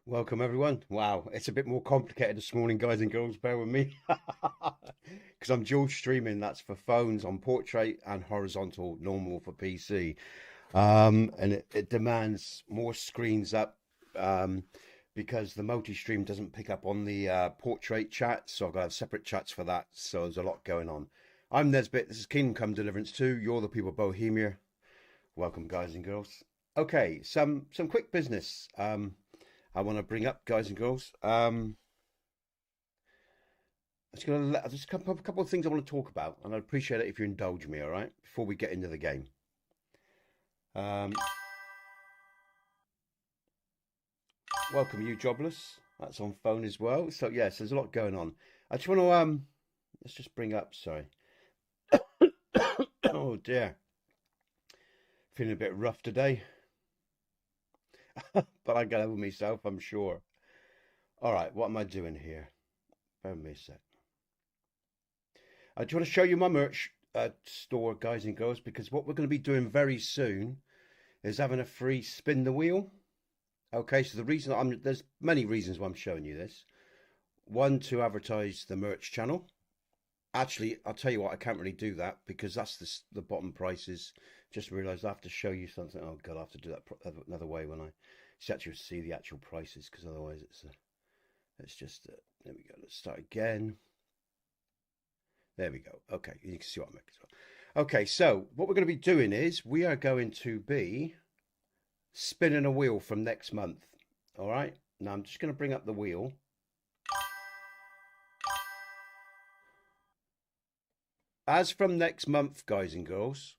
Welcome everyone. Wow, it's a bit more complicated this morning, guys and girls. Bear with me, because I'm dual streaming. That's for phones on portrait and horizontal normal for PC. And it demands more screens up, um, because the multi-stream doesn't pick up on the portrait chat. So I've got to have separate chats for that. So there's a lot going on. I'm Nesbit. This is Kingdom Come Deliverance 2. You're the people of Bohemia. Welcome, guys and girls. Okay, some quick business. I want to bring up, guys and girls. There's a couple of things I want to talk about, and I'd appreciate it if you indulge me, all right, before we get into the game. Um, Welcome you, Jobless. That's on phone as well. So yes, there's a lot going on. I just want to let's just bring up. Sorry. Oh dear, feeling a bit rough today, but I get over myself, I'm sure. All right, what am I doing here? Bear with me a sec. I just want to show you my merch store, guys and girls, because what we're going to be doing very soon is having a free spin the wheel. Okay, so the reason there's many reasons why I'm showing you this. One, to advertise the merch channel. Actually, I'll tell you what, I can't really do that because that's the bottom prices. Just realised I have to show you something. Oh God, I have to do that another way when I actually see the actual prices, because otherwise it's just there we go. Let's start again. There we go. Okay, you can see what I'm making as well. Okay, so what we're going to be doing is we are going to be spinning a wheel from next month. All right, now I'm just going to bring up the wheel. As from next month, guys and girls,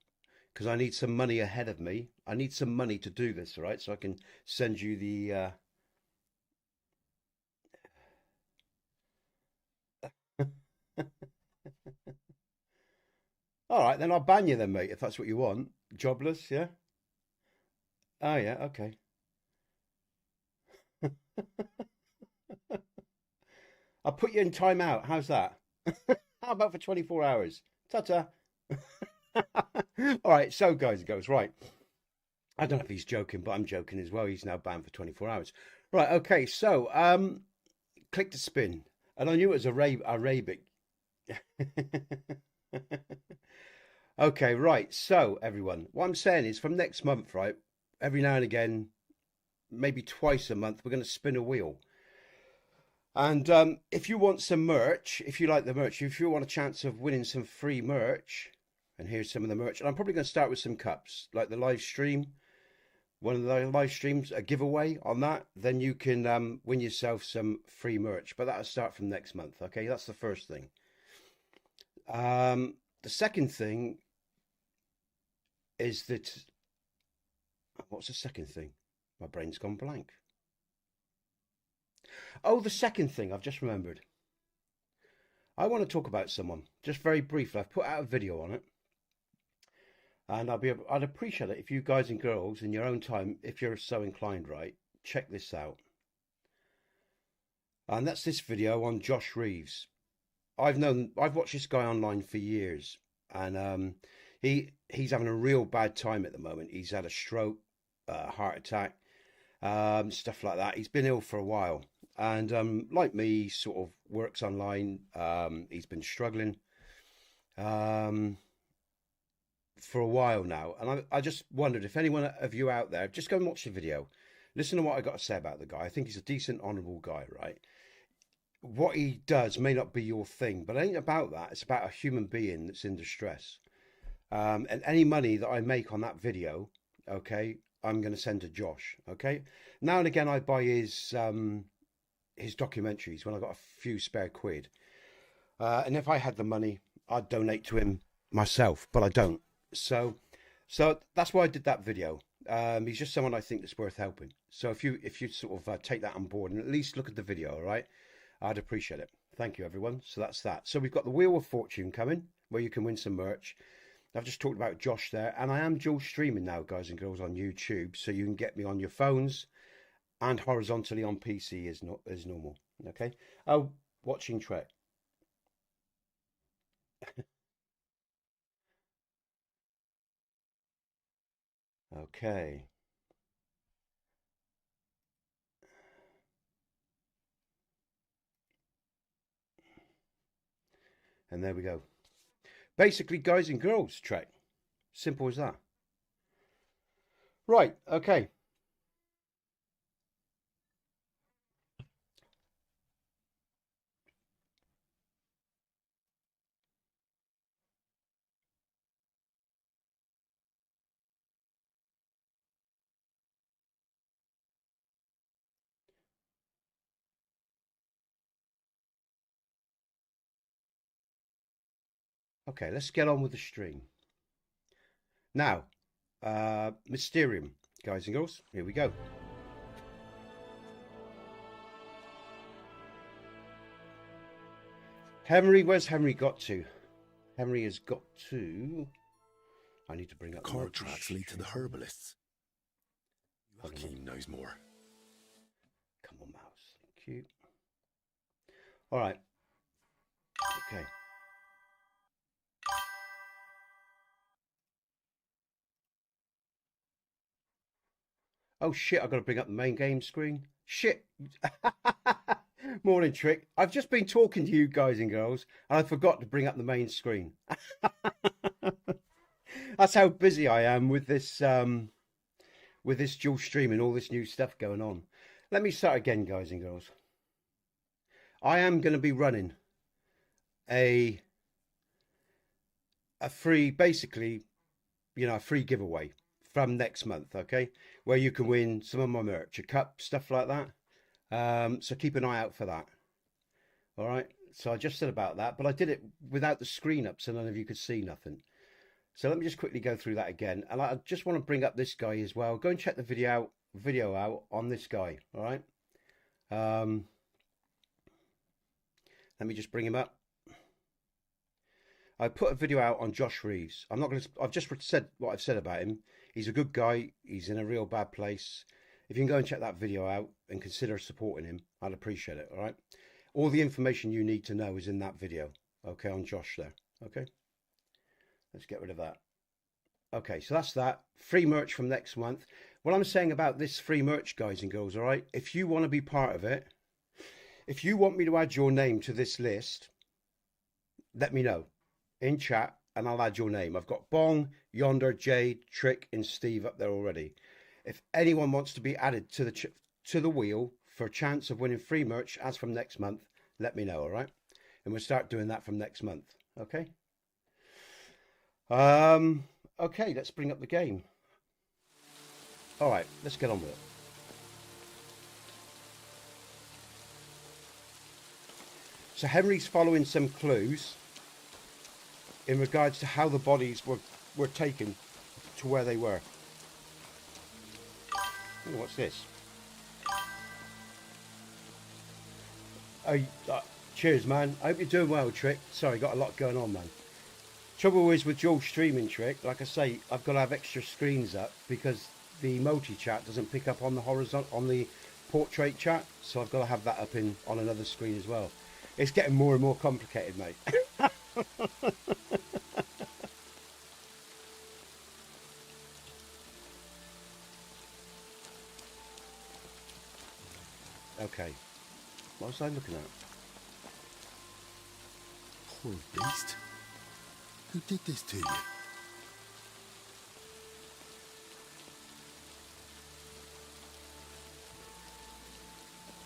because I need some money ahead of me. I need some money to do this, all right? So I can send you the. All right, then I'll ban you then, mate, if that's what you want. Jobless, yeah? Oh, yeah, okay. I'll put you in timeout. How's that? How about for 24 hours? Ta-ta. All right, so guys and girls, right. I don't know if he's joking, but I'm joking as well. He's now banned for 24 hours. Right, okay, so click to spin. And I knew it was Arabic. Okay, right. So everyone, what I'm saying is from next month, right, every now and again, maybe twice a month, we're going to spin a wheel. And if you want some merch, if you like the merch, if you want a chance of winning some free merch, and here's some of the merch. And I'm probably going to start with some cups, like the live stream. One of the live streams, a giveaway on that, then you can win yourself some free merch. But that'll start from next month. Okay, that's the first thing. The second thing is that, what's the second thing? My brain's gone blank. Oh, the second thing I've just remembered. I want to talk about someone just very briefly. I've put out a video on it, and I'd appreciate it if you guys and girls, in your own time, if you're so inclined, right, check this out. And that's this video on Josh Reeves. I've watched this guy online for years, and he's having a real bad time at the moment. He's had a stroke, heart attack, stuff like that. He's been ill for a while, and like me, he sort of works online. He's been struggling for a while now, and I just wondered if anyone of you out there, just go and watch the video, listen to what I got to say about the guy. I think he's a decent, honourable guy, right? What he does may not be your thing, but it ain't about that. It's about a human being that's in distress. And any money that I make on that video, okay, I'm going to send to Josh. Okay. Now and again, I buy his documentaries when I got a few spare quid, and if I had the money, I'd donate to him myself, but I don't. So, so that's why I did that video. He's just someone I think that's worth helping. So if you sort of take that on board and at least look at the video, all right, I'd appreciate it. Thank you, everyone. So that's that. So we've got the Wheel of Fortune coming, where you can win some merch. I've just talked about Josh there, and I am dual streaming now, guys and girls, on YouTube, so you can get me on your phones and horizontally on PC as normal. Okay. Oh, watching Trek. Okay. And there we go. Basically, guys and girls Trek. Simple as that. Right, okay. Okay, let's get on with the stream. Now, Mysterium, guys and girls, here we go. Henry, where's Henry got to? Henry has got to... I need to bring up... Cart tracks lead to the herbalists. Hakeem knows more. Come on, mouse. Thank you. All right. Okay. Oh, shit, I've got to bring up the main game screen. Shit. Morning, Trick. I've just been talking to you guys and girls, and I forgot to bring up the main screen. That's how busy I am with this dual stream and all this new stuff going on. Let me start again, guys and girls. I am going to be running a free, basically, you know, a free giveaway from next month, okay? Where you can win some of my merch, a cup, stuff like that. So keep an eye out for that. All right. So I just said about that, but I did it without the screen up, so none of you could see nothing. So let me just quickly go through that again. And I just want to bring up this guy as well. Go and check the video out on this guy. All right. Let me just bring him up. I put a video out on Josh Reeves. I've just said what I've said about him. He's a good guy. He's in a real bad place. If you can go and check that video out and consider supporting him, I'd appreciate it. All right. All the information you need to know is in that video. Okay. On Josh there. Okay. Let's get rid of that. Okay. So that's that. Free merch from next month. What I'm saying about this free merch, guys and girls. All right. If you want to be part of it, if you want me to add your name to this list, let me know in chat and I'll add your name. I've got Bong, Yonder, Jade, Trick and Steve up there already. If anyone wants to be added to the wheel for a chance of winning free merch as from next month, let me know, all right? And we'll start doing that from next month, okay? Okay, let's bring up the game. All right, let's get on with it. So Henry's following some clues in regards to how the bodies were taken to where they were. Oh, what's this? Cheers, man. I hope you're doing well, Trick. Sorry, got a lot going on, man. Trouble is with dual streaming, Trick. Like I say, I've got to have extra screens up because the multi-chat doesn't pick up on the horizontal, on the portrait chat. So I've got to have that up on another screen as well. It's getting more and more complicated, mate. Okay. What was I looking at? Poor beast. Who did this to you?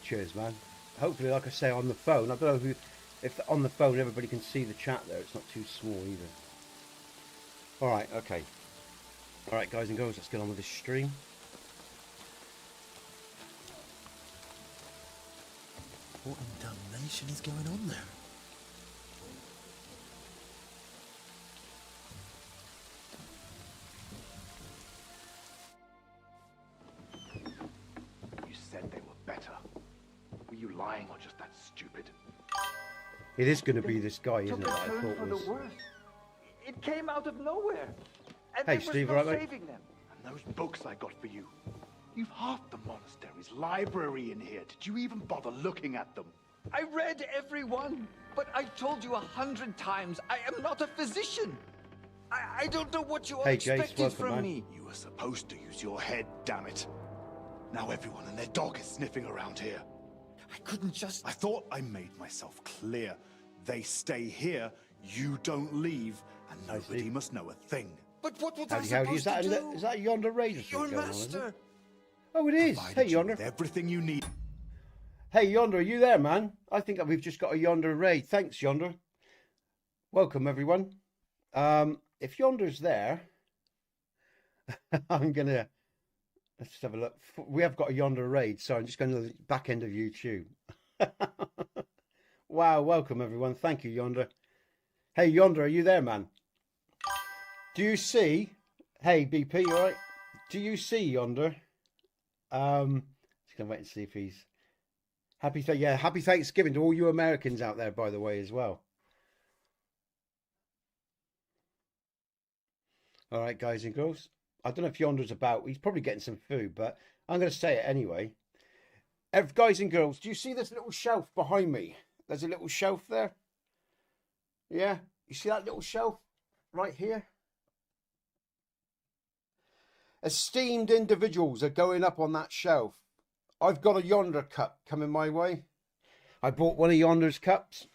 Cheers, man. Hopefully, like I say, on the phone. I don't know if on the phone everybody can see the chat there. It's not too small either. All right, okay. All right, guys and girls, let's get on with this stream. What in damnation is going on there? You said they were better. Were you lying or just that stupid? It is going to be this guy, isn't it? Took a I turn thought for was. the worse. It came out of nowhere. And Hey, there Steve, was no right, mate? saving them. And those books I got for you. You've half the monastery's library in here. Did you even bother looking at them? I read every one, but I told you 100 times I am not a physician. I don't know what you all Hey, Jace, expected welcome, from man. me. You were supposed to use your head, damn it. Now everyone and their dog is sniffing around here. I couldn't just... I thought I made myself clear. They stay here, You don't leave, and I nobody see. must know a thing. But what was Howdy, I howdy. supposed to do? Is that Yonder Raider Your thing going on, is it? master. Oh, it is. Provided Hey, you Yonder. with everything you need. Hey, Yonder, are you there, man? I think we've just got a Yonder raid. Thanks, Yonder. Welcome, everyone. If Yonder's there, I'm going to... Let's have a look. We have got a Yonder raid, so I'm just going to the back end of YouTube. Wow, welcome, everyone. Thank you, Yonder. Hey, Yonder, are you there, man? Do you see... Hey, BP, you all right? Do you see Yonder? Just going to wait and see if he's... Happy Thanksgiving to all you Americans out there, by the way, as well. All right, guys and girls. I don't know if Yonder's about. He's probably getting some food, but I'm going to say it anyway. Guys and girls, do you see this little shelf behind me? There's a little shelf there. Yeah, you see that little shelf right here? Esteemed individuals are going up on that shelf. I've got a Yonder cup coming my way. I bought one of Yonder's cups.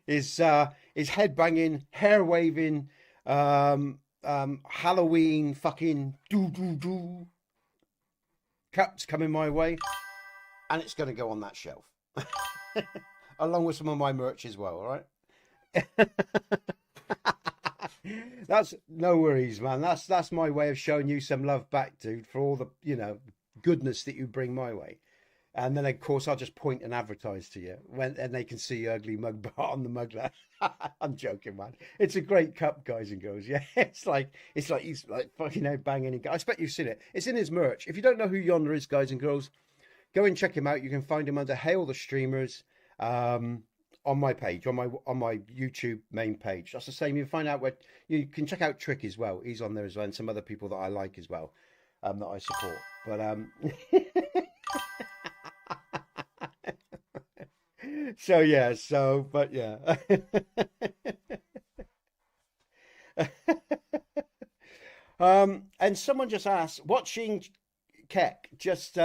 His head-banging, hair-waving, Halloween fucking do cups coming my way. And it's going to go on that shelf. Along with some of my merch as well, all right? That's no worries, man. That's my way of showing you some love back, dude, for all the, you know, goodness that you bring my way. And then, of course, I'll just point and advertise to you and they can see your ugly mug bar on the mug there. I'm joking, man. It's a great cup, guys and girls. Yeah, it's like he's like fucking head banging. I expect you've seen it. It's in his merch. If you don't know who Yonder is, guys and girls, go and check him out. You can find him under Hail the Streamers on my page, on my YouTube main page. That's the same. You can find out where you can check out Trick as well. He's on there as well, and some other people that I like as well, that I support. But so yeah, but yeah. And someone just asked, watching Keck just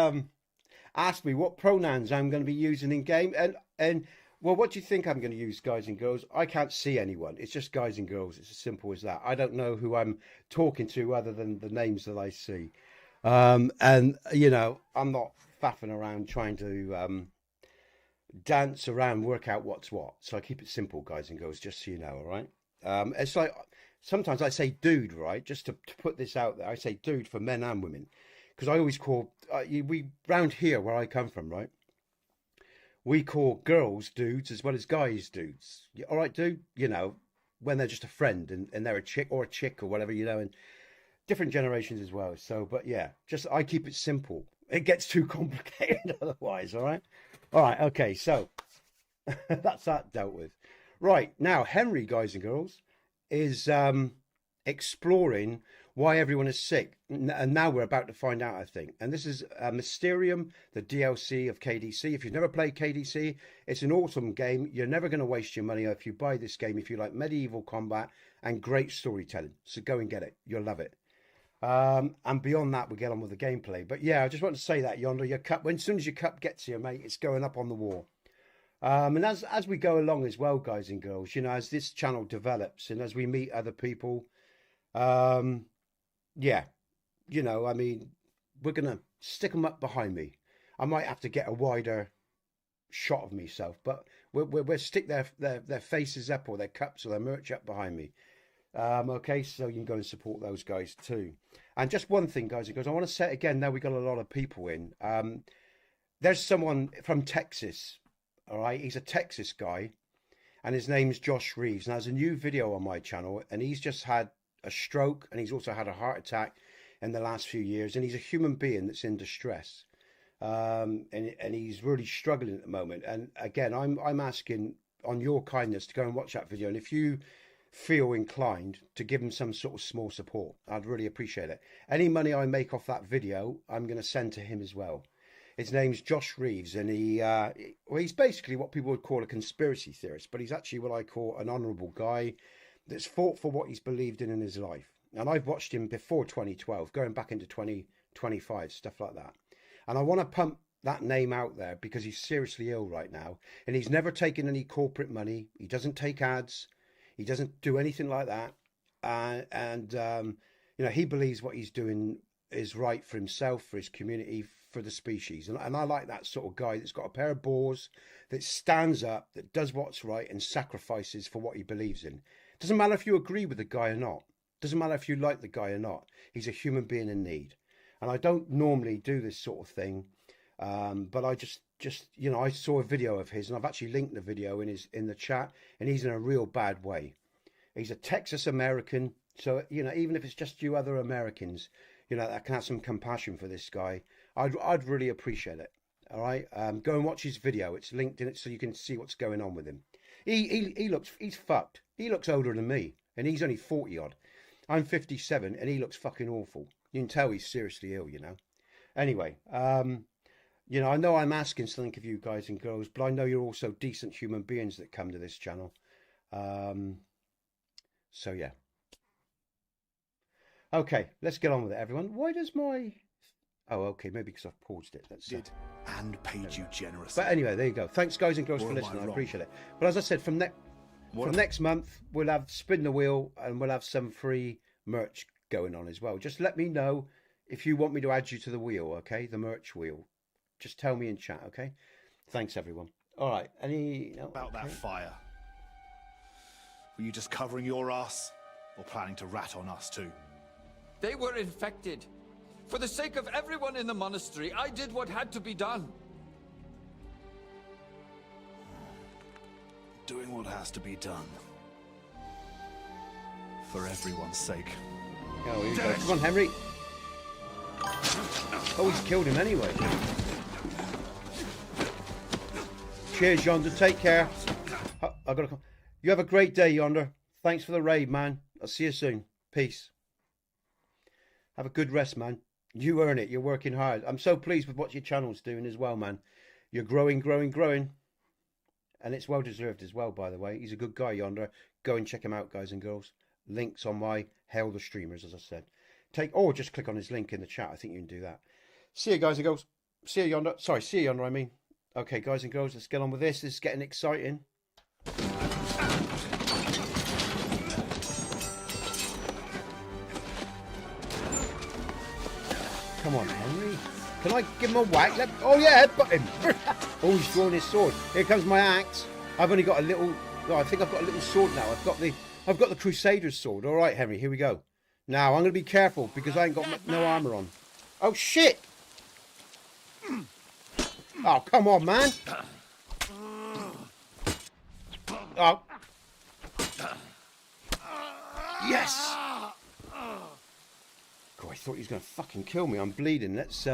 asked me what pronouns I'm going to be using in game, and well, what do you think I'm going to use, guys and girls? I can't see anyone. It's just guys and girls. It's as simple as that. I don't know who I'm talking to other than the names that I see. And, you know, I'm not faffing around trying to dance around, work out what's what. So I keep it simple, guys and girls, just so you know, all right? It's like sometimes I say dude, right? Just to put this out there, I say dude for men and women. Because I always call, we round here where I come from, right? We call girls dudes as well as guys dudes. All right, dude? You know, when they're just a friend and they're a chick or whatever, you know, and different generations as well. So, but yeah, just I keep it simple. It gets too complicated otherwise, all right? All right, okay, so that's that dealt with. Right, now Henry, guys and girls, is exploring why everyone is sick. And now we're about to find out, I think. And this is Mysterium, the DLC of KDC. If you've never played KDC, it's an awesome game. You're never going to waste your money if you buy this game, if you like medieval combat and great storytelling. So go and get it. You'll love it. And beyond that, we'll get on with the gameplay. But yeah, I just want to say that, Yonder, your cup, as soon as your cup gets here, mate, it's going up on the wall. And as we go along as well, guys and girls, you know, as this channel develops and as we meet other people, yeah, you know, I mean, we're going to stick them up behind me. I might have to get a wider shot of myself, but we'll stick their faces up or their cups or their merch up behind me. Okay, so you can go and support those guys too. And just one thing, guys and girls, I want to say it again, now we got a lot of people in. There's someone from Texas, all right? He's a Texas guy, and his name's Josh Reeves. Now, there's a new video on my channel, and he's just had a stroke, and he's also had a heart attack in the last few years, and he's a human being that's in distress. And he's really struggling at the moment. And again, I'm asking on your kindness to go and watch that video. And if you feel inclined to give him some sort of small support, I'd really appreciate it. Any money I make off that video, I'm going to send to him as well. His name's Josh Reeves, and he's basically what people would call a conspiracy theorist, but he's actually what I call an honourable guy that's fought for what he's believed in his life. And I've watched him before 2012, going back into 2025, stuff like that. And I want to pump that name out there because he's seriously ill right now, and he's never taken any corporate money. He doesn't take ads. He doesn't do anything like that. You know, he believes what he's doing is right for himself, for his community, for the species. And I like that sort of guy that's got a pair of balls, that stands up, that does what's right and sacrifices for what he believes in. Doesn't matter if you agree with the guy or not. Doesn't matter if you like the guy or not. He's a human being in need. And I don't normally do this sort of thing. But I just, you know, I saw a video of his, and I've actually linked the video in the chat, and he's in a real bad way. He's a Texas American. So, you know, even if it's just you other Americans, you know, that can have some compassion for this guy, I'd really appreciate it. All right. Go and watch his video. It's linked in it so you can see what's going on with him. He's fucked. He looks older than me, and he's only 40 odd. I'm 57 and he looks fucking awful. You can tell he's seriously ill, you know. Anyway, you know I'm asking something of you guys and girls, but I know you're also decent human beings that come to this channel. So yeah. Okay, let's get on with it, everyone. Why does my... Oh, okay, maybe because I've paused it. Let's Did and paid you generously. But anyway, there you go. Thanks, guys and girls, for listening. I appreciate it. But as I said, from next month, we'll have Spin the Wheel, and we'll have some free merch going on as well. Just let me know if you want me to add you to the wheel, okay? The merch wheel. Just tell me in chat, okay? Thanks, everyone. All right. About that fire. Were you just covering your ass, or planning to rat on us too? They were infected. For the sake of everyone in the monastery, I did what had to be done. Doing what has to be done. For everyone's sake. Oh, here we go. Come on, Henry. Oh, he's killed him anyway. Cheers, Yonder. Take care. I gotta come. You have a great day, Yonder. Thanks for the raid, man. I'll see you soon. Peace. Have a good rest, man. You earn it. You're working hard. I'm so pleased with what your channel's doing as well, man. You're growing. And it's well deserved as well, by the way. He's a good guy, Yonder. Go and check him out, guys and girls. Links on my Hail the Streamers, as I said. Or just click on his link in the chat. I think you can do that. See you, guys and girls. See you, Yonder. Sorry, see you, Yonder, I mean. Okay, guys and girls, let's get on with this. This is getting exciting. Come on, Henry. Can I give him a whack? Oh, yeah, headbutt him. Oh, he's drawing his sword. Here comes my axe. I've only got a little... Oh, I think I've got a little sword now. I've got the Crusader's sword. All right, Henry, here we go. Now, I'm going to be careful because I ain't got no armor on. Oh, shit. Oh, come on, man. Oh. Yes. God, I thought he was going to fucking kill me. I'm bleeding. Let's,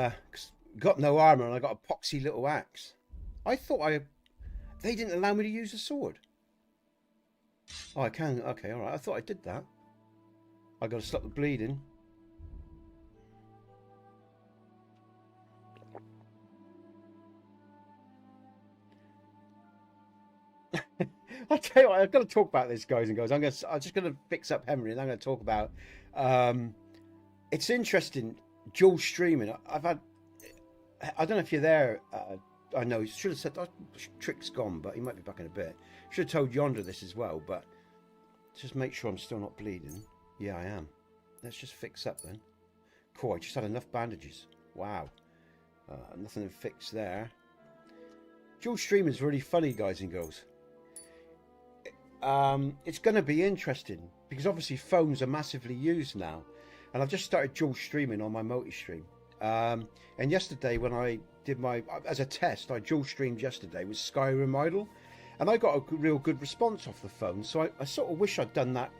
got no armor and I got a poxy little axe. I thought they didn't allow me to use a sword. Oh, I can. Okay, all right. I thought I did that. I got to stop the bleeding. I'll tell you what, I've got to talk about this, guys and girls. I'm just going to fix up Henry, and I'm going to talk about. It's interesting. Dual streaming. I don't know if you're there. I know he should have said Trick's gone, but he might be back in a bit. Should have told Yonder this as well, but just make sure I'm still not bleeding. Yeah, I am. Let's just fix up then. Cool. I just had enough bandages. Wow. Nothing to fix there. Dual streaming is really funny, guys and girls. It's going to be interesting because obviously phones are massively used now, and I've just started dual streaming on my multi-stream. And yesterday when I did as a test, I dual streamed yesterday with Skyrim Idle, and I got a real good response off the phone. So I sort of wish I'd done that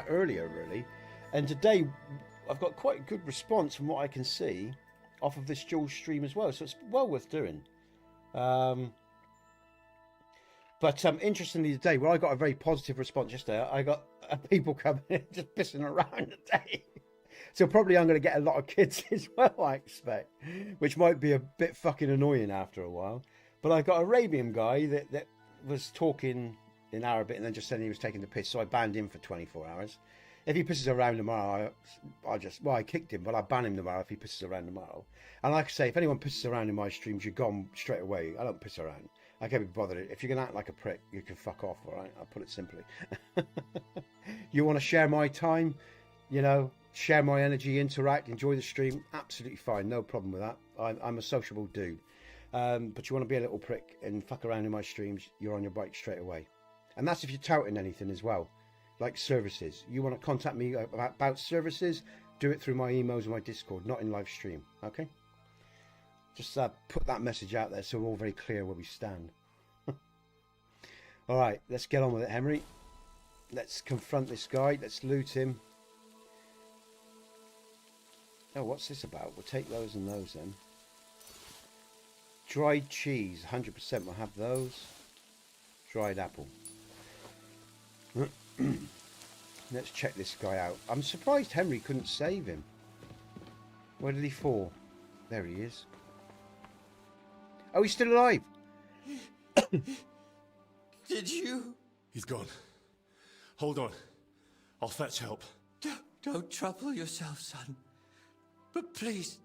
earlier, really. And today I've got quite a good response from what I can see off of this dual stream as well. So it's well worth doing. But interestingly today, well, I got a very positive response yesterday. I got people coming in just pissing around today. So probably I'm going to get a lot of kids as well, I expect, which might be a bit fucking annoying after a while. But I got a Arabian guy that was talking in Arabic and then just said he was taking the piss, so I banned him for 24 hours. if he pisses around tomorrow, I kicked him, but I ban him tomorrow if he pisses around tomorrow. And like I say, if anyone pisses around in my streams, you're gone straight away. I don't piss around. I can't be bothered. If you're going to act like a prick, you can fuck off, all right? I'll put it simply. You want to share my time, you know, share my energy, interact, enjoy the stream, absolutely fine. No problem with that. I'm a sociable dude. But you want to be a little prick and fuck around in my streams, you're on your bike straight away. And that's if you're touting anything as well, like services. You want to contact me about services, do it through my emails and my Discord, not in live stream, okay? Just put that message out there so we're all very clear where we stand. All right, let's get on with it, Henry. Let's confront this guy. Let's loot him. Oh, what's this about? We'll take those and those then. Dried cheese, 100%. We'll have those. Dried apple. Let's check this guy out. I'm surprised Henry couldn't save him. Where did he fall? There he is. Oh, he's still alive. Did you? He's gone. Hold on. I'll fetch help. Don't trouble yourself, son. But please,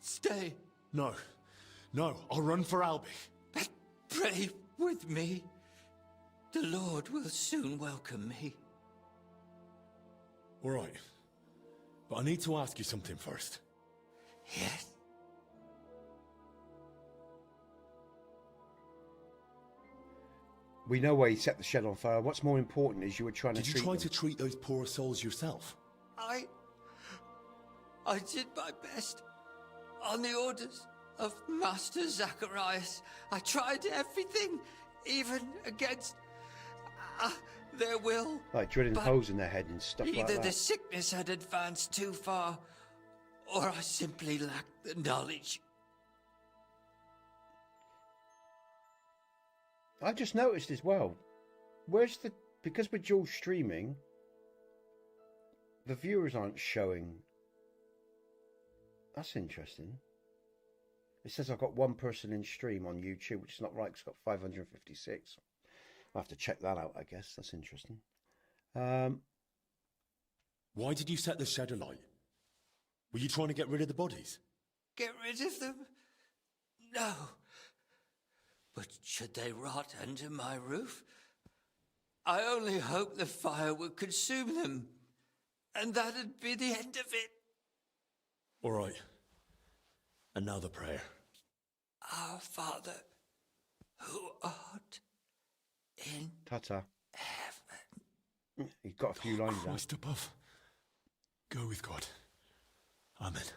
stay. No. No, I'll run for Albie. But pray with me. The Lord will soon welcome me. All right. But I need to ask you something first. Yes? We know why he set the shed on fire. What's more important is you were trying to treat them. Did you try to treat those poor souls yourself? I did my best. On the orders of Master Zacharias, I tried everything, even against their will. Like drilling holes in their head and stuff like that. Either the sickness had advanced too far, or I simply lacked the knowledge. I just noticed as well, because we're dual streaming, the viewers aren't showing. That's interesting. It says I've got one person in stream on YouTube, which is not right, 'cause it's got 556. I'll have to check that out, I guess. That's interesting. Why did you set the shed alight? Were you trying to get rid of the bodies? Get rid of them? No. But should they rot under my roof? I only hope the fire would consume them, and that'd be the end of it. All right. And now the prayer. Our Father, who art in Ta-ta. heaven. You've got a few lines there. Christ above. Go with God. Amen.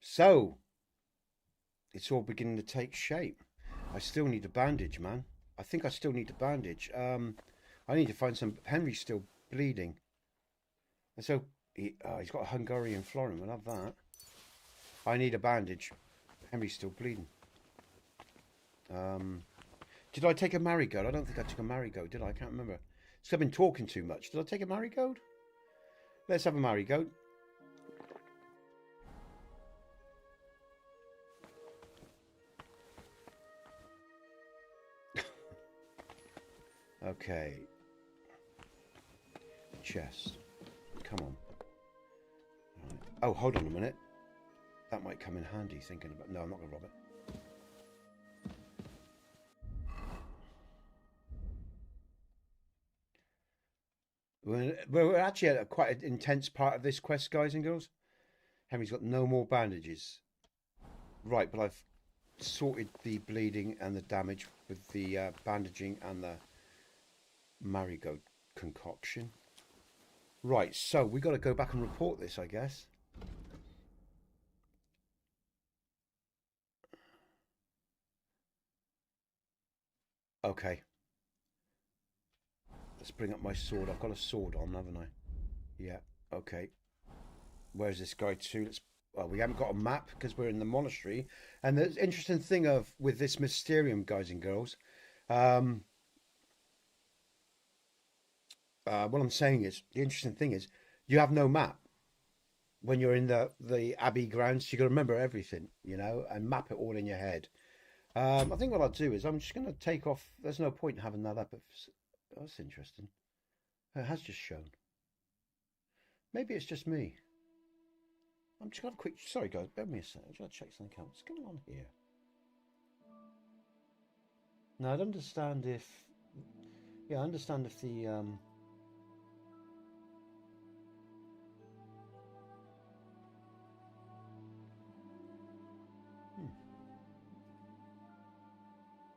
So, it's all beginning to take shape. I still need a bandage, man. I think I still need a bandage. I need to find some. Henry's still bleeding. And so, he's got a Hungarian florin. We'll have that. I need a bandage. Henry's still bleeding. Did I take a marigold? I don't think I took a marigold, did I? I can't remember. Because I've been talking too much. Did I take a marigold? Let's have a marigold. Okay. Chest. Come on. Right. Oh, hold on a minute. That might come in handy, thinking about... No, I'm not going to rob it. We're actually at quite an intense part of this quest, guys and girls. Henry's got no more bandages. Right, but I've sorted the bleeding and the damage with the bandaging and the marigold concoction. Right, so we got to go back and report this, I guess. Okay. Let's bring up my sword. I've got a sword on, haven't I? Yeah, okay. Where's this guy to? Well, we haven't got a map because we're in the monastery. And the interesting thing with this Mysterium, guys and girls, what I'm saying is, the interesting thing is, you have no map. When you're in the Abbey grounds, you got to remember everything, you know, and map it all in your head. I think what I'll do is I'm just going to take off. There's no point in having that up. That's interesting. It has just shown. Maybe it's just me. I'm just going to have a quick... Sorry, guys. Bear with me a second. I'm just going to check something out. What's going on here? Now, I'd understand if... Yeah, I understand if the...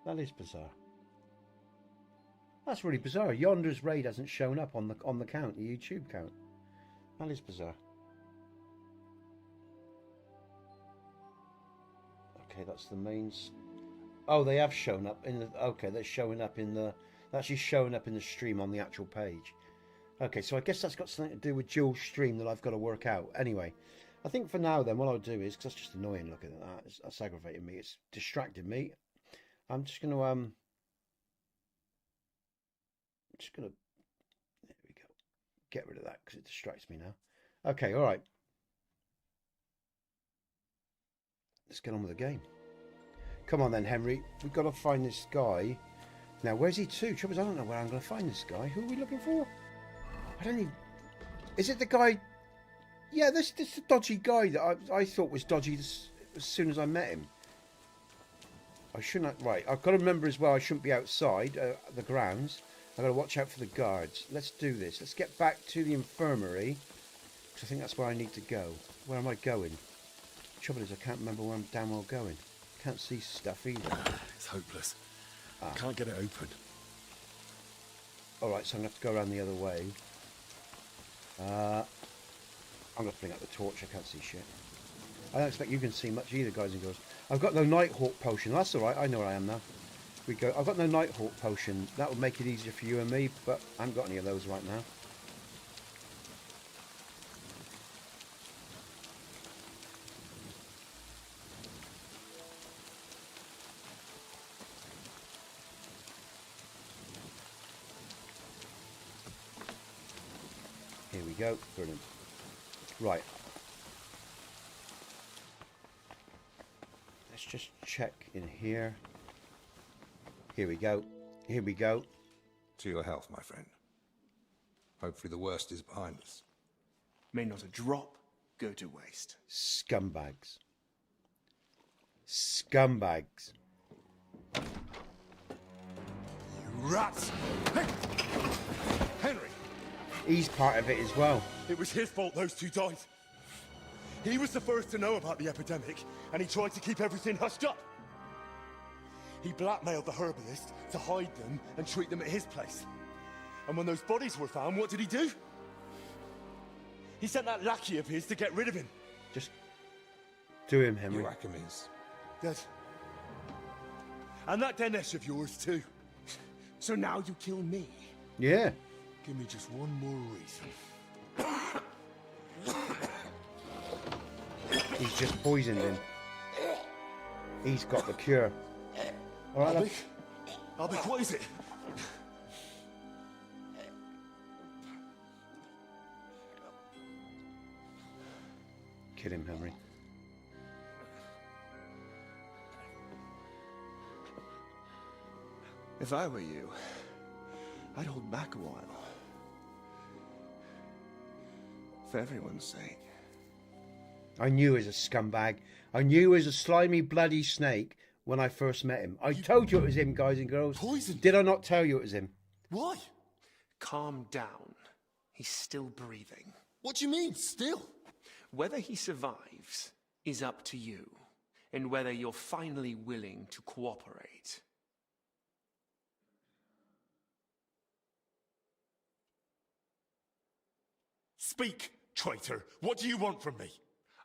That is bizarre. That's really bizarre. Yonder's raid hasn't shown up on the count, the YouTube count. That is bizarre. Okay, that's the mains. Oh, they have shown up in the. Okay, they're showing up in the. They're actually showing up in the stream on the actual page. Okay, so I guess that's got something to do with Jules' stream that I've got to work out. Anyway, I think for now then, what I'll do is, because that's just annoying looking at that. That's aggravating me. It's distracted me. I'm just going to there we go. Get rid of that because it distracts me now. Okay, all right. Let's get on with the game. Come on then, Henry. We've got to find this guy. Now, where's he to? Trouble is, I don't know where I'm going to find this guy. Who are we looking for? I don't even... Is it the guy... Yeah, this is the dodgy guy that I thought was dodgy as soon as I met him. I shouldn't... Right, I've got to remember as well I shouldn't be outside the grounds. I've got to watch out for the guards. Let's do this. Let's get back to the infirmary. Because I think that's where I need to go. Where am I going? The trouble is I can't remember where I'm damn well going. Can't see stuff either. It's hopeless. Can't get it open. Alright, so I'm going to have to go around the other way. I'm going to bring up the torch. I can't see shit. I don't expect you can see much either, guys and girls. I've got no Nighthawk potion. That's alright. I know where I am now. We go. I've got no Nighthawk potion. That would make it easier for you and me, but I haven't got any of those right now. Here we go. Brilliant. Right. Let's just check in here. Here we go. Here we go. To your health, my friend. Hopefully the worst is behind us. May not a drop go to waste. Scumbags. Scumbags. You rats! Hey! Henry! He's part of it as well. It was his fault those two died. He was the first to know about the epidemic, and he tried to keep everything hushed up. He blackmailed the herbalist to hide them and treat them at his place. And when those bodies were found, what did he do? He sent that lackey of his to get rid of him. Just do him, Henry. Euachemes. Dead. And that Dinesh of yours too. So now you kill me? Yeah. Give me just one more reason. He's just poisoned him. He's got the cure. All right, Albert, what is it? Kill him, Henry. If I were you, I'd hold back a while. For everyone's sake. I knew he was a scumbag. I knew he was a slimy, bloody snake when I first met him. I told you it was him, guys and girls. Poison. Did I not tell you it was him? Why? Calm down. He's still breathing. What do you mean, still? Whether he survives is up to you, and whether you're finally willing to cooperate. Speak, traitor. What do you want from me?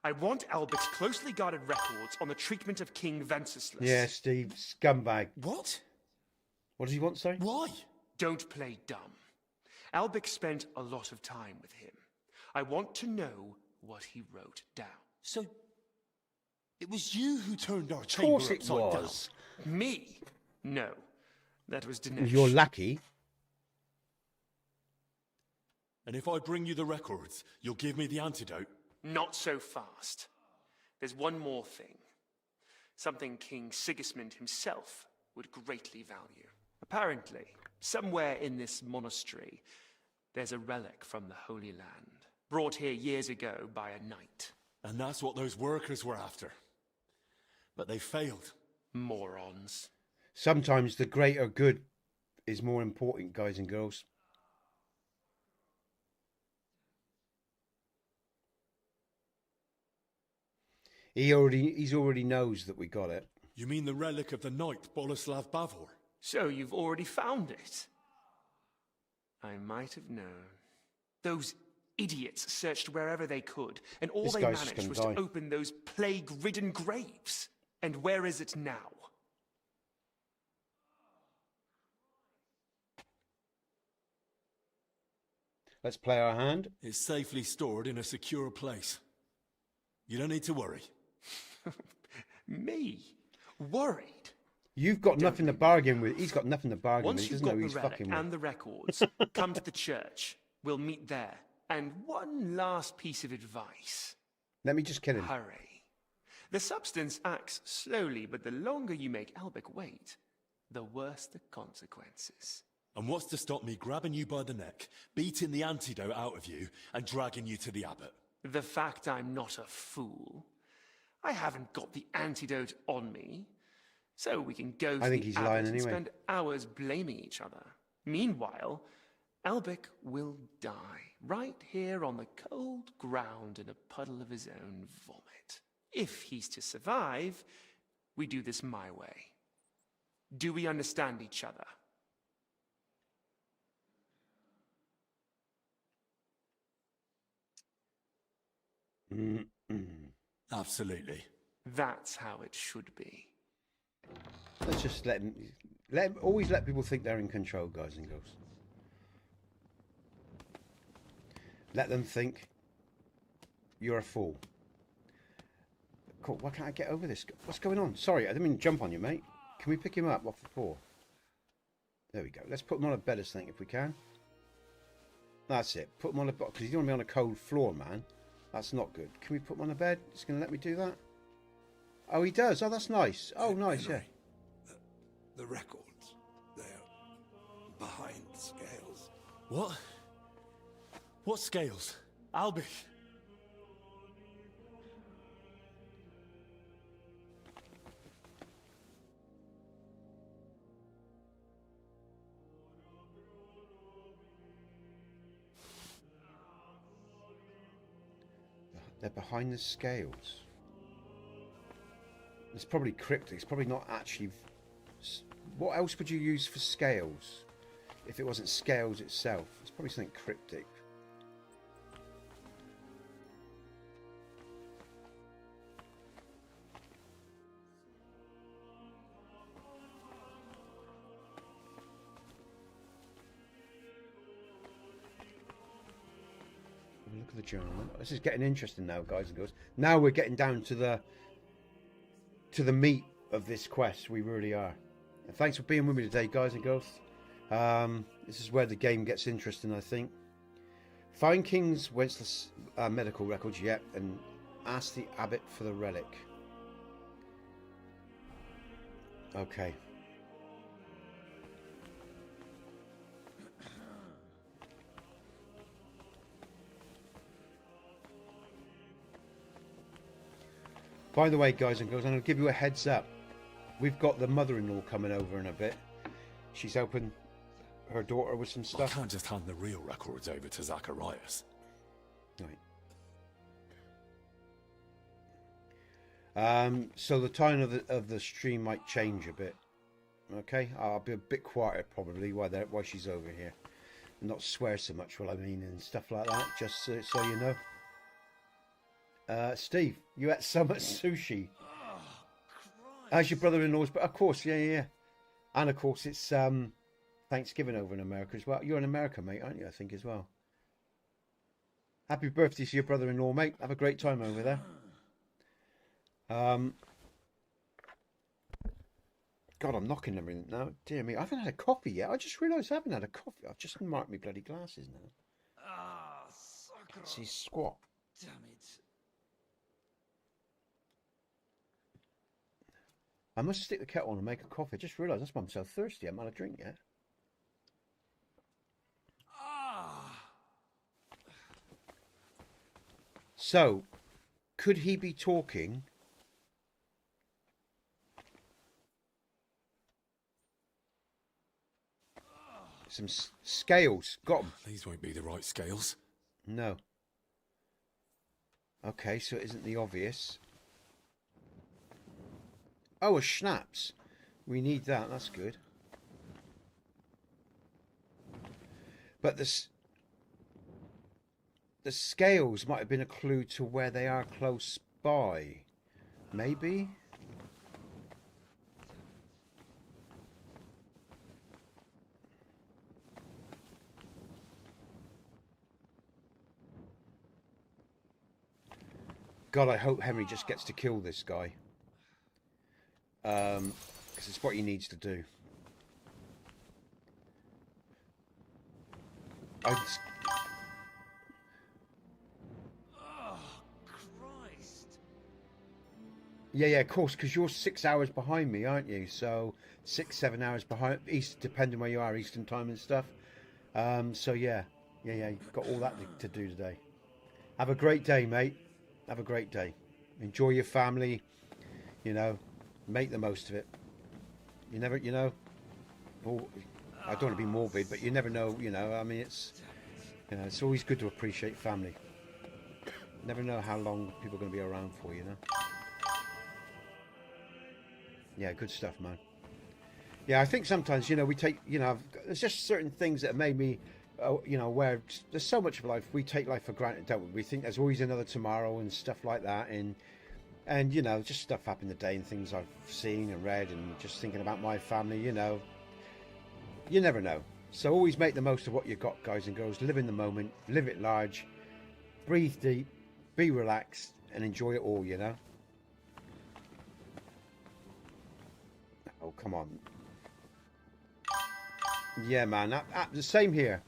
I want Albert's closely guarded records on the treatment of King Venceslas. Yeah, Steve, scumbag. What? What does he want, sorry? Why? Don't play dumb. Albert spent a lot of time with him. I want to know what he wrote down. So, it was you who turned our Of chamber course it upside was. Me? No. That was Dinesh. You're lucky. And if I bring you the records, you'll give me the antidote? Not so fast. There's one more thing. Something King Sigismund himself would greatly value. Apparently, somewhere in this monastery, There's a relic from the Holy Land, brought here years ago by a knight. And that's what those workers were after. But they failed. Morons. Sometimes the greater good is more important, guys and girls. He's already knows that we got it. You mean the relic of the knight Boleslav Bavor? So you've already found it? I might have known. Those idiots searched wherever they could, and all they managed was to open those plague-ridden graves. And where is it now? Let's play our hand. It's safely stored in a secure place. You don't need to worry. Me? Worried? You've got nothing to bargain with. He's got nothing to bargain with. Once He you've doesn't know got who the he's fucking relic and with. the records, come to the church. We'll meet there. And one last piece of advice. Let me just kill him. Hurry. The substance acts slowly, but the longer you make Albic wait, the worse the consequences. And what's to stop me grabbing you by the neck, beating the antidote out of you, and dragging you to the abbot? The fact I'm not a fool. I haven't got the antidote on me. So we can go to the abbot and spend hours blaming each other. Meanwhile, Albic will die right here on the cold ground in a puddle of his own vomit. If he's to survive, we do this my way. Do we understand each other? Absolutely. That's how it should be. Let's just let him always let people think they're in control, guys and girls. Let them think you're a fool. Cool, why can't I get over this? What's going on? Sorry, I didn't mean to jump on you, mate. Can we pick him up off the floor? There we go. Let's put him on a better thing if we can. That's it. Put him on a box, because you don't want to be on a cold floor, man. That's not good. Can we put him on a bed? It's going to let me do that? Oh, he does. Oh, that's nice. Oh, nice, Henry, yeah. The records, they're behind the scales. What? What scales? Albic? They're behind the scales. It's probably cryptic. It's probably not actually... What else would you use for scales if it wasn't scales itself? It's probably something cryptic. Look at the journal. This is getting interesting now, guys and girls. Now we're getting down to the meat of this quest. We really are. And thanks for being with me today, guys and girls. This is where the game gets interesting, I think. Find King's Wenceslas medical records, yet, and ask the abbot for the relic. Okay. By the way, guys and girls, I'm going to give you a heads up. We've got the mother-in-law coming over in a bit. She's helping her daughter with some stuff. I can't just hand the real records over to Zacharias. Right. So the time of the stream might change a bit. Okay, I'll be a bit quieter probably while she's over here, and not swear so much. What I mean and stuff like that. Just so you know. Steve, you ate so much sushi. As your brother-in-law's, but of course, yeah. And of course, it's Thanksgiving over in America as well. You're in America, mate, aren't you? I think as well. Happy birthday to your brother-in-law, mate. Have a great time over there. God, I'm knocking everything now. Dear me, I haven't had a coffee yet. I just realised I haven't had a coffee. I've just marked my bloody glasses now. See, squat. Damn it. I must stick the kettle on and make a coffee. I just realised that's why I'm so thirsty. I haven't had a drink yet. So, could he be talking? Some scales. Got them. These won't be the right scales. No. Okay, so it isn't the obvious. Oh, a schnapps. We need that. That's good. But the scales might have been a clue to where they are close by. Maybe? God, I hope Henry just gets to kill this guy. Because it's what he needs to do. Oh, Christ. Yeah, of course, because you're 6 hours behind me, aren't you? So 6, 7 hours behind, East, depending where you are, Eastern time and stuff. So yeah, you've got all that to do today. Have a great day, mate. Have a great day. Enjoy your family. You know, make the most of it. You never, you know. Well, I don't want to be morbid, but you never know. You know, I mean, it's always good to appreciate family. Never know how long people are going to be around for. You know. Yeah, good stuff, man. Yeah, I think sometimes, you know, we take, you know, there's just certain things that made me, you know, where there's so much of life, we take life for granted, don't we? We think there's always another tomorrow and stuff like that. And you know, just stuff happened today and things I've seen and read and just thinking about my family, you know. You never know. So always make the most of what you've got, guys and girls. Live in the moment, live it large, breathe deep, be relaxed and enjoy it all, you know. Oh, come on. Yeah, man, the same here.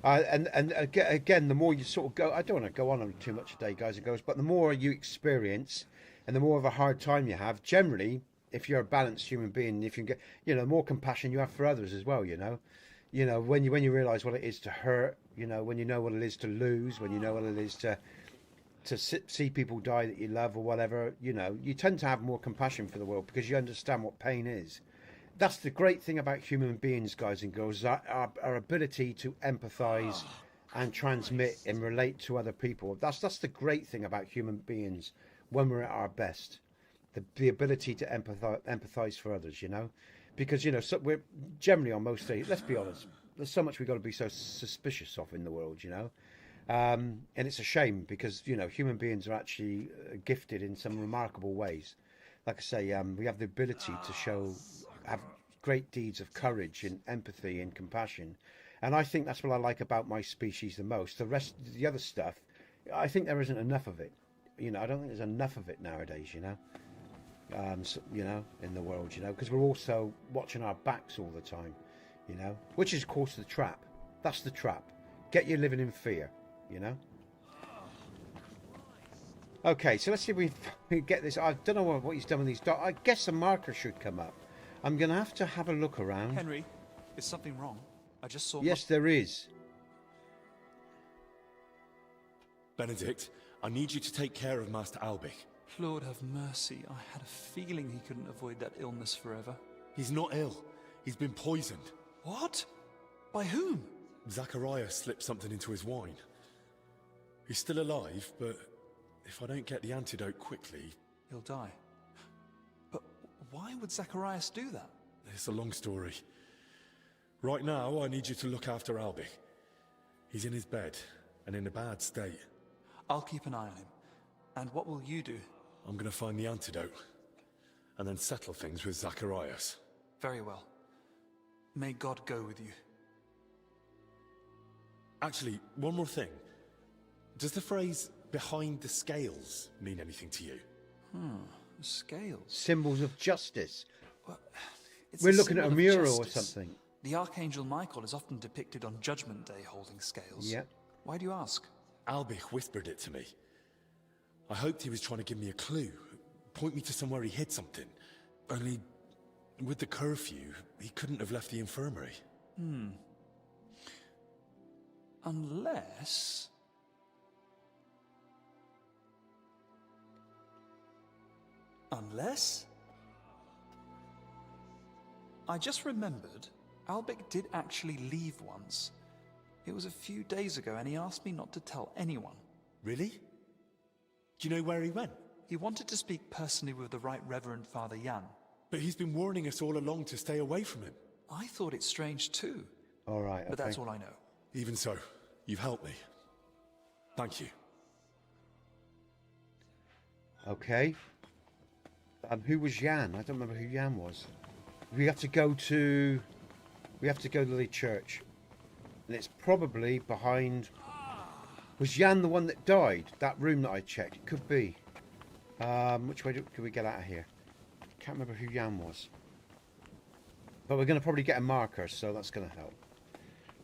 And again, the more you sort of go, I don't want to go on too much today, guys and girls, but the more you experience and the more of a hard time you have, generally, if you're a balanced human being, if you get, you know, the more compassion you have for others as well, you know. You know, when you realize what it is to hurt, you know, when you know what it is to lose, when you know what it is to see people die that you love or whatever, you know, you tend to have more compassion for the world because you understand what pain is. That's the great thing about human beings, guys and girls, our ability to empathize and transmit and relate to other people. That's the great thing about human beings when we're at our best. The ability to empathize for others, you know, because, you know, so we're generally on most days, let's be honest, there's so much we've got to be so suspicious of in the world, you know. And it's a shame because, you know, human beings are actually gifted in some remarkable ways. Like I say, we have the ability to have great deeds of courage and empathy and compassion. And I think that's what I like about my species the most. The other stuff, I think there isn't enough of it. You know, I don't think there's enough of it nowadays, you know. So, you know, in the world, you know, because we're also watching our backs all the time, you know, which is, of course, the trap. That's the trap. Get you living in fear, you know. Okay, so let's see if we get this. I don't know what he's done with these dots. I guess a marker should come up. I'm going to have a look around. Henry, is something wrong? I just saw... Yes, there is. Benedict, I need you to take care of Master Albich. Lord have mercy. I had a feeling he couldn't avoid that illness forever. He's not ill. He's been poisoned. What? By whom? Zachariah slipped something into his wine. He's still alive, but if I don't get the antidote quickly... He'll die. But why would Zacharias do that? It's a long story. Right now, I need you to look after Albich. He's in his bed, and in a bad state. I'll keep an eye on him. And what will you do? I'm going to find the antidote, and then settle things with Zacharias. Very well. May God go with you. Actually, one more thing. Does the phrase, behind the scales, mean anything to you? Scales? Symbols of justice. Well, we're looking at a mural or something. The Archangel Michael is often depicted on Judgment Day holding scales. Yep. Why do you ask? Albich whispered it to me. I hoped he was trying to give me a clue, point me to somewhere he hid something. Only, with the curfew, he couldn't have left the infirmary. Unless... Unless... I just remembered, Albic did actually leave once. It was a few days ago and he asked me not to tell anyone. Really? Do you know where he went? He wanted to speak personally with the Right Reverend Father Jan. But he's been warning us all along to stay away from him. I thought it strange too. All right, okay. But that's all I know. Even so, you've helped me. Thank you. Okay. Who was Jan? I don't remember who Jan was. We have to go to the church. And it's probably behind... Was Jan the one that died? That room that I checked? It could be. Which way could we get out of here? I can't remember who Jan was. But we're going to probably get a marker, so that's going to help.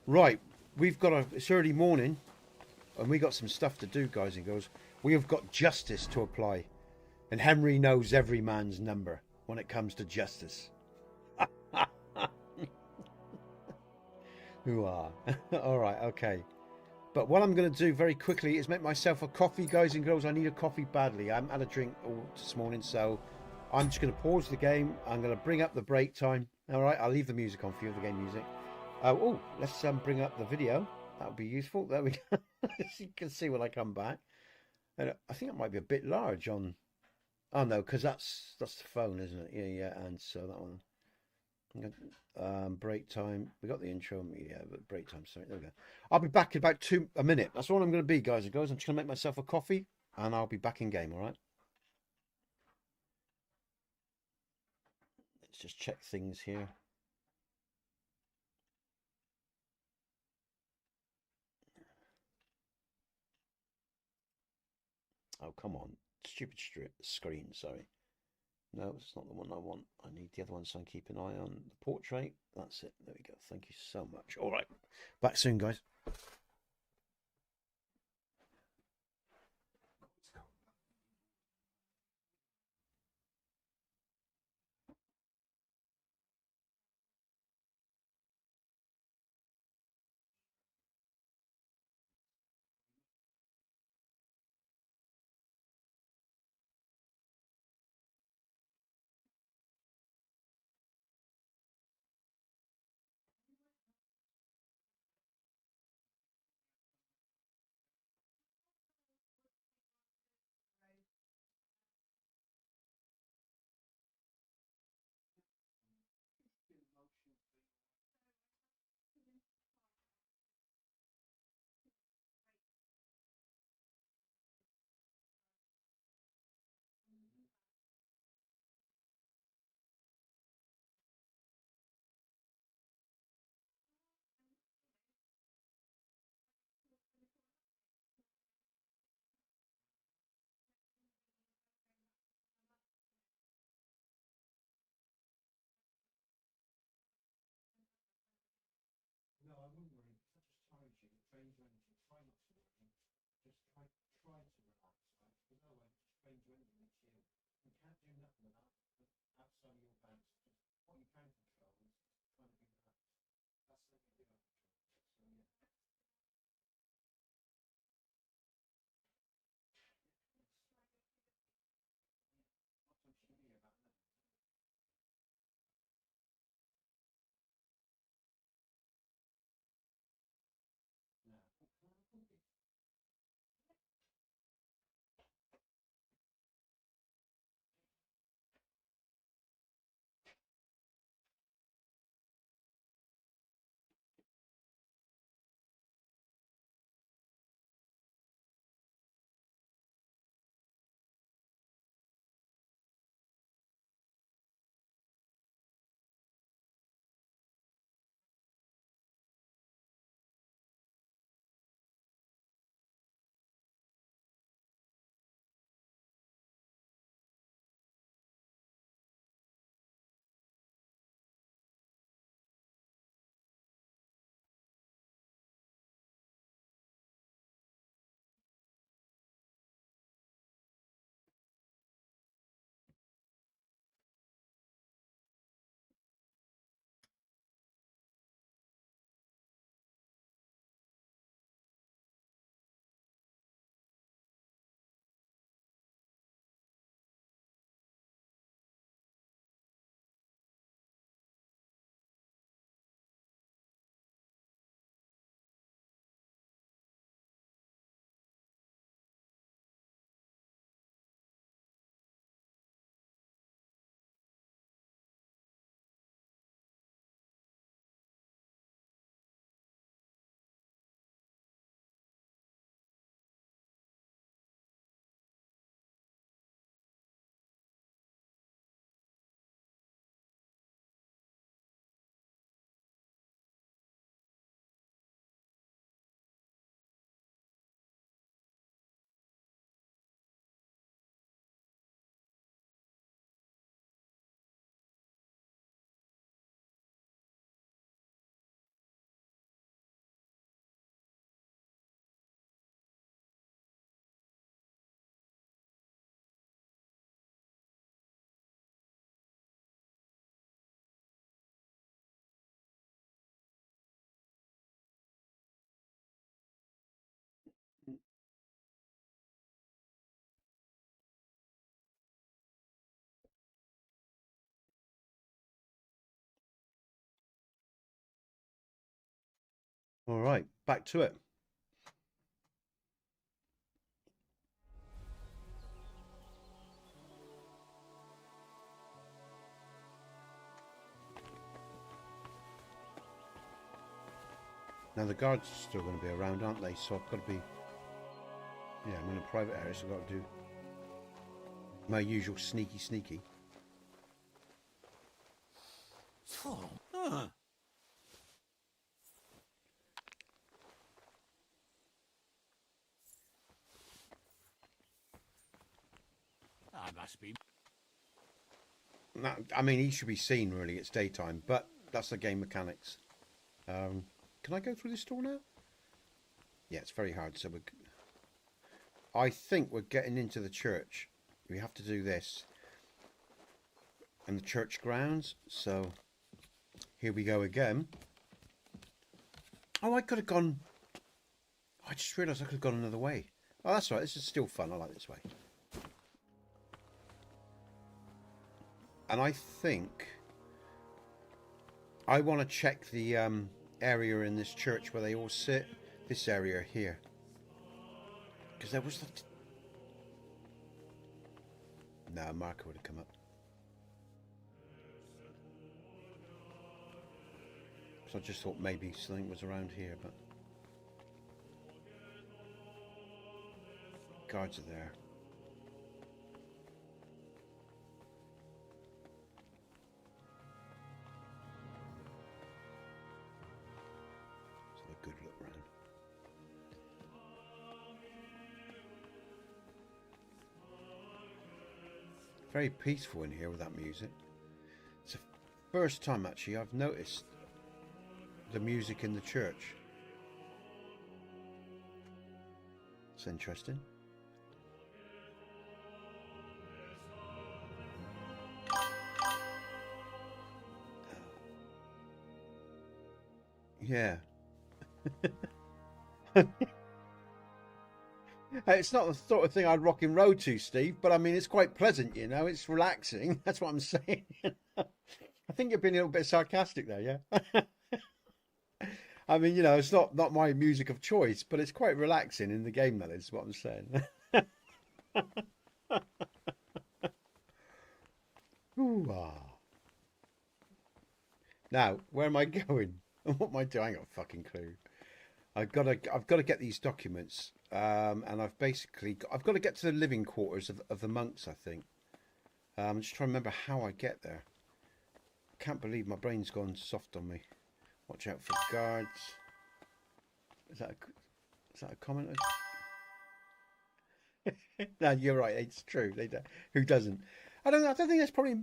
Right. It's early morning. And we got some stuff to do, guys and girls. We have got justice to apply. And Henry knows every man's number when it comes to justice. Hoo-ah. All right, okay. But what I'm going to do very quickly is make myself a coffee, guys and girls. I need a coffee badly. I haven't had a drink all this morning, so I'm just going to pause the game. I'm going to bring up the break time. All right, I'll leave the music on for you, the game music. Let's bring up the video. That would be useful. There we go. You can see when I come back. And I think it might be a bit large on... Oh, no, because that's the phone, isn't it? Yeah, and so that one... break time. We got the intro. Yeah, but break time. Sorry, there we go. I'll be back in about a minute. That's all I'm going to be, guys and girls. I'm just going to make myself a coffee, and I'll be back in game. All right. Let's just check things here. Oh, come on, stupid screen. Sorry. No, it's not the one I want. I need the other one, so I can keep an eye on the portrait. That's it. There we go. Thank you so much. All right. Back soon, guys. No, I wouldn't worry. Such a tired you. It drains your energy. Try not to worry. Just try to relax, right? Because otherwise it just drains your energy, makes you ill. You can't do nothing outside of your bounds. Just what you can control is trying to be relaxed. That's the thing I control. So yeah. What time should be about now? All right, back to it. Now the guards are still going to be around, aren't they? So I've got to be... Yeah, I'm in a private area, so I've got to do my usual sneaky. I must be. Now, I mean, he should be seen, really. It's daytime, but that's the game mechanics. Can I go through this door now? Yeah, it's very hard, so I think we're getting into the church. We have to do this. And the church grounds, so here we go again. Oh, I could have gone... I just realised I could have gone another way. Oh, that's right, this is still fun. I like this way. And I think I want to check the area in this church where they all sit. This area here. Because there was the... No, marker would have come up. So I just thought maybe something was around here, but... Guards are there. So a good look round. Very peaceful in here with that music. It's the first time actually I've noticed the music in the church. It's interesting. Yeah. It's not the sort of thing I'd rock and roll to, Steve, but I mean, it's quite pleasant, you know, it's relaxing. That's what I'm saying. I think you're being a little bit sarcastic there, yeah? I mean, you know, it's not my music of choice, but it's quite relaxing in the game, that is what I'm saying. Ooh, ah. Now, where am I going? What am I doing? I ain't got a fucking clue. I've got to get these documents, and I've got to get to the living quarters of the monks. I think. I'm just trying to remember how I get there. Can't believe my brain's gone soft on me. Watch out for guards. Is that a comment? No, you're right. It's true. They do. Who doesn't? I don't think there's probably.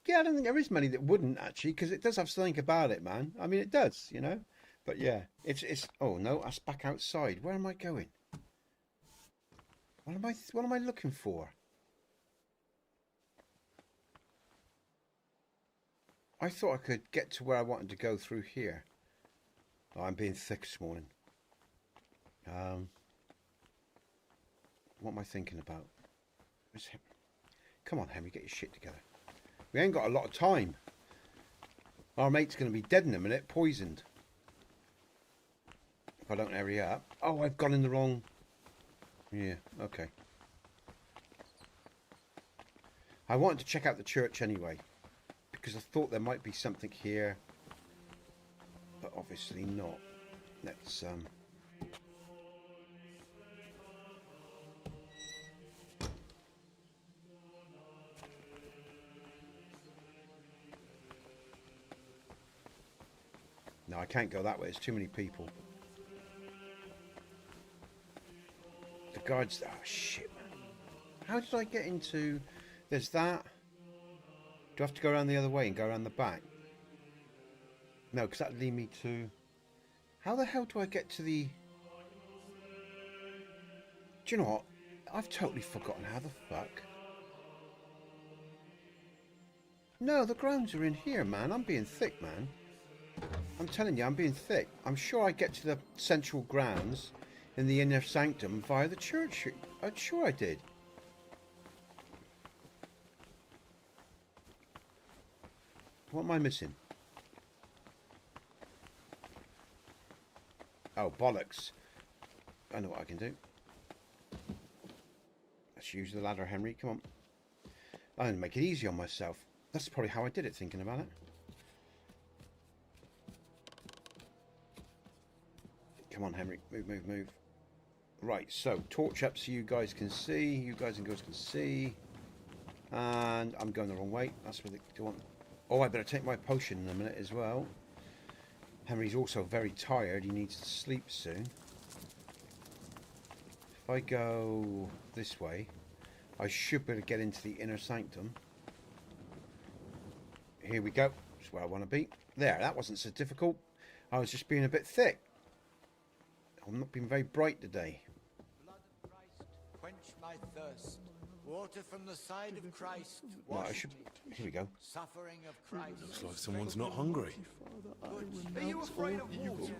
Yeah, I don't think there is many that wouldn't actually, because it does have something about it, man. I mean, it does, you know. But yeah, it's. Oh no, that's back outside. Where am I going? What am I looking for? I thought I could get to where I wanted to go through here. Oh, I'm being thick this morning. What am I thinking about? Come on, Henry, get your shit together. We ain't got a lot of time. Our mate's going to be dead in a minute, poisoned. If I don't hurry up. Oh, I've gone in the wrong... Yeah, okay. I wanted to check out the church anyway, because I thought there might be something here, but obviously not. Let's no, I can't go that way. There's too many people. The guards... Oh, shit, man. How did I get into... There's that. Do I have to go around the other way and go around the back? No, because that'd lead me to... How the hell do I get to the... Do you know what? I've totally forgotten how the fuck... No, the grounds are in here, man. I'm being thick, man. I'm telling you, I'm being thick. I'm sure I get to the central grounds in the inner sanctum via the church. I'm sure I did. What am I missing? Oh, bollocks. I know what I can do. Let's use the ladder, Henry. Come on. I'm going to make it easy on myself. That's probably how I did it, thinking about it. Come on, Henry. Move, move, move. Right, so torch up so you guys can see. You guys and girls can see. And I'm going the wrong way. That's what they want. Oh, I better take my potion in a minute as well. Henry's also very tired. He needs to sleep soon. If I go this way, I should be able to get into the inner sanctum. Here we go. That's where I want to be. There, that wasn't so difficult. I was just being a bit thick. I'm not being very bright today. Blood of Christ, quench my thirst. Water from the side of Christ. Right, I should. Here we go. Suffering of Christ. Looks like someone's not hungry. Are you afraid of water?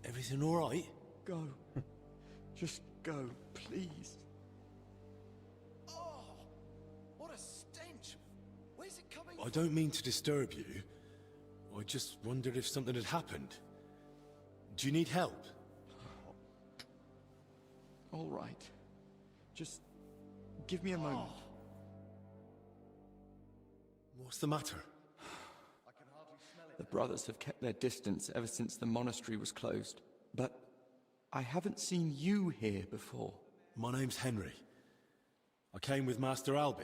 Everything all right? Go. Just go, please. Oh, what a stench! Where's it coming I don't mean to disturb you. I just wondered if something had happened. Do you need help? All right. Just give me a moment. What's the matter? The brothers have kept their distance ever since the monastery was closed. But I haven't seen you here before. My name's Henry. I came with Master Albie.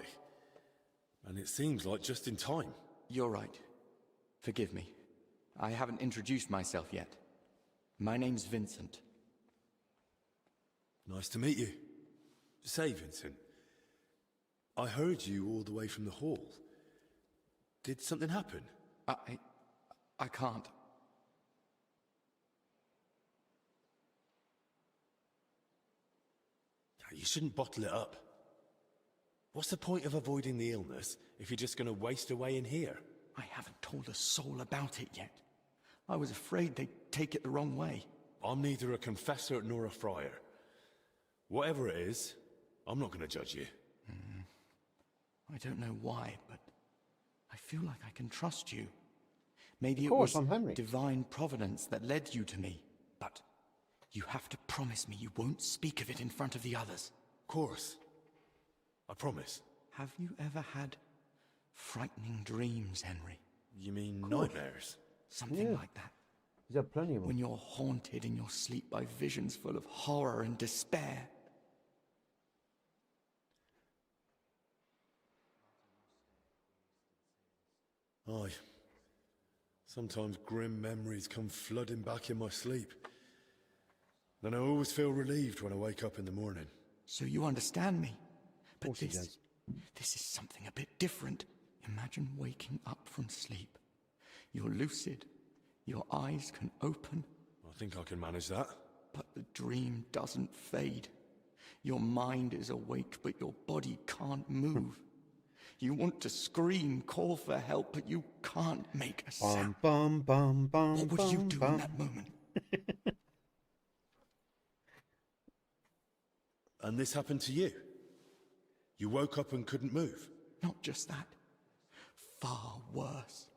And it seems like just in time. You're right. Forgive me. I haven't introduced myself yet. My name's Vincent. Nice to meet you. Say, Vincent, I heard you all the way from the hall. Did something happen? I can't. You shouldn't bottle it up. What's the point of avoiding the illness if you're just going to waste away in here? I haven't told a soul about it yet. I was afraid they'd take it the wrong way. I'm neither a confessor nor a friar. Whatever it is, I'm not going to judge you. I don't know why, but I feel like I can trust you. Maybe it was divine providence that led you to me, but you have to promise me you won't speak of it in front of the others. Of course. I promise. Have you ever had frightening dreams, Henry? You mean nightmares? Something like that. He's had plenty of them. When you're haunted in your sleep by visions full of horror and despair. Aye. Sometimes grim memories come flooding back in my sleep. Then I always feel relieved when I wake up in the morning. So you understand me. But this is something a bit different. Imagine waking up from sleep. You're lucid. Your eyes can open. I think I can manage that. But the dream doesn't fade. Your mind is awake, but your body can't move. You want to scream, call for help, but you can't make a sound. What would you do in that moment? And this happened to you? You woke up and couldn't move? Not just that. Far worse.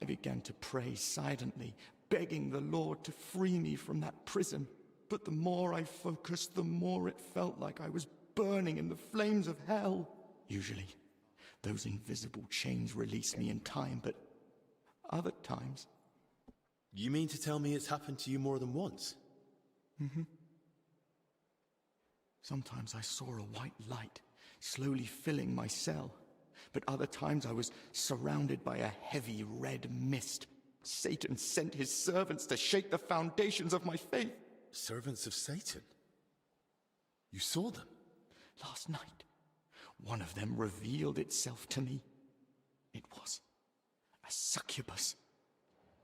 I began to pray silently, begging the Lord to free me from that prison. But the more I focused, the more it felt like I was burning in the flames of hell. Usually, those invisible chains release me in time, but other times... You mean to tell me it's happened to you more than once? Mm-hmm. Sometimes I saw a white light slowly filling my cell, but other times I was surrounded by a heavy red mist. Satan sent his servants to shake the foundations of my faith. Servants of Satan? You saw them? Last night, one of them revealed itself to me. It was a succubus.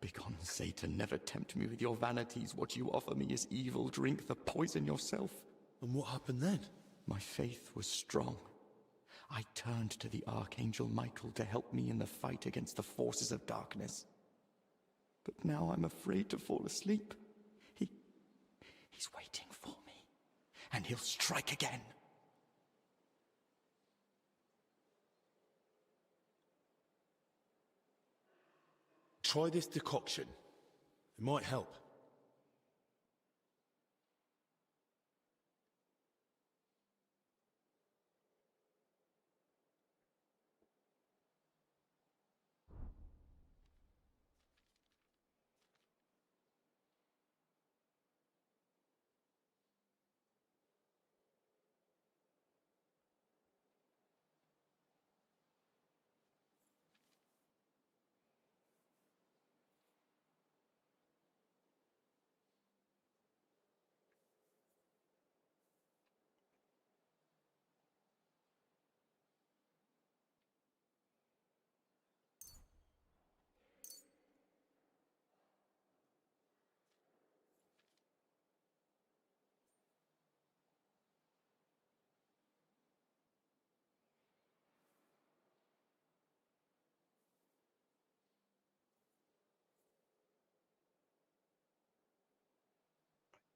Begone, Satan, never tempt me with your vanities. What you offer me is evil. Drink the poison yourself. And what happened then? My faith was strong. I turned to the Archangel Michael to help me in the fight against the forces of darkness. But now I'm afraid to fall asleep. He's waiting for me, and he'll strike again. Try this decoction. It might help.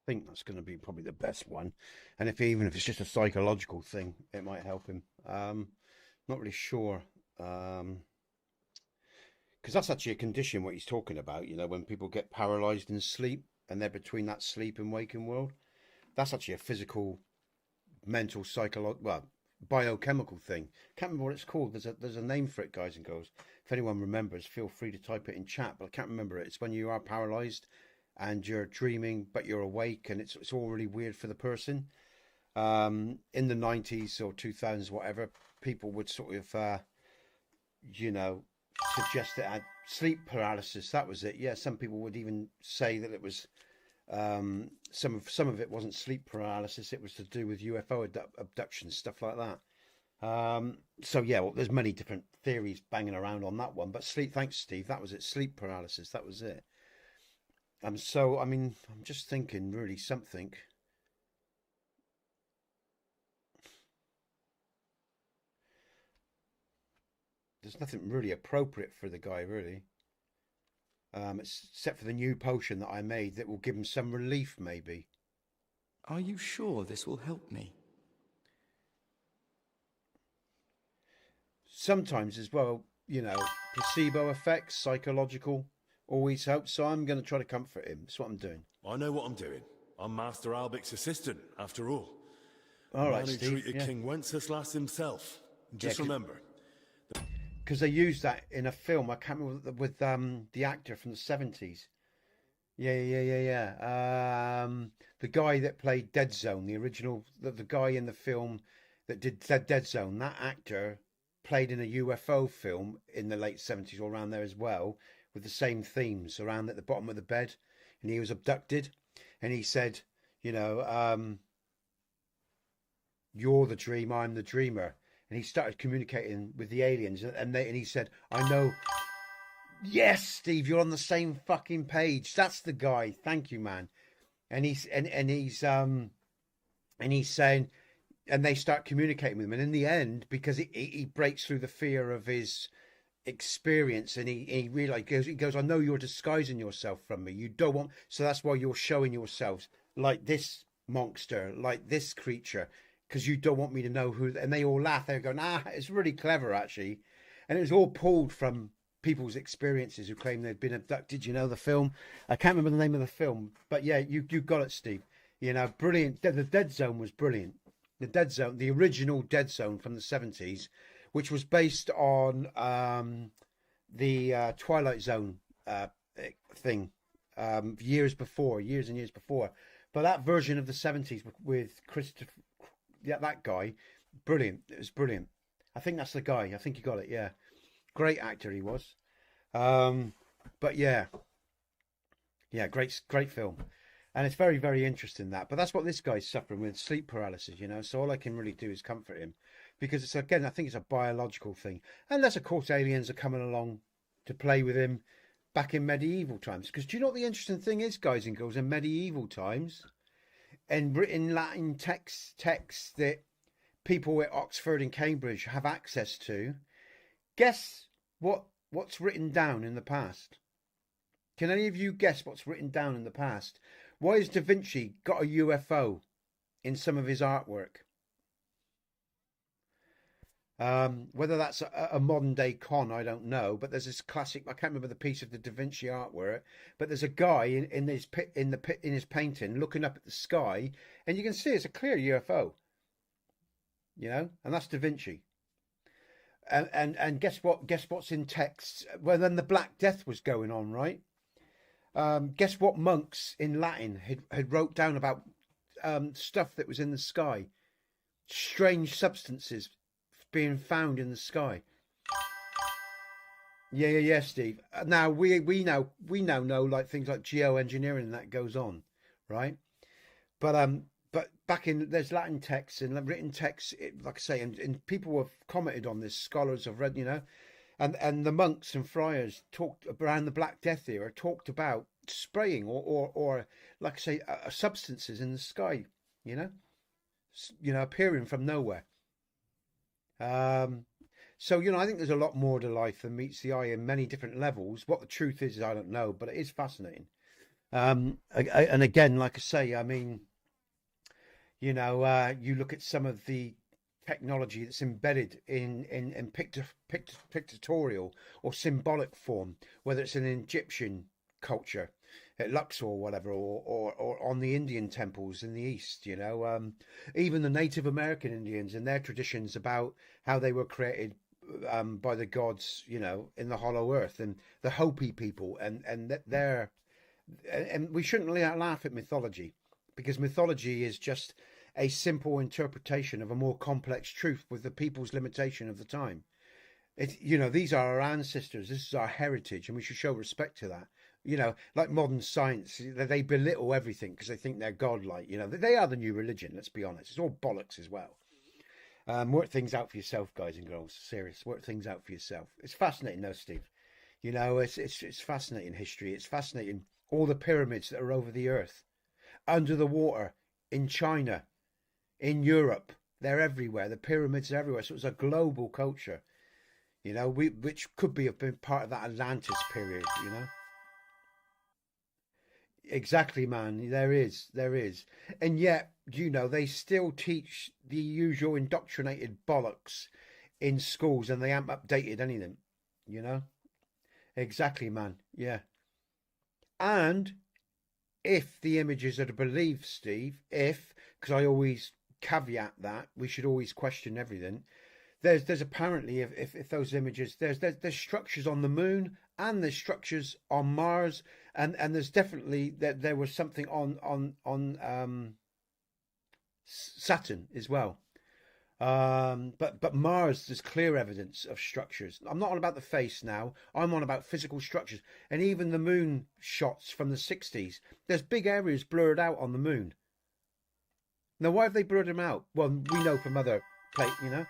I think that's going to be probably the best one. And even if it's just a psychological thing, it might help him. Not really sure. Because that's actually a condition, what he's talking about, you know, when people get paralyzed in sleep and they're between that sleep and waking world. That's actually a physical, mental, psychological, well, biochemical thing. Can't remember what it's called. There's a name for it, guys and girls. If anyone remembers, feel free to type it in chat, but I can't remember it. It's when you are paralyzed and you're dreaming, but you're awake, and it's all really weird for the person. In the 90s or 2000s, whatever, people would sort of, you know, suggest that I had sleep paralysis. That was it. Yeah, some people would even say that it was some of it wasn't sleep paralysis. It was to do with UFO abductions, stuff like that. So yeah, well, there's many different theories banging around on that one. But sleep. Thanks, Steve. That was it. Sleep paralysis. That was it. So I mean, I'm just thinking, really something. There's nothing really appropriate for the guy, really. Except for the new potion that I made that will give him some relief, maybe. Are you sure this will help me? Sometimes as well, you know, placebo effects, psychological, always helps. So I'm going to try to comfort him. That's what I'm doing. I know what I'm doing. I'm Master Albic's assistant, after all. All right, man who Steve. treated King Wenceslas himself. Just remember. Because they used that in a film. I can't remember with the actor from the 70s. Yeah. The guy that played Dead Zone, the original, the guy in the film that did Dead Zone, that actor played in a UFO film in the late 70s or around there as well, with the same themes around at the bottom of the bed. And he was abducted. And he said, you know, you're the dream, I'm the dreamer. And he started communicating with the aliens, and he said, "I know." Yes, Steve, you're on the same fucking page. That's the guy. Thank you, man. And he's saying, and they start communicating with him, and in the end, because he breaks through the fear of his experience, and he realizes, he goes, "I know you're disguising yourself from me. You don't want, so that's why you're showing yourselves like this monster, like this creature." Because you don't want me to know who, and they all laugh. They're going, it's really clever, actually. And it was all pulled from people's experiences who claim they'd been abducted. You know, the film, I can't remember the name of the film, but yeah, you got it, Steve. You know, brilliant. The Dead Zone was brilliant. The Dead Zone, the original Dead Zone from the 70s, which was based on the Twilight Zone thing years and years before. But that version of the 70s with Christopher, yeah, that guy, brilliant. It was brilliant. I think that's the guy. I think you got it. Yeah, great actor he was. But yeah, great film, and it's very, very interesting that. But that's what this guy's suffering with, sleep paralysis. You know, so all I can really do is comfort him, because it's, again, I think it's a biological thing, unless of course aliens are coming along to play with him back in medieval times. Because do you know what the interesting thing is, guys and girls, in medieval times? And written Latin texts that people at Oxford and Cambridge have access to. Guess what's written down in the past? Can any of you guess what's written down in the past? Why has Da Vinci got a UFO in some of his artwork? Whether that's a modern day con, I don't know. But there's this classic. I can't remember the piece of the Da Vinci artwork, but there's a guy in his painting looking up at the sky, and you can see it's a clear UFO. And that's Da Vinci. And guess what? Guess what's in text? Well, then the Black Death was going on, right? Guess what monks in Latin had wrote down about stuff that was in the sky, strange substances being found in the sky. Yeah, Steve. Now we now know like things like geoengineering and that goes on, right? But back in there's Latin texts and written texts, like I say, and people have commented on this. Scholars have read, and the monks and friars talked around the Black Death era, talked about spraying or like I say, substances in the sky, appearing from nowhere. So I think there's a lot more to life than meets the eye in many different levels. What the truth is, I don't know, but it is fascinating. And again, like I say, I mean, you look at some of the technology that's embedded in pictorial or symbolic form, whether it's an Egyptian culture at Luxor or whatever, or on the Indian temples in the East, even the Native American Indians and their traditions about how they were created by the gods, in the hollow earth, and the Hopi people, and we shouldn't laugh at mythology, because mythology is just a simple interpretation of a more complex truth with the people's limitation of the time. These are our ancestors, this is our heritage, and we should show respect to that. Like modern science, they belittle everything because they think they're godlike. They are the new religion, let's be honest. It's all bollocks as well. Work things out for yourself, guys and girls. Serious, work things out for yourself. It's fascinating though, Steve. It's fascinating history. It's fascinating. All the pyramids that are over the earth, under the water, in China, in Europe, they're everywhere. The pyramids are everywhere. So it was a global culture, which could have been part of that Atlantis period, Exactly, man. There is. And yet, they still teach the usual indoctrinated bollocks in schools, and they haven't updated anything, Exactly, man. Yeah. And if the images are to believe, Steve, because I always caveat that, we should always question everything. There's apparently, if those images, there's structures on the moon, and there's structures on Mars, and there's definitely there was something on Saturn as well. But Mars, there's clear evidence of structures. I'm not on about the face now. I'm on about physical structures, and even the moon shots from the 60s. There's big areas blurred out on the moon. Now, why have they blurred them out? Well, we know from other places,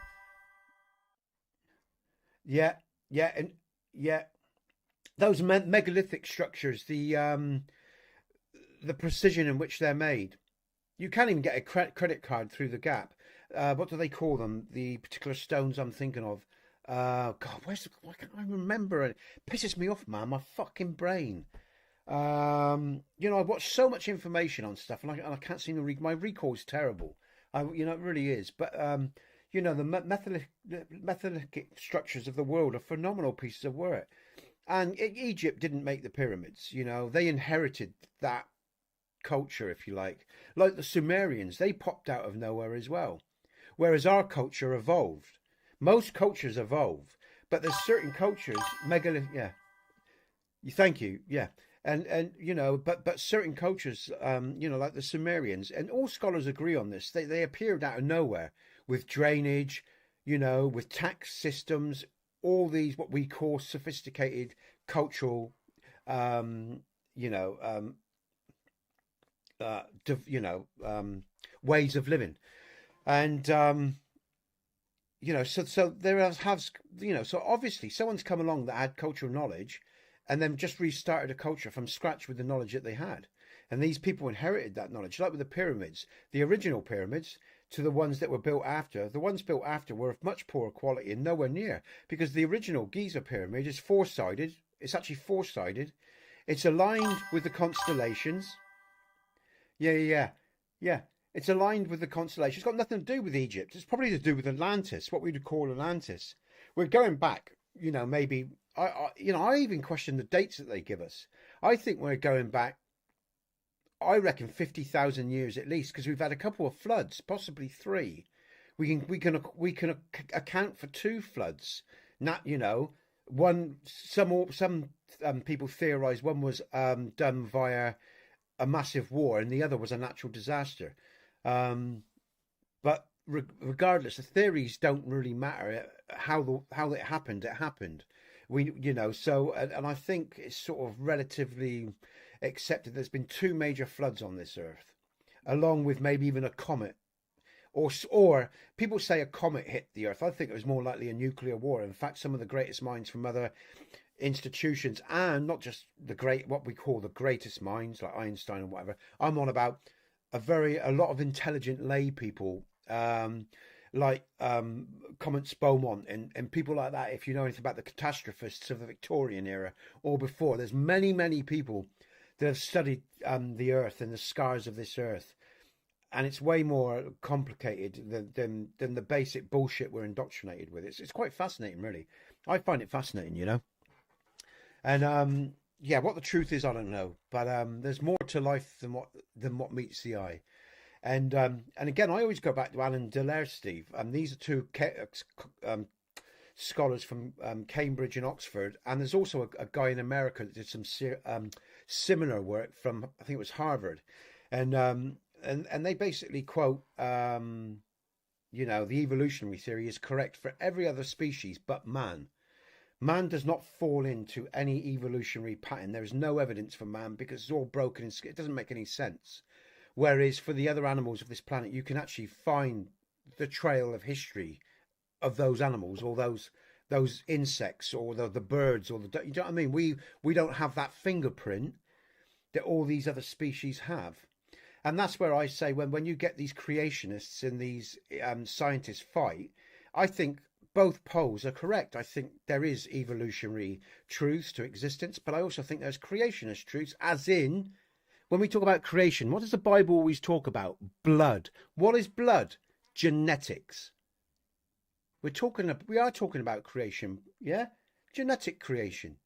Yeah. Those megalithic structures, the precision in which they're made, you can't even get a credit card through the gap. What do they call them? The particular stones I'm thinking of. God, why can't I remember? It pisses me off, man. My fucking brain. I've watched so much information on stuff, and I can't seem to read. My recall's terrible. It really is. But the methylitic structures of the world are phenomenal pieces of work. And Egypt didn't make the pyramids, they inherited that culture, if you like the Sumerians. They popped out of nowhere as well. Whereas our culture evolved. Most cultures evolve, but there's certain cultures, yeah. Thank you, yeah. And but certain cultures, like the Sumerians, and all scholars agree on this, they appeared out of nowhere with drainage, with tax systems, all these what we call sophisticated cultural, ways of living, and so there has so obviously someone's come along that had cultural knowledge, and then just restarted a culture from scratch with the knowledge that they had, and these people inherited that knowledge, like with the pyramids, the original pyramids, to the ones that were built after. The ones built after were of much poorer quality and nowhere near, because the original Giza pyramid is four-sided. It's actually four-sided. It's aligned with the constellations. Yeah. It's aligned with the constellation. It's got nothing to do with Egypt. It's probably to do with Atlantis, what we'd call Atlantis. We're going back, maybe, I even question the dates that they give us. I think we're going back, I reckon 50,000 years at least, because we've had a couple of floods, possibly 3. We can account for 2 floods. Not, one, some people theorize one was done via a massive war and the other was a natural disaster. But regardless, the theories don't really matter. How it happened, it happened. So, and I think it's sort of relatively accepted there's been 2 major floods on this earth, along with maybe even a comet. Or people say a comet hit the earth. I think it was more likely a nuclear war. In fact, some of the greatest minds from other institutions, and not just what we call the greatest minds like Einstein and whatever. I'm on about a lot of intelligent lay people, like Comets Beaumont and people like that. If you know anything about the catastrophists of the Victorian era or before, there's many people that have studied the earth and the scars of this earth. And it's way more complicated than the basic bullshit we're indoctrinated with. It's quite fascinating, really. I find it fascinating, And what the truth is, I don't know. But there's more to life than what meets the eye. And again, I always go back to Alan Dlive, Steve. These are 2 scholars from Cambridge and Oxford, and there's also a guy in America that did some similar work from, I think it was Harvard, and they basically quote, the evolutionary theory is correct for every other species but man. Man does not fall into any evolutionary pattern. There is no evidence for man because it's all broken. It doesn't make any sense. Whereas for the other animals of this planet, you can actually find the trail of history of those animals or those insects or the birds or you know what I mean? We don't have that fingerprint that all these other species have. And that's where I say when you get these creationists and these scientists fight, I think both poles are correct. I think there is evolutionary truths to existence, but I also think there's creationist truths, as in, when we talk about creation, what does the Bible always talk about? Blood. What is blood? Genetics. We are talking about creation, yeah? Genetic creation.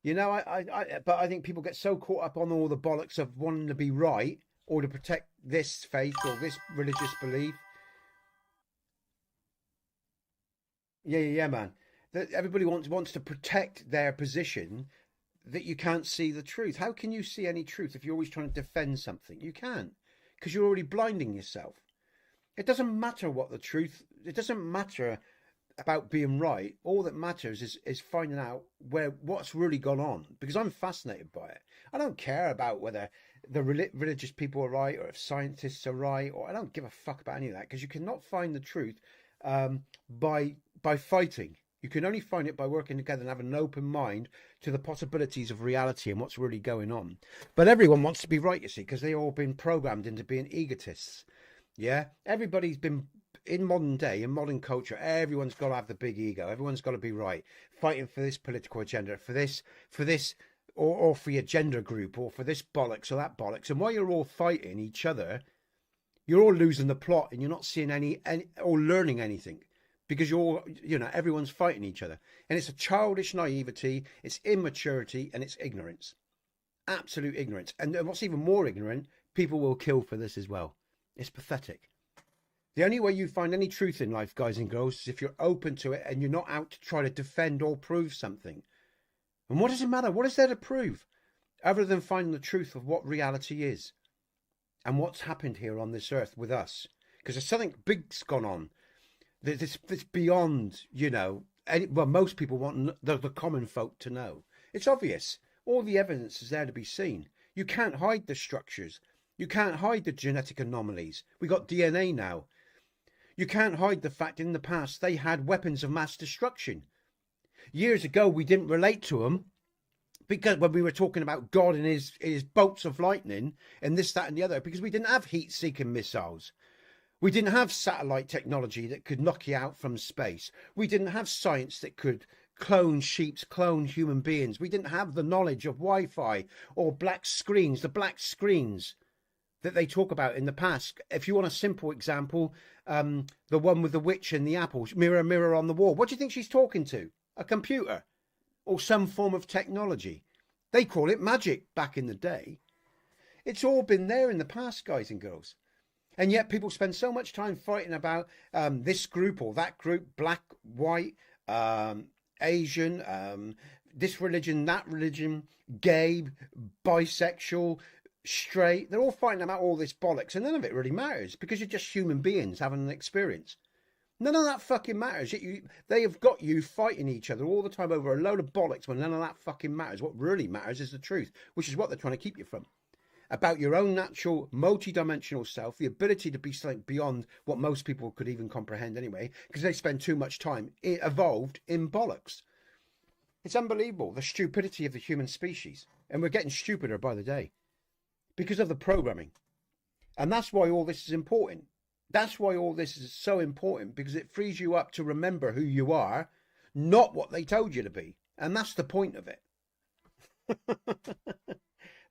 But I think people get so caught up on all the bollocks of wanting to be right or to protect this faith or this religious belief. Yeah, man. That everybody wants to protect their position, that you can't see the truth. How can you see any truth if you're always trying to defend something? You can't, because you're already blinding yourself. It doesn't matter what the truth, it doesn't matter about being right. All that matters is finding out what's really gone on, because I'm fascinated by it. I don't care about whether the religious people are right or if scientists are right, or I don't give a fuck about any of that, because you cannot find the truth by fighting. You can only find it by working together and having an open mind to the possibilities of reality and what's really going on. But everyone wants to be right, you see, because they've all been programmed into being egotists. Yeah, everybody's been, in modern day, in modern culture, everyone's got to have the big ego. Everyone's got to be right, fighting for this political agenda, for this, or for your gender group, or for this bollocks or that bollocks. And while you're all fighting each other, you're all losing the plot, and you're not seeing any or learning anything, because everyone's fighting each other. And it's a childish naivety, it's immaturity, and it's ignorance. Absolute ignorance. And what's even more ignorant, people will kill for this as well. It's pathetic. The only way you find any truth in life, guys and girls, is if you're open to it and you're not out to try to defend or prove something. And what does it matter? What is there to prove? Other than finding the truth of what reality is and what's happened here on this earth with us. Because there's something big's gone on. That's beyond, most people want the common folk to know. It's obvious. All the evidence is there to be seen. You can't hide the structures. You can't hide the genetic anomalies. We got DNA now. You can't hide the fact in the past they had weapons of mass destruction. Years ago, we didn't relate to them because when we were talking about God and his bolts of lightning and this, that, and the other, because we didn't have heat-seeking missiles. We didn't have satellite technology that could knock you out from space. We didn't have science that could clone sheep, clone human beings. We didn't have the knowledge of Wi-Fi or black screens, the black screens. that they talk about in the past. If you want a simple example, the one with the witch and the apples, mirror, mirror on the wall. What do you think she's talking to? A computer or some form of technology? They call it magic back in the day. It's all been there in the past, guys and girls. And yet people spend so much time fighting about this group or that group, black, white, Asian, this religion, that religion, gay, bisexual, straight. They're all fighting about all this bollocks, and none of it really matters because you're just human beings having an experience. None of that fucking matters. They have got you fighting each other all the time over a load of bollocks when none of that fucking matters. What really matters is the truth, which is what they're trying to keep you from. About your own natural, multi-dimensional self, the ability to be something beyond what most people could even comprehend anyway, because they spend too much time evolved in bollocks. It's unbelievable, the stupidity of the human species. And we're getting stupider by the day because of the programming. And that's why all this is important. That's why all this is so important, because it frees you up to remember who you are, not what they told you to be. And that's the point of it.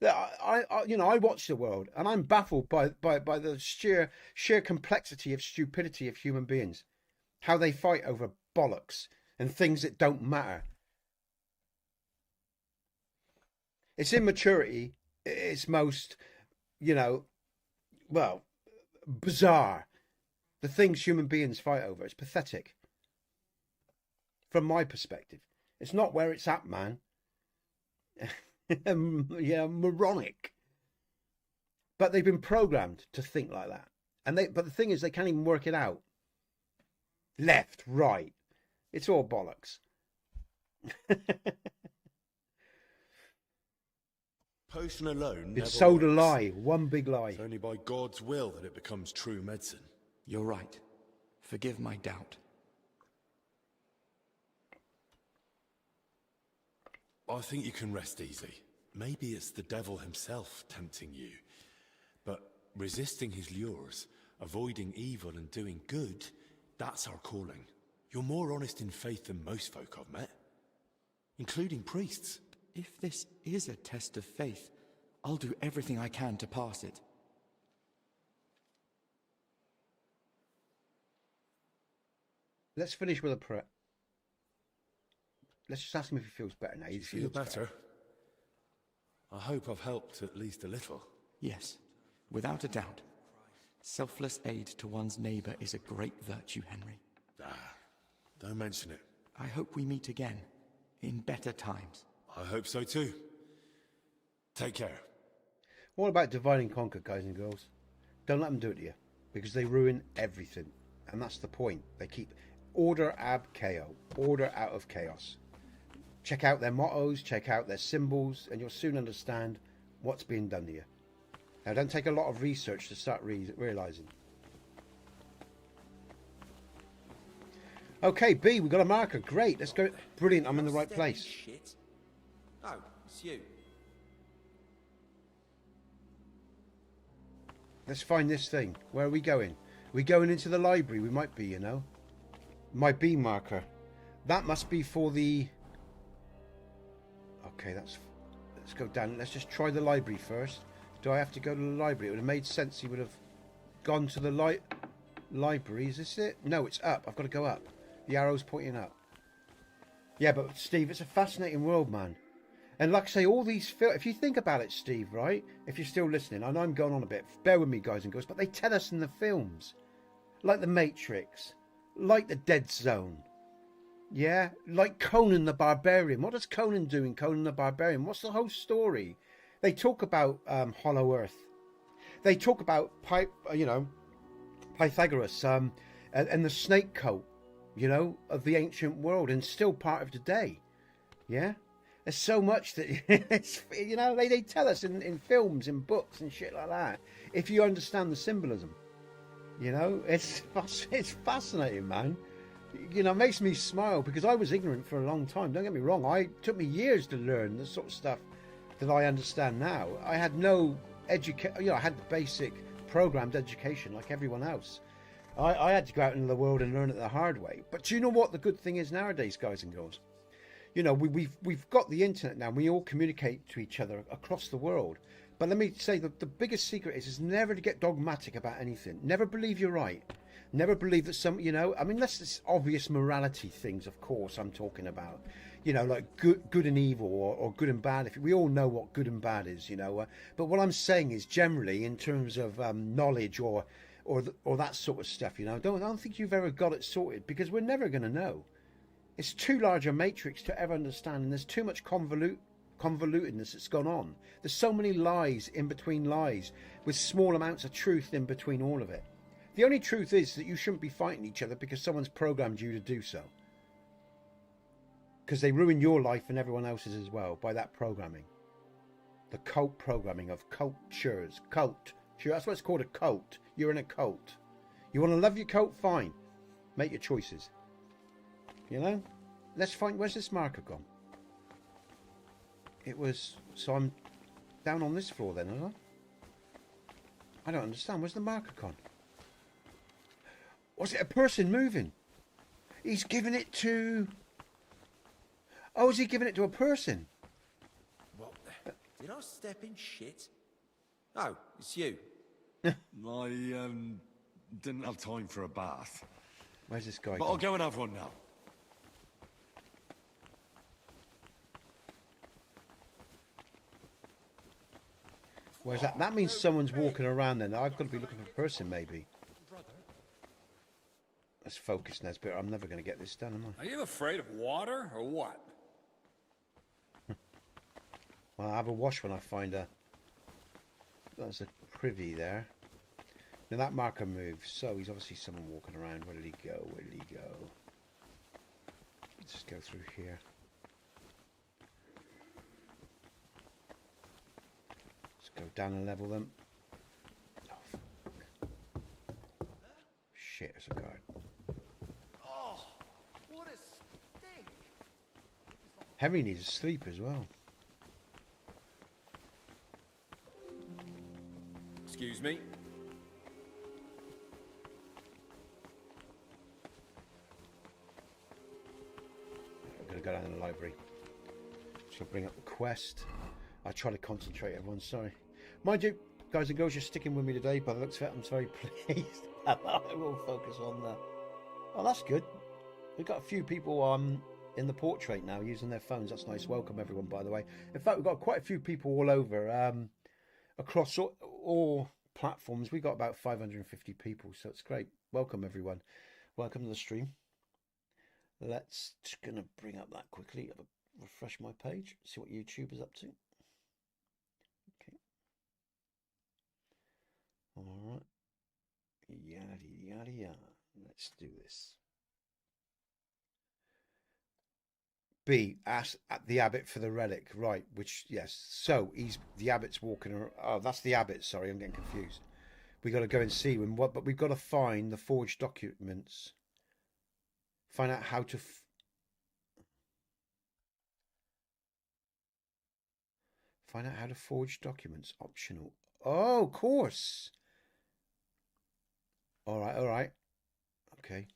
I watch the world and I'm baffled by the sheer complexity of stupidity of human beings. How they fight over bollocks and things that don't matter. It's immaturity. It's most, bizarre. The things human beings fight over. It's pathetic. From my perspective. It's not where it's at, man. Yeah, moronic. But they've been programmed to think like that. But the thing is, they can't even work it out. Left, right. It's all bollocks. Potion alone It's sold a lie, one big lie. It's only by God's will that it becomes true medicine. You're right. Forgive my doubt. I think you can rest easy. Maybe it's the devil himself tempting you. But resisting his lures, avoiding evil and doing good, that's our calling. You're more honest in faith than most folk I've met, including priests. If this is a test of faith, I'll do everything I can to pass it. Let's finish with a prayer. Let's just ask him if he feels better now. You feel better? I hope I've helped at least a little. Yes, without a doubt. Selfless aid to one's neighbor is a great virtue, Henry. Don't mention it. I hope we meet again, in better times. I hope so too. Take care. What about divide and conquer, guys and girls? Don't let them do it to you, because they ruin everything. And that's the point. They keep order ab chaos, order out of chaos. Check out their mottos, check out their symbols, and you'll soon understand what's being done to you. Now, don't take a lot of research to start realizing. Okay, B, we've got a marker. Great, let's go. Brilliant, I'm in the right place. Shit. Oh, it's you. Let's find this thing. Where are we going? We're going into the library. We might be, My B marker. That must be for the... Okay, let's go down. Let's just try the library first. Do I have to go to the library? It would have made sense he would have gone to the library. Is this it? No, it's up. I've got to go up. The arrow's pointing up. Yeah, but Steve, it's a fascinating world, man. And like I say, all these if you think about it, Steve, right? If you're still listening, I know I'm going on a bit. Bear with me, guys and girls, but they tell us in the films. Like The Matrix. Like The Dead Zone. Yeah? Like Conan the Barbarian. What does Conan do in Conan the Barbarian? What's the whole story? They talk about Hollow Earth. They talk about, Pythagoras and the snake cult, of the ancient world, and still part of today. Yeah? There's so much that, they tell us in films, in books and shit like that. If you understand the symbolism, it's fascinating, man. It makes me smile because I was ignorant for a long time. Don't get me wrong. It took me years to learn the sort of stuff that I understand now. I had no education, I had the basic programmed education like everyone else. I had to go out into the world and learn it the hard way. But do you know what the good thing is nowadays, guys and girls? We've got the internet now. We all communicate to each other across the world. But let me say the biggest secret is never to get dogmatic about anything. Never believe you're right. Never believe that some, you know, I mean, unless it's obvious morality things, of course, I'm talking about. You know, like good and evil or good and bad. We all know what good and bad is, you know. But what I'm saying is generally in terms of knowledge or that sort of stuff, you know, I don't think you've ever got it sorted because we're never going to know. It's too large a matrix to ever understand, and there's too much convolutedness that's gone on. There's so many lies in between lies with small amounts of truth in between all of it. The only truth is that you shouldn't be fighting each other because someone's programmed you to do so. Because they ruin your life and everyone else's as well by that programming. The cult programming of cultures. Cult. Sure, that's what it's called, a cult. You're in a cult. You want to love your cult? Fine. Make your choices. You know? Let's find... Where's this marker gone? It was... So I'm down on this floor then, am I? I don't understand. Where's the marker gone? Was it a person moving? He's giving it to... Oh, is he giving it to a person? What the... Did I step in shit? Oh, it's you. I didn't have time for a bath. Where's this guy? But I'll go and have one now. Where's that? That means someone's walking around then. I've got to be looking for a person, maybe. Let's focus, Nesbit. I'm never going to get this done, am I? Are you afraid of water or what? Well, I'll have a wash when I find a... There's a privy there. Now that marker moves, so he's obviously someone walking around. Where did he go? Where did he go? Let's just go through here. Let's go down and level them. Oh, fuck. Shit, there's a guard. Oh, what a stink! Henry needs to sleep as well. Excuse me. I'm going to go down to the library. Just going to bring up the quest. I try to concentrate, everyone. Sorry. Mind you, guys and girls, you're sticking with me today. By the looks of it, I'm very pleased. I will focus on that. Oh, that's good. We've got a few people in the portrait now using their phones. That's nice. Welcome, everyone, by the way. In fact, we've got quite a few people all over. Across all platforms. We got about 550 people, so it's great. Welcome, everyone. Welcome to the stream. Let's just gonna bring up that quickly. Refresh my page. See what YouTube is up to. Okay. All right. Yada yada yada. Let's do this. B, ask at the abbot for the relic, right? Which, yes. So he's the abbot's walking around. Oh, that's the abbot. Sorry, I'm getting confused. We got to go and see him. What? But we've got to find the forged documents. Find out how to. Find out how to forge documents. Optional. Oh, of course. All right. All right. Okay.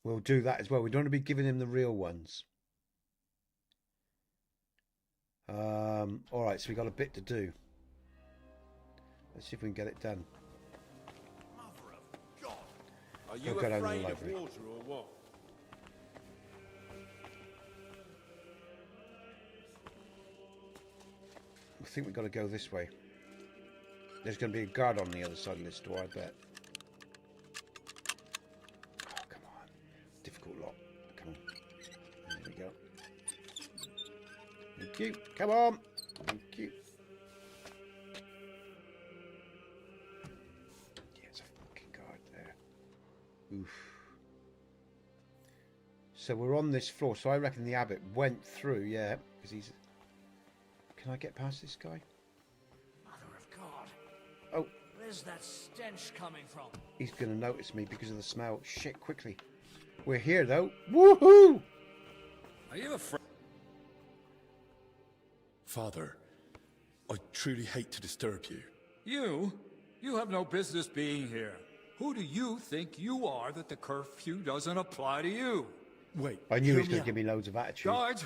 We'll do that as well. We don't want to be giving him the real ones. All right, so we got a bit to do. Let's see if we can get it done. Mother of God! Are you We'll go down to the afraid of library. water or what? I think we've got to go this way. There's going to be a guard on the other side of this door, I bet. Oh, come on. Difficult lot. Come on. There we go. Thank you. Come on. Thank you. Yeah, there's a fucking guard there. Oof. So we're on this floor. So I reckon the abbot went through, yeah, because he's... Can I get past this guy? Mother of God. Oh. Where's that stench coming from? He's going to notice me because of the smell. Shit, quickly. We're here, though. Woohoo! Are you afraid? Father, I truly hate to disturb you. You? You have no business being here. Who do you think you are that the curfew doesn't apply to you? Wait, I knew he was hear going to give me loads of attitude. Guard!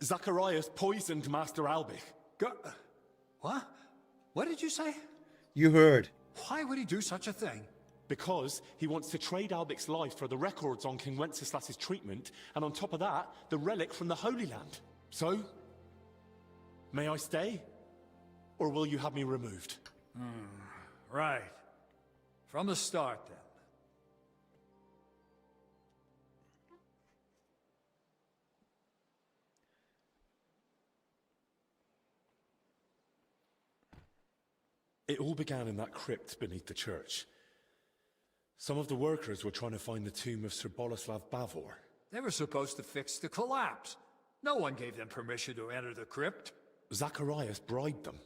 Zacharias poisoned Master Albich. What? What did you say? You heard. Why would he do such a thing? Because he wants to trade Albich's life for the records on King Wenceslas's treatment, and on top of that, the relic from the Holy Land. So, may I stay? Or will you have me removed? Right. From the start, then. It all began in that crypt beneath the church. Some of the workers were trying to find the tomb of Sir Boleslav Bavor. They were supposed to fix the collapse. No one gave them permission to enter the crypt. Zacharias bribed them.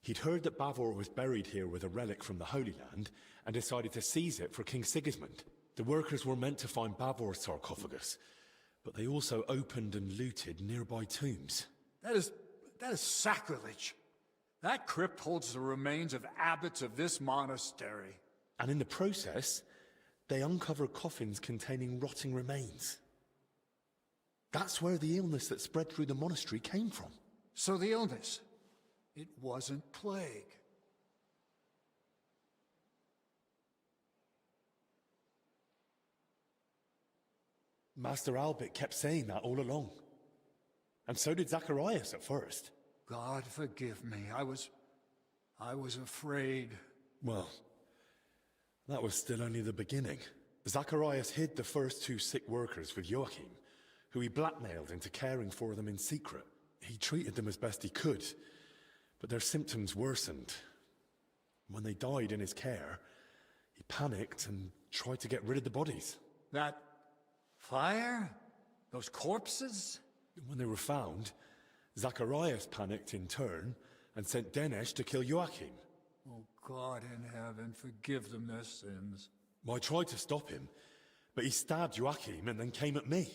He'd heard that Bavor was buried here with a relic from the Holy Land, and decided to seize it for King Sigismund. The workers were meant to find Bavor's sarcophagus, but they also opened and looted nearby tombs. That is sacrilege. That crypt holds the remains of abbots of this monastery. And in the process, they uncovered coffins containing rotting remains. That's where the illness that spread through the monastery came from. So the illness, it wasn't plague. Master Albert kept saying that all along. And so did Zacharias at first. God forgive me. I was afraid. Well, that was still only the beginning. Zacharias hid the first two sick workers with Joachim, who he blackmailed into caring for them in secret. He treated them as best he could, but their symptoms worsened. When they died in his care, he panicked and tried to get rid of the bodies. That fire? Those corpses? When they were found, Zacharias panicked in turn and sent Dinesh to kill Joachim. Oh, God in heaven, forgive them their sins. I tried to stop him, but he stabbed Joachim and then came at me.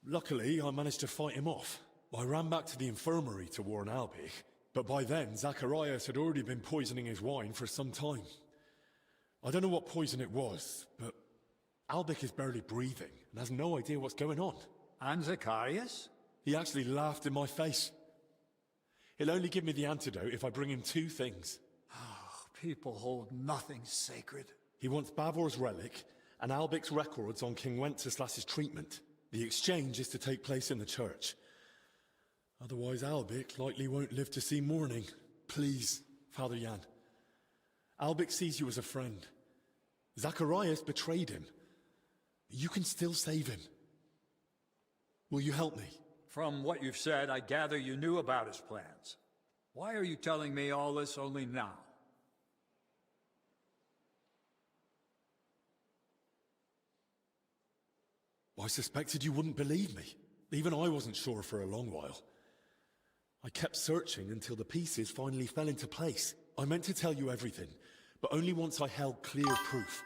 Luckily, I managed to fight him off. I ran back to the infirmary to warn Albich, but by then, Zacharias had already been poisoning his wine for some time. I don't know what poison it was, but Albich is barely breathing and has no idea what's going on. And Zacharias? He actually laughed in my face. He'll only give me the antidote if I bring him two things. Oh, people hold nothing sacred. He wants Bavor's relic and Albich's records on King Wenceslas's treatment. The exchange is to take place in the church. Otherwise, Albich likely won't live to see morning. Please, Father Jan. Albich sees you as a friend. Zacharias betrayed him. You can still save him. Will you help me? From what you've said, I gather you knew about his plans. Why are you telling me all this only now? I suspected you wouldn't believe me. Even I wasn't sure for a long while. I kept searching until the pieces finally fell into place. I meant to tell you everything, but only once I held clear proof.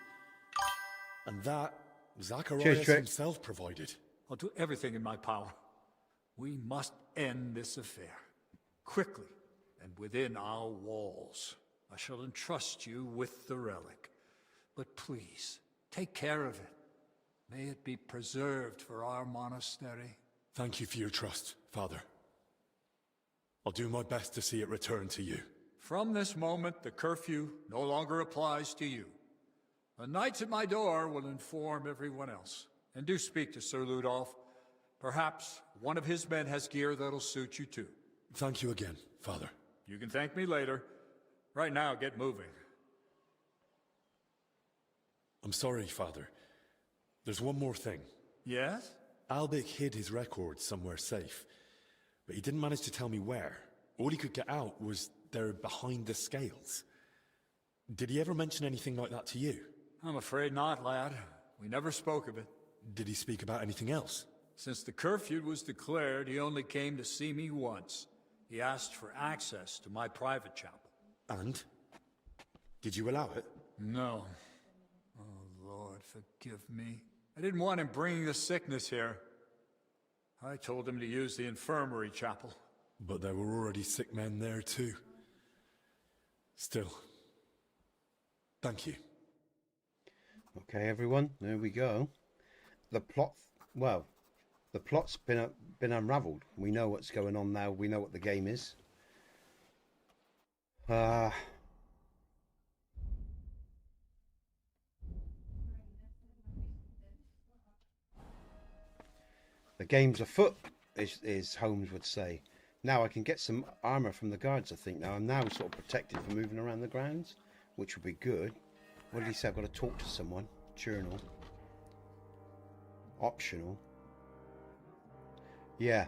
And that, Zacharias himself provided. I'll do everything in my power. We must end this affair. Quickly, and within our walls. I shall entrust you with the relic. But please, take care of it. May it be preserved for our monastery. Thank you for your trust, Father. I'll do my best to see it return to you. From this moment, the curfew no longer applies to you. The knights at my door will inform everyone else. And do speak to Sir Ludolf. Perhaps one of his men has gear that'll suit you too. Thank you again, Father. You can thank me later. Right now, get moving. I'm sorry, Father. There's one more thing. Yes? Albich hid his records somewhere safe, but he didn't manage to tell me where. All he could get out was they're behind the scales. Did he ever mention anything like that to you? I'm afraid not, lad. We never spoke of it. Did he speak about anything else? Since the curfew was declared, he only came to see me once. He asked for access to my private chapel. And? Did you allow it? No. Oh, Lord, forgive me. I didn't want him bringing the sickness here. I told him to use the infirmary chapel. But there were already sick men there too. Still, thank you. Okay, everyone, there we go. the plot, well, the plot's been unravelled. We know what's going on now. We know what the game is. The game's afoot, as Holmes would say. Now I can get some armour from the guards, I think. Now I'm now sort of protected from moving around the grounds, which would be good. What did he say? I've got to talk to someone. Journal. Optional. Yeah.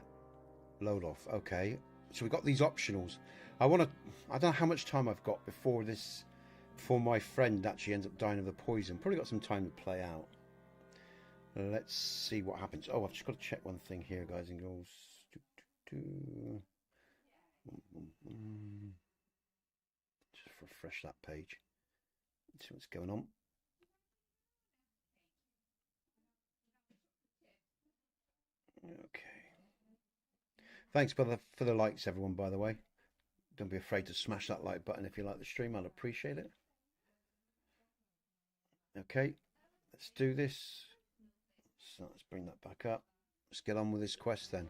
Load off. Okay. So we've got these optionals. I don't know how much time I've got before my friend actually ends up dying of the poison. Probably got some time to play out. Let's see what happens. Oh, I've just got to check one thing here, guys and girls. Just refresh that page. See what's going on. Okay. Thanks for the likes, everyone, by the way. Don't be afraid to smash that like button if you like the stream. I'd appreciate it. Okay. Let's do this. So let's bring that back up. Let's get on with this quest then.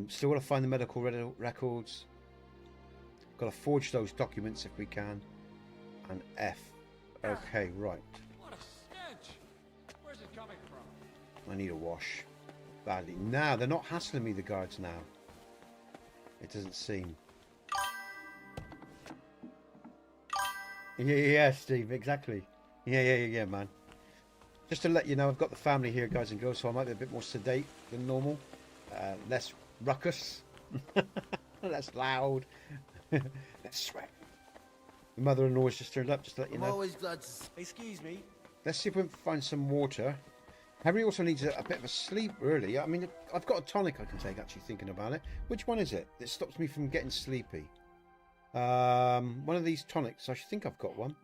Still got to find the medical records. Got to forge those documents if we can. And F. Okay, right. What a stench! Where's it coming from? I need a wash. Badly. Now, they're not hassling me, the guards, now. It doesn't seem. Yeah, Steve, exactly. Yeah, man. Just to let you know, I've got the family here, guys and girls, so I might be a bit more sedate than normal. Less ruckus. Less loud. Less sweat. The mother-in-law's just turned up, just to let you know. I'm always glad to... Excuse me. Let's see if we can find some water. Henry also needs a bit of a sleep, really. I mean, I've got a tonic I can take, actually, thinking about it. Which one is it that stops me from getting sleepy? One of these tonics. I should think I've got one.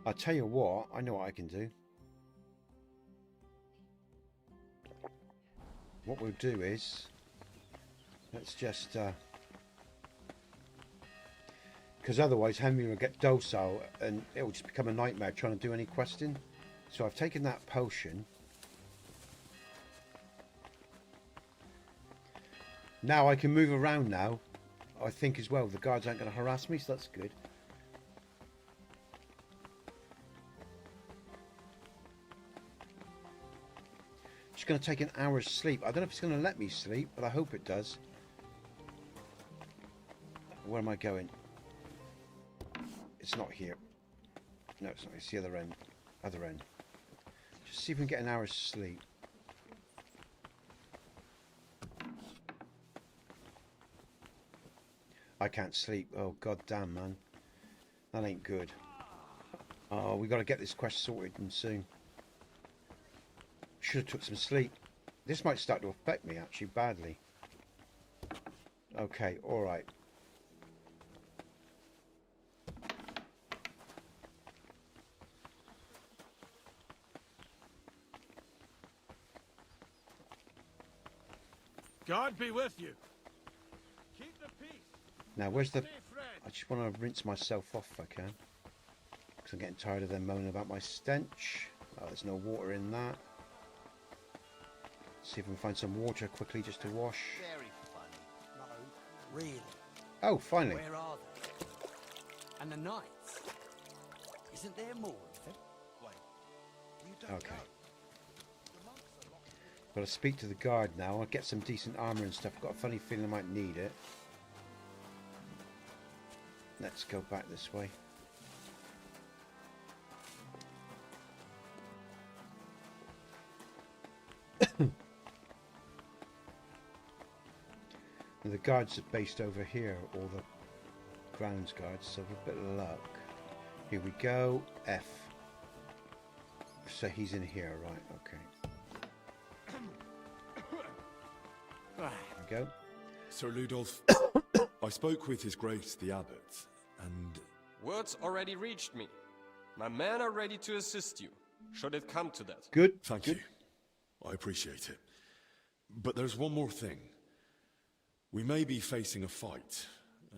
I'll tell you what, I know what I can do. What we'll do is, let's just, because otherwise Henry will get docile and it will just become a nightmare trying to do any questing. So I've taken that potion. Now I can move around now, I think as well. The guards aren't going to harass me, so that's good. Going to take an hour's sleep. I don't know if it's going to let me sleep, but I hope it does. Where am I going? It's not here. No, it's not. It's the other end. Other end. Just see if we can get an hour's sleep. I can't sleep. Oh, god damn, man. That ain't good. Oh, we got to get this quest sorted and soon. Should have took some sleep. This might start to affect me actually badly. Okay, alright. God be with you. Keep the peace. Now where's the... I just want to rinse myself off if I can. Because I'm getting tired of them moaning about my stench. Oh, there's no water in that. See if we can find some water quickly just to wash. Very funny. No, really. Oh, finally. Where are they? And the knights? Isn't there more of them? Wait, you don't okay. Got to speak to the guard now. I'll get some decent armour and stuff. I've got a funny feeling I might need it. Let's go back this way. The guards are based over here, all the grounds guards, so with a bit of luck. Here we go, F. So he's in here, right, okay. There we go. Sir Ludolf, I spoke with His Grace the Abbot, and... Words already reached me. My men are ready to assist you, should it come to that. Good. Thank you. I appreciate it. But there's one more thing. We may be facing a fight,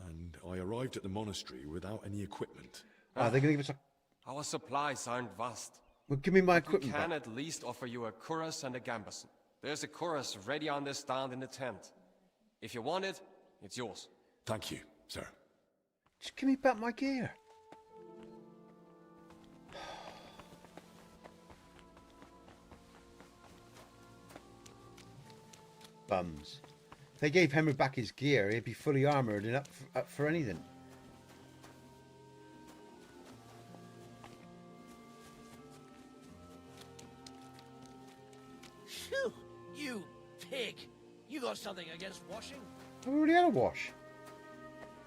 and I arrived at the monastery without any equipment. Are they going to give us a... Our supplies aren't vast. Well, give me my We equipment can back. at least offer you a cuirass and a gambeson. There's a cuirass ready on this stand in the tent. If you want it, it's yours. Thank you, sir. Just give me back my gear. Bums. If they gave Henry back his gear, he'd be fully armoured and up for anything. Phew, you pig. You got something against washing? I've already had a wash.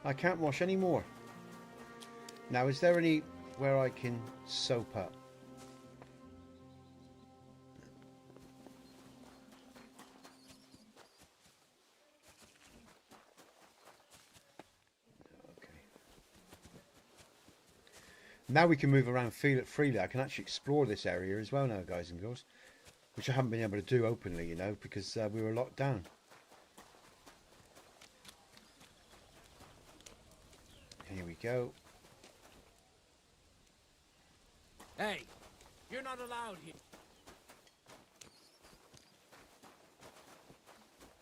I can't wash any more. Now, is there any where I can soap up? Okay. Now we can move around freely. I can actually explore this area as well now, guys and girls. Which I haven't been able to do openly, you know, because we were locked down. Here we go. Hey, you're not allowed here.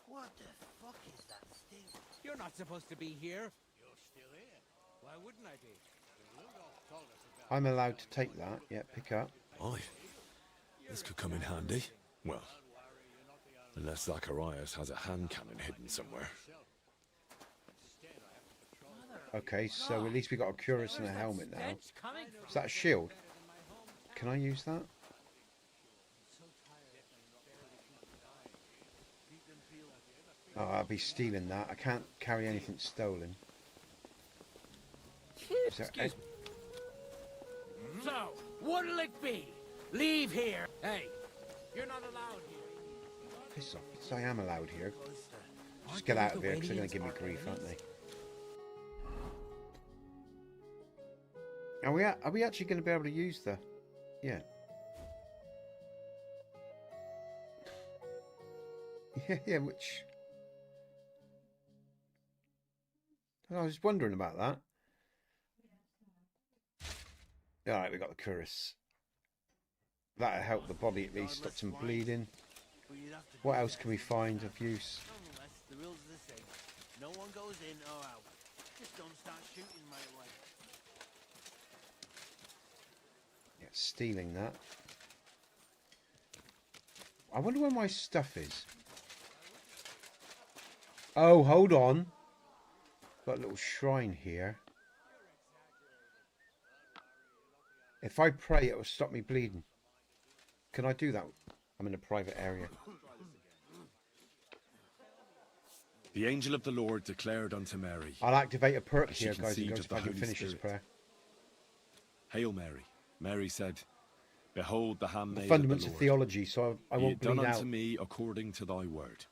What the fuck is that thing? You're not supposed to be here. You're still here. Why wouldn't I be? I'm allowed to take that. Yeah, pick up. Aye. This could come in handy. Well, unless Zacharias has a hand cannon hidden somewhere. Okay, so at least we got a cuirass and a helmet now. Is that a shield? Can I use that? Oh, I'll be stealing that. I can't carry anything stolen. Excuse me. So, what'll it be? Leave here. Hey, you're not allowed here. Piss off. Yes, I am allowed here. Just get out of here because they're going to give me grief, aren't they? Are we actually going to be able to use the... Yeah. Yeah, which... I was wondering about that. Alright, we got the cuirass. That'll help the body at least, stop some bleeding. What else can we find of use? The rules are the same. No one goes in or out. Just don't start shooting right away. Yeah, stealing that. I wonder where my stuff is. Oh, hold on. Got a little shrine here. If I pray, it will stop me bleeding. Can I do that? I'm in a private area. The angel of the Lord declared unto Mary. I'll activate a perk she here, guys and conceived girls, of if the I can Holy finish this Spirit. prayer. Hail Mary. Mary said, Behold the handmaid The fundaments of of the Lord. theology, so I Be won't it done bleed unto out. me according to thy word.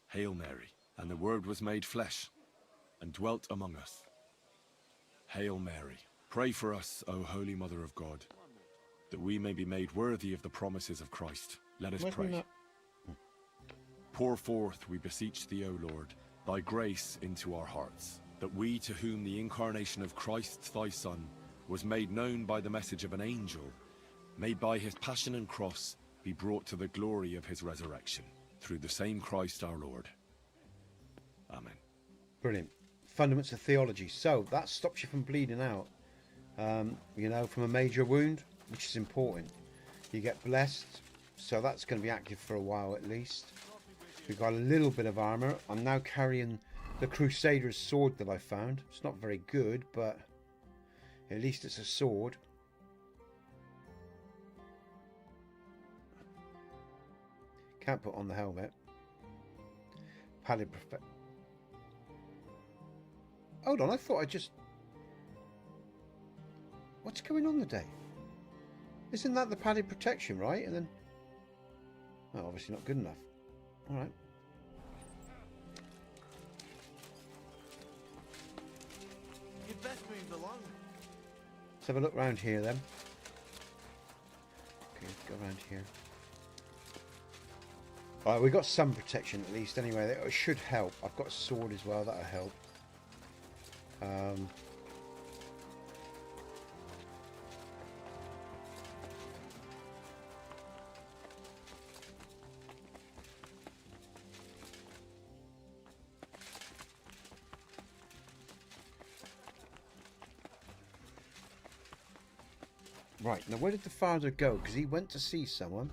Hail Mary. And the word was made flesh, and dwelt among us. Hail Mary. Pray for us, O Holy Mother of God, that we may be made worthy of the promises of Christ. Let us pray. Pour forth, we beseech thee, O Lord, thy grace into our hearts, that we, to whom the incarnation of Christ thy Son was made known by the message of an angel, may by his passion and cross be brought to the glory of his resurrection, through the same Christ our Lord. Amen. Brilliant. Fundaments of theology. So that stops you from bleeding out. You know, from a major wound, which is important. You get blessed, so that's going to be active for a while at least. We've got a little bit of armor. I'm now carrying the Crusader's sword that I found. It's not very good, but at least it's a sword. Can't put on the helmet. Padded perfect. Hold on, I thought I just... What's going on today? Isn't that the padded protection, right? And then... Oh, obviously not good enough. Alright. moved along. Let's have a look around here then. Okay, let's go around here. Alright, we've got some protection at least anyway. That should help. I've got a sword as well, that'll help. Right, now where did the father go? Because he went to see someone.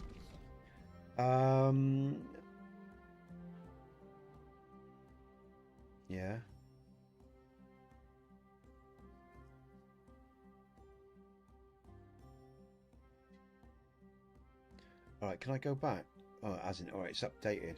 Yeah. Alright, can I go back? Oh, it hasn't. Alright, it's updated.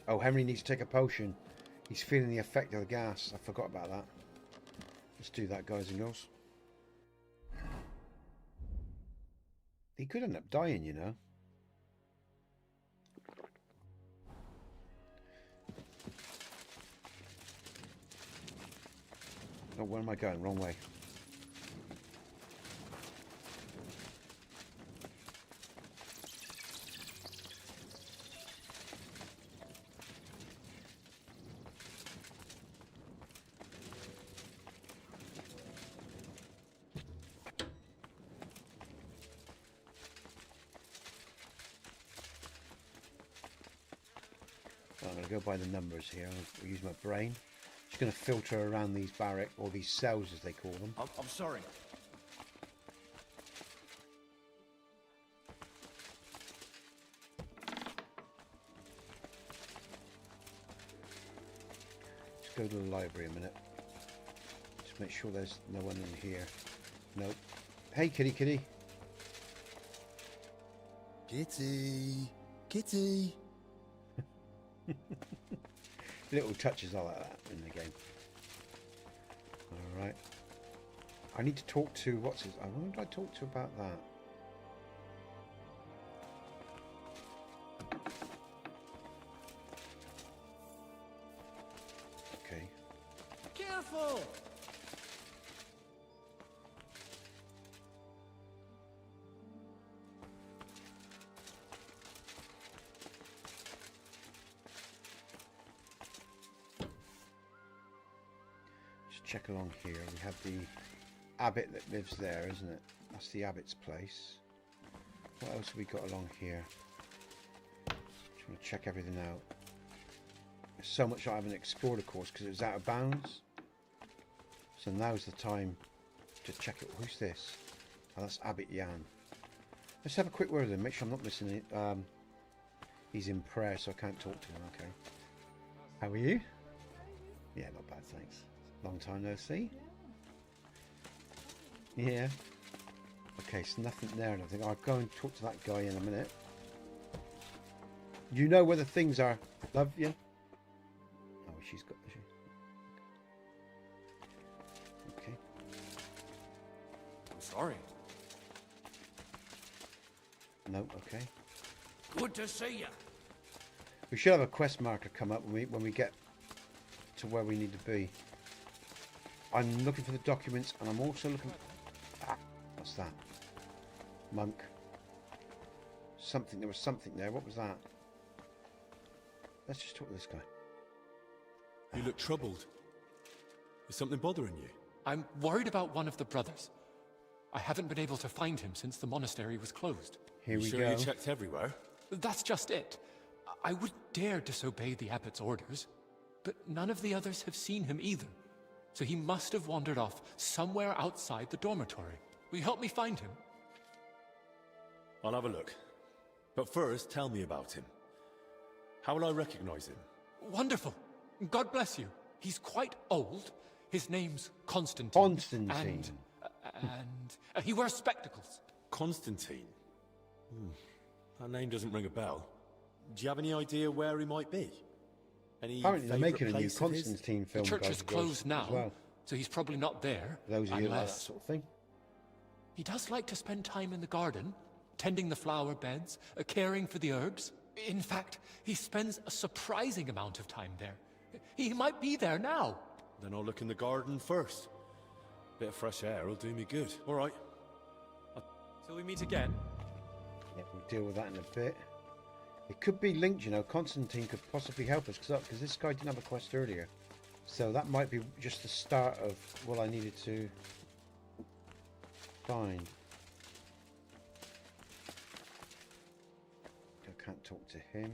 Oh, Henry needs to take a potion. He's feeling the effect of the gas. I forgot about that. Let's do that, guys and girls. He could end up dying, you know. Oh, where am I going? Wrong way. I'm going to go by the numbers here. I'll use my brain. Just going to filter around these barracks, or these cells as they call them. I'm sorry. Just go to the library a minute. Just make sure there's no one in here. Nope. Hey, kitty, kitty. Kitty. Kitty. Little touches all like that in the game. Alright. I need to talk to, what's his, I wonder if I talk to about that. Okay. Careful! Check along here. We have the abbot that lives there, isn't it? That's the abbot's place. What else have we got along here? Just want to check everything out. There's so much I haven't explored, of course, because it was out of bounds. So now's the time to check it. Who's this? Oh, that's Abbot Jan. Let's have a quick word with him. Make sure I'm not missing it. He's in prayer, so I can't talk to him. Okay. How are you? Yeah, not bad, thanks. Long time no see. Yeah. Okay, so nothing there. I think I'll go and talk to that guy in a minute. You know where the things are, love you? Oh, she's got. Okay. I'm sorry. No. Okay. Good to see you. We should have a quest marker come up when we get to where we need to be. I'm looking for the documents, and I'm also looking... Ah, what's that? Monk. Something, there was something there. What was that? Let's just talk to this guy. You look troubled. Is something bothering you? I'm worried about one of the brothers. I haven't been able to find him since the monastery was closed. Here we go. You checked everywhere? That's just it. I wouldn't dare disobey the abbot's orders, but none of the others have seen him either. So he must have wandered off somewhere outside the dormitory. Will you help me find him? I'll have a look. But first, tell me about him. How will I recognize him? Wonderful. God bless you. He's quite old. His name's Constantine. Constantine. And he wears spectacles. Constantine? That name doesn't ring a bell. Do you have any idea where he might be? Any Apparently they're making a new place of his? Constantine film. The church is closed now, well. so he's probably not there. Those of you like that sort of thing. He does like to spend time in the garden, tending the flower beds, caring for the herbs. In fact, he spends a surprising amount of time there. He might be there now. Then I'll look in the garden first. Bit of fresh air will do me good. All right. Till we meet again. Yeah, we'll deal with that in a bit. It could be linked, you know. Constantine could possibly help us because this guy didn't have a quest earlier. So that might be just the start of what I needed to find. I can't talk to him.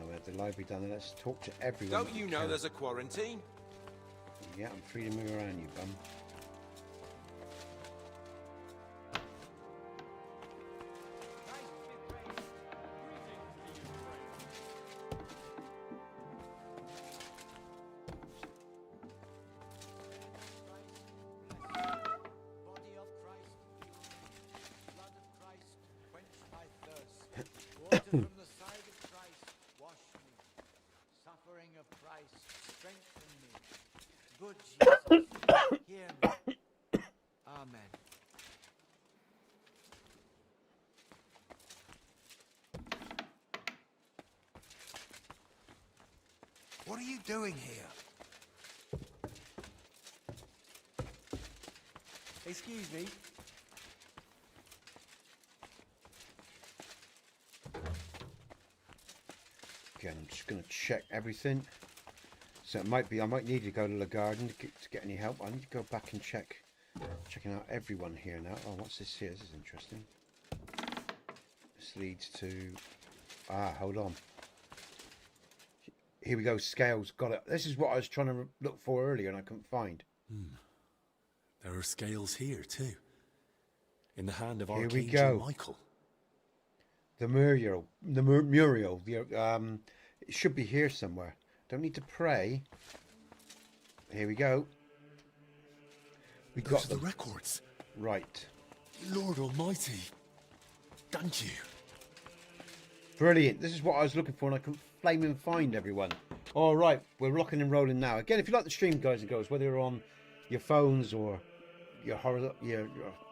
We have the library down there. Let's talk to everyone. Don't you know there's a quarantine? Yeah, I'm free to move around, you bum. What are you doing here? Excuse me. Again, I'm just going to check everything. So it might be, I might need to go to the garden to get any help. I need to go back and checking out everyone here now. Oh, what's this here? This is interesting. This leads to, hold on. Here we go, scales, got it. This is what I was trying to look for earlier and I couldn't find. There are scales here too. In the hand of Here we Archangel go. Michael. The mural, it should be here somewhere. Don't need to pray. Here we go. We got the records. Right. Lord Almighty. Thank you. Brilliant. This is what I was looking for and I couldn't flaming find everyone. All right, we're rocking and rolling now. Again, if you like the stream, guys and girls, whether you're on your phones or your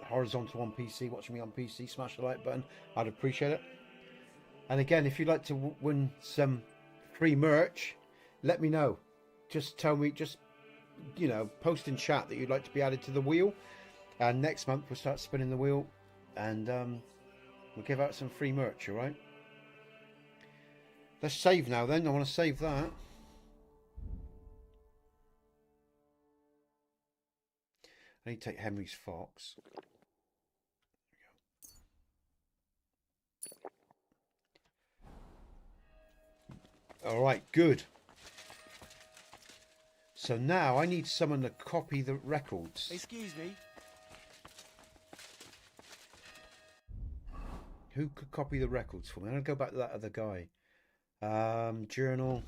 horizontal on PC, watching me on PC, smash the like button. I'd appreciate it. And again, if you'd like to win some free merch, let me know. Just tell me, you know, post in chat that you'd like to be added to the wheel. And next month we'll start spinning the wheel and we'll give out some free merch, all right? Let's save now then. I want to save that. I need to take Henry's fox. All right, good. So now I need someone to copy the records. Excuse me. Who could copy the records for me? I'm going to go back to that other guy. Journal.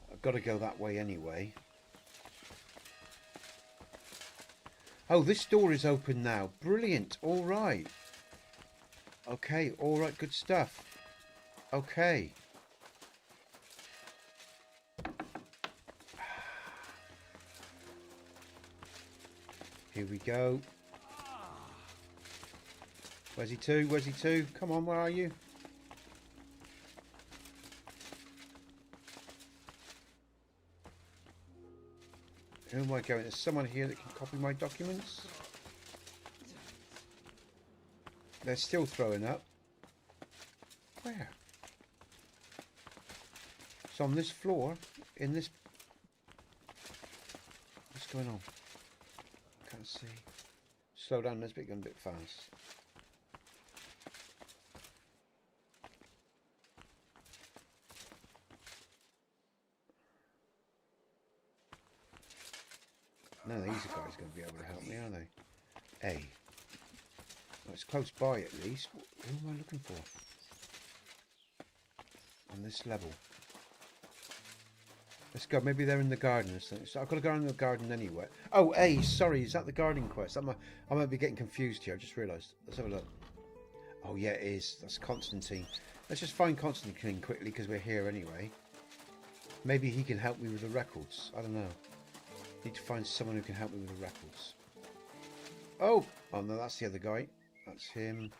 I've got to go that way anyway. Oh, this door is open now. Brilliant. All right. Okay. All right. Good stuff. Okay. Here we go. Where's he to? Where's he to? Come on, where are you? Who am I going? There's someone here that can copy my documents. They're still throwing up. Where? It's on this floor. In this... What's going on? Can't see. Slow down, this bit going a bit fast. None of these guys are going to be able to help me, are they? A. Well, it's close by at least. Who am I looking for? On this level. Let's go. Maybe they're in the garden or something. So I've got to go in the garden anyway. Oh, A. Sorry, is that the garden quest? I might be getting confused here. I just realised. Let's have a look. Oh, yeah, it is. That's Constantine. Let's just find Constantine quickly because we're here anyway. Maybe he can help me with the records. I don't know. Need to find someone who can help me with the records. Oh! Oh, no, that's the other guy. That's him.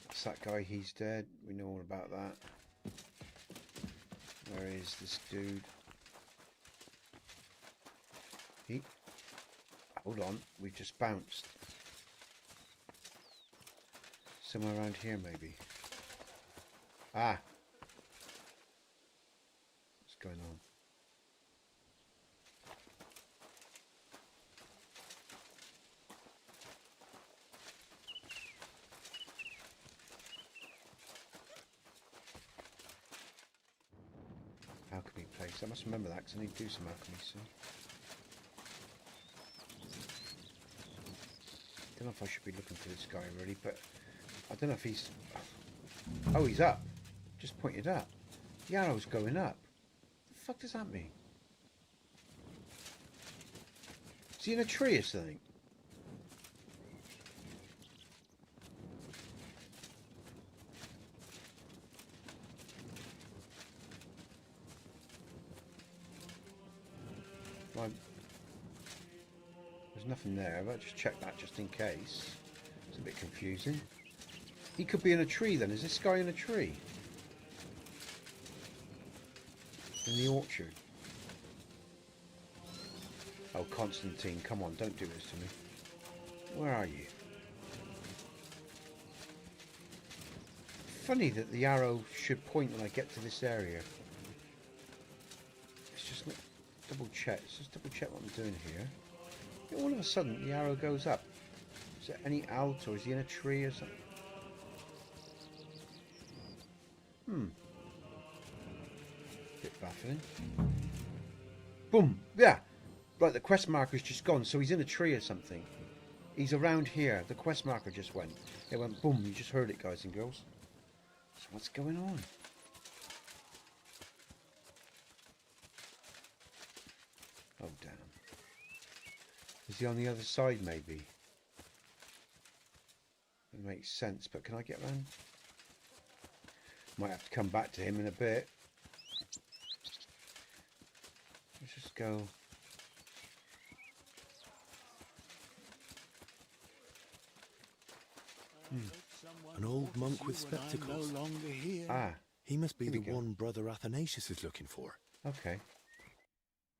That's that guy. He's dead. We know all about that. Where is this dude? Hold on. We've just bounced. Somewhere around here, maybe. Ah! What's going on? Alchemy place. I must remember that because I need to do some alchemy soon. I don't know if I should be looking for this guy really, but I don't know if he's... Oh, he's up. Just pointed up. The arrow's going up. What the fuck does that mean? Is he in a tree or something? Right. There's nothing there, but just check that just in case. It's a bit confusing. He could be in a tree then. Is this guy in a tree? In the orchard. Oh, Constantine, come on, don't do this to me. Where are you? Funny that the arrow should point when I get to this area. Let's just double check. Let's just double check what I'm doing here. All of a sudden, the arrow goes up. Is there any out, or is he in a tree or something? Bit baffling. Boom! Yeah! Right, the quest marker's just gone, so he's in a tree or something. He's around here. The quest marker just went. It went boom. You just heard it, guys and girls. So what's going on? Oh, damn. Is he on the other side, maybe? It makes sense, but can I get round? Might have to come back to him in a bit. Let's just go. An old monk with spectacles. No longer here. Ah. He must be the one Brother Athanasius is looking for. Okay.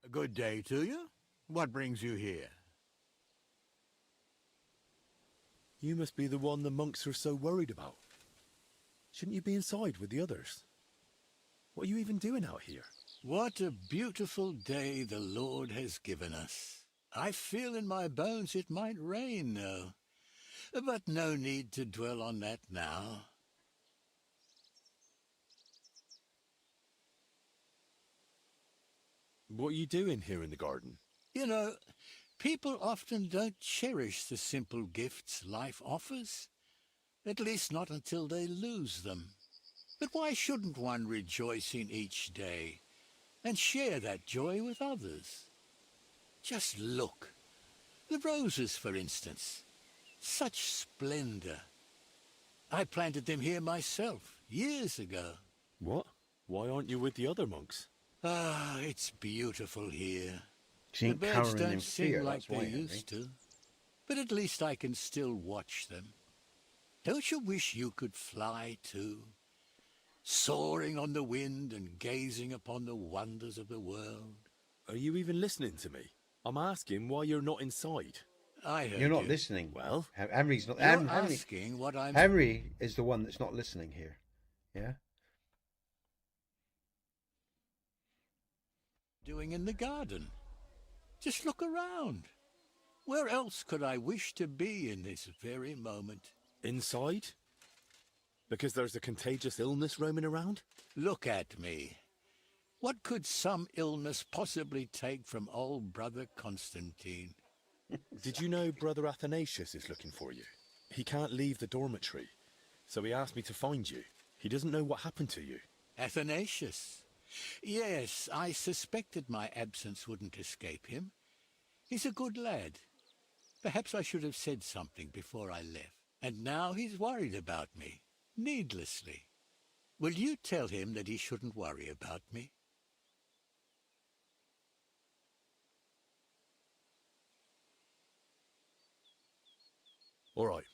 A good day to you. What brings you here? You must be the one the monks are so worried about. Shouldn't you be inside with the others? What are you even doing out here? What a beautiful day the Lord has given us. I feel in my bones it might rain, though. But no need to dwell on that now. What are you doing here in the garden? You know, people often don't cherish the simple gifts life offers. At least not until they lose them. But why shouldn't one rejoice in each day and share that joy with others? Just look. The roses, for instance. Such splendor. I planted them here myself, years ago. What? Why aren't you with the other monks? Ah, it's beautiful here. She The ain't birds cowering in don't sing fear, like that's why, they used to. But at least I can still watch them. Don't you wish you could fly too? Soaring on the wind and gazing upon the wonders of the world. Are you even listening to me? I'm asking why you're not inside. I heard You're not you. listening. Well, Henry's not. You're Henry, asking what I'm... Henry is the one that's not listening here. Yeah? doing in the garden. Just look around. Where else could I wish to be in this very moment? Inside? Because there's a contagious illness roaming around? Look at me. What could some illness possibly take from old Brother Constantine? Did you know Brother Athanasius is looking for you? He can't leave the dormitory, so he asked me to find you. He doesn't know what happened to you. Athanasius? Yes, I suspected my absence wouldn't escape him. He's a good lad. Perhaps I should have said something before I left. And now he's worried about me, needlessly. Will you tell him that he shouldn't worry about me? All right.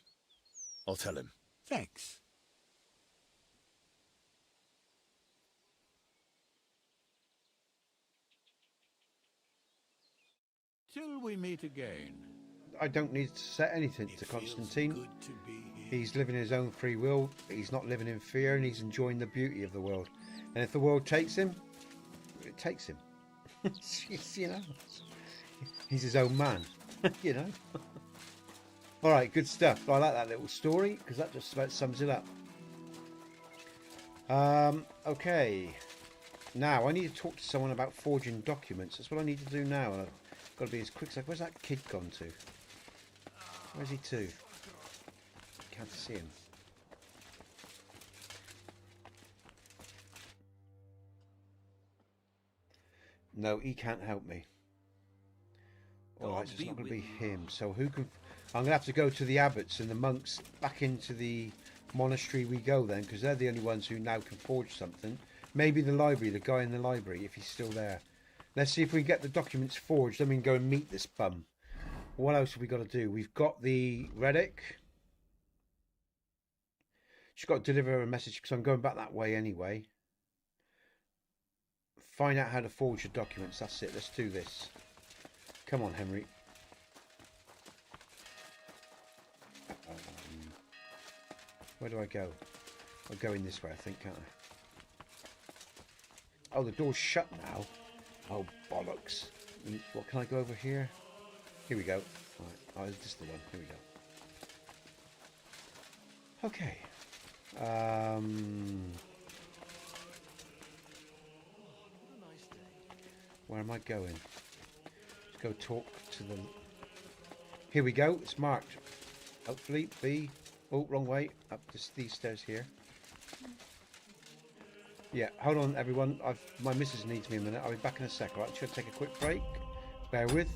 I'll tell him. Thanks. Till we meet again. I don't need to set anything to Constantine. He's living his own free will. He's not living in fear, and he's enjoying the beauty of the world. And if the world takes him, it takes him. You know, he's his own man. You know. All right, good stuff. I like that little story because that just about sums it up. Okay. Now I need to talk to someone about forging documents. That's what I need to do now. And I've got to be as quick as where's that kid gone to? Where's he to? Can't see him. No, he can't help me. Alright, so it's not going to be him. So who can... I'm going to have to go to the abbots and the monks. Back into the monastery we go then, because they're the only ones who now can forge something. Maybe the library, the guy in the library, if he's still there. Let's see if we get the documents forged. Then we can go and meet this bum. What else have we got to do? We've got the relic. She's got to deliver a message because I'm going back that way anyway. Find out how to forge the documents. That's it. Let's do this. Come on, Henry. Where do I go? I'll go in this way, I think, can't I? Oh, the door's shut now. Oh, bollocks. What, can I go over here? Here we go. Right. Oh, is this the one? Here we go. Okay. Where am I going? Let's go talk to the... Here we go. It's marked. Hopefully, B. Oh, wrong way. Up these stairs here. Yeah, hold on, everyone. My missus needs me a minute. I'll be back in a sec. All right, I'm just going to take a quick break. Bear with.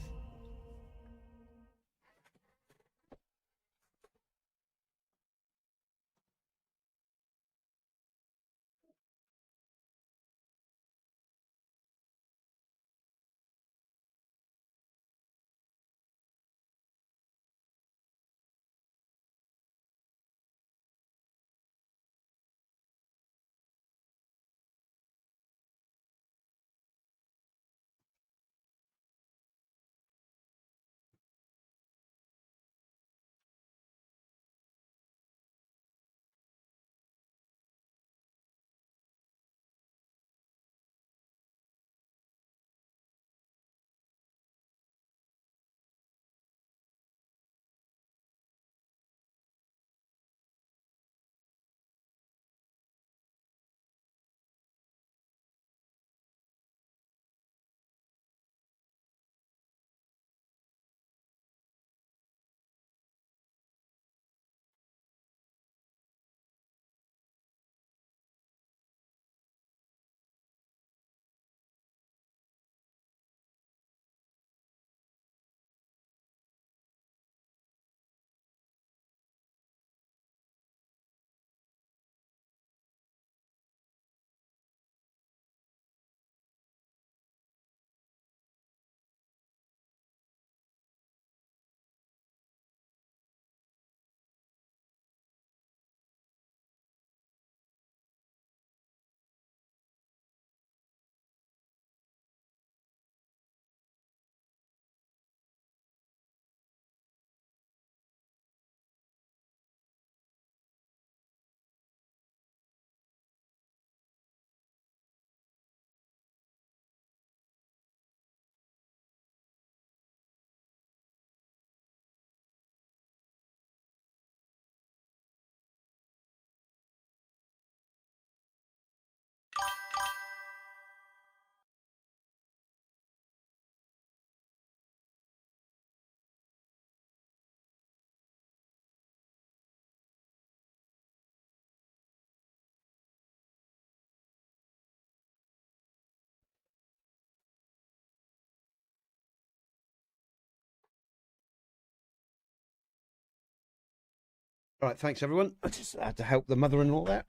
All right, thanks everyone. I just had to help the mother-in-law there.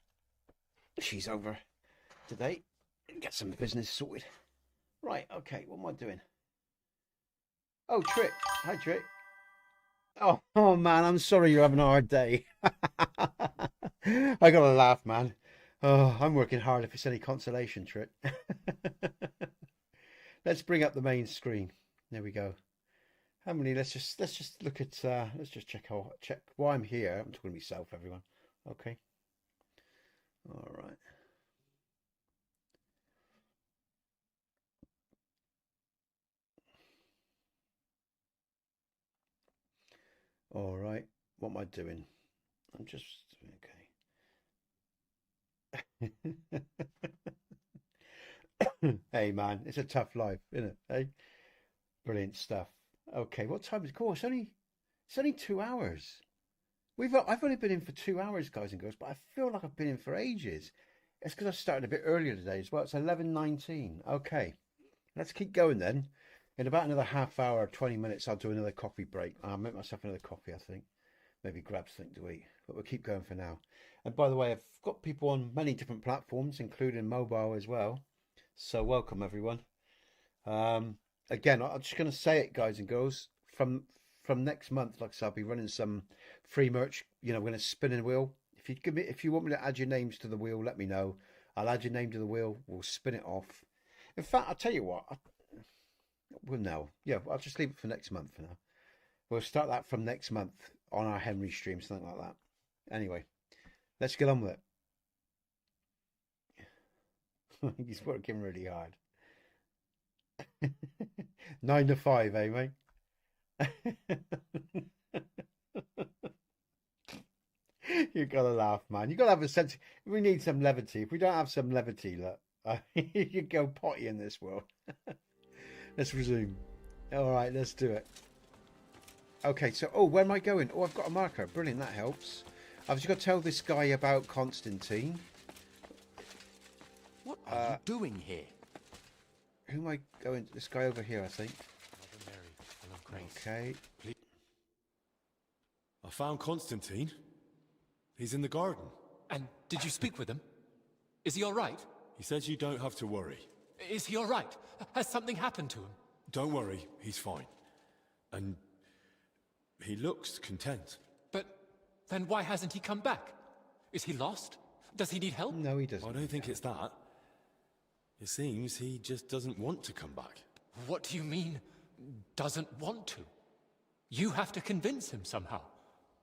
She's over today. Get some business sorted. Right, okay, what am I doing? Oh, Trick. Hi, Trick. Oh man, I'm sorry you're having a hard day. I gotta laugh, man. Oh, I'm working hard if it's any consolation, Trick. Let's bring up the main screen. There we go. How many? Let's just look at. Let's just check why I'm here. I'm talking to myself, everyone. Okay. All right. All right. What am I doing? I'm just okay. Hey man, it's a tough life, isn't it? Hey, brilliant stuff. Okay, what time is it? Cool. It's only 2 hours. I've only been in for 2 hours, guys and girls, but I feel like I've been in for ages. It's because I started a bit earlier today as well. It's 11:19. Okay, let's keep going then. In about another half hour, 20 minutes, I'll do another coffee break. I'll make myself another coffee, I think. Maybe grab something to eat. But we'll keep going for now. And by the way, I've got people on many different platforms, including mobile as well. So welcome, everyone. Again, I'm just going to say it, guys and girls. From next month, like I said, I'll be running some free merch. You know, we're going to spin a wheel. If you want me to add your names to the wheel, let me know. I'll add your name to the wheel. We'll spin it off. In fact, I'll tell you what. Well, no. Yeah, I'll just leave it for next month for now. We'll start that from next month on our Henry stream, something like that. Anyway, let's get on with it. He's working really hard. 9 to 5, eh, mate? You gotta laugh, man. You gotta have a sense. We need some levity. If we don't have some levity, look, you go potty in this world. Let's resume. All right, let's do it. Okay, so where am I going? Oh, I've got a marker. Brilliant, that helps. I've just got to tell this guy about Constantine. What are you doing here? Who am I going? This guy over here, I think. Okay. I found Constantine. He's in the garden. And did you speak with him? Is he all right? He says you don't have to worry. Is he all right? Has something happened to him? Don't worry, he's fine. And he looks content. But then why hasn't he come back? Is he lost? Does he need help? No, he doesn't. I don't think it's that. It seems he just doesn't want to come back. What do you mean, doesn't want to? You have to convince him somehow.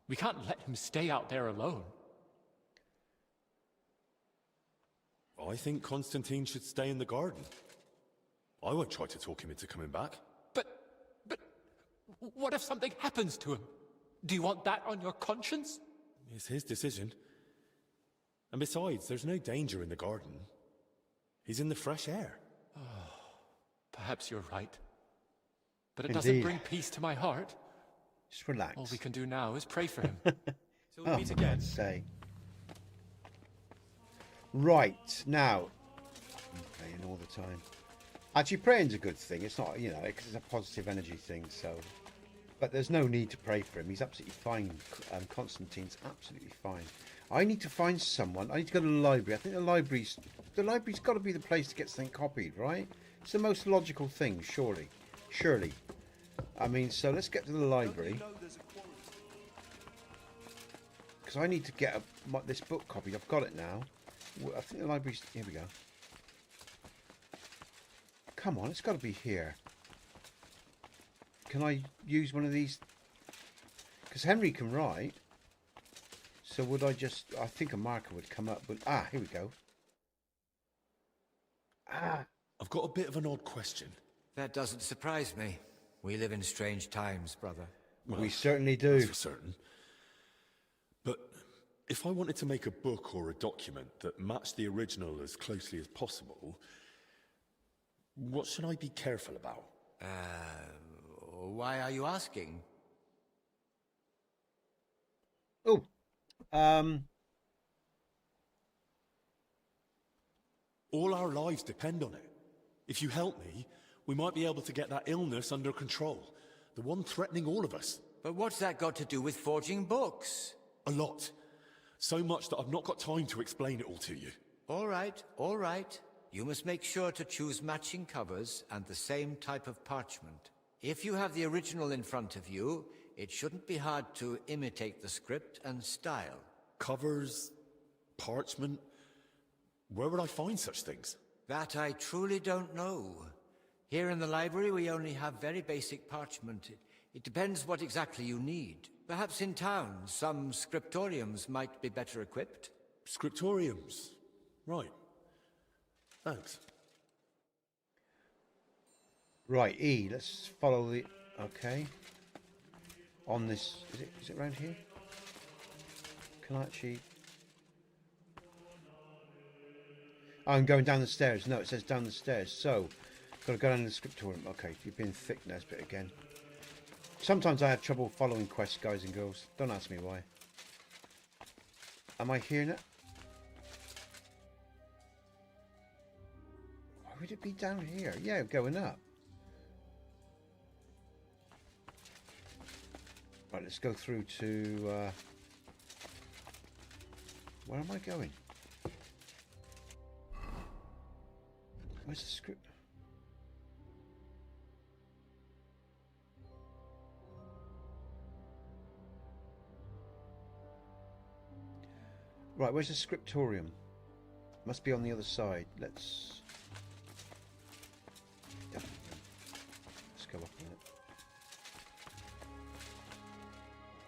We can't let him stay out there alone. I think Constantine should stay in the garden. I won't try to talk him into coming back. But what if something happens to him? Do you want that on your conscience? It's his decision. And besides, there's no danger in the garden. He's in the fresh air. Oh, perhaps you're right. But it doesn't bring peace to my heart. Just relax. All we can do now is pray for him. So we meet again. Say. Right, now. Praying all the time. Actually, praying's a good thing. It's not, you know, because it's a positive energy thing, so. But there's no need to pray for him. He's absolutely fine. Constantine's absolutely fine. I need to find someone. I need to go to the library. I think the library's got to be the place to get something copied, right? It's the most logical thing, surely. Surely. I mean, so let's get to the library. Because I need to get this book copied. I've got it now. I think the library's... Here we go. Come on, it's got to be here. Can I use one of these? Because Henry can write. So would I just... I think a marker would come up. But here we go. I've got a bit of an odd question. That doesn't surprise me. We live in strange times, brother. Well, we certainly do. That's for certain. But if I wanted to make a book or a document that matched the original as closely as possible, what should I be careful about? Why are you asking? Oh. All our lives depend on it. If you help me, we might be able to get that illness under control. The one threatening all of us. But what's that got to do with forging books? A lot. So much that I've not got time to explain it all to you. All right, all right. You must make sure to choose matching covers and the same type of parchment. If you have the original in front of you, it shouldn't be hard to imitate the script and style. Covers? Parchment? Where would I find such things? That I truly don't know. Here in the library we only have very basic parchment. It depends what exactly you need. Perhaps in town, some scriptoriums might be better equipped. Scriptoriums? Right. Thanks. Right, E, let's follow the... Okay. On this... Is it around here? Can I actually... Oh, I'm going down the stairs. No, it says down the stairs. So, got to go down to the scriptorium. Okay, you've been thick, Nesbit, again. Sometimes I have trouble following quests, guys and girls. Don't ask me why. Am I hearing it? Why would it be down here? Yeah, going up. Right, let's go through to... where am I going? Where's the script? Right, where's the scriptorium? Must be on the other side. Let's go up a minute.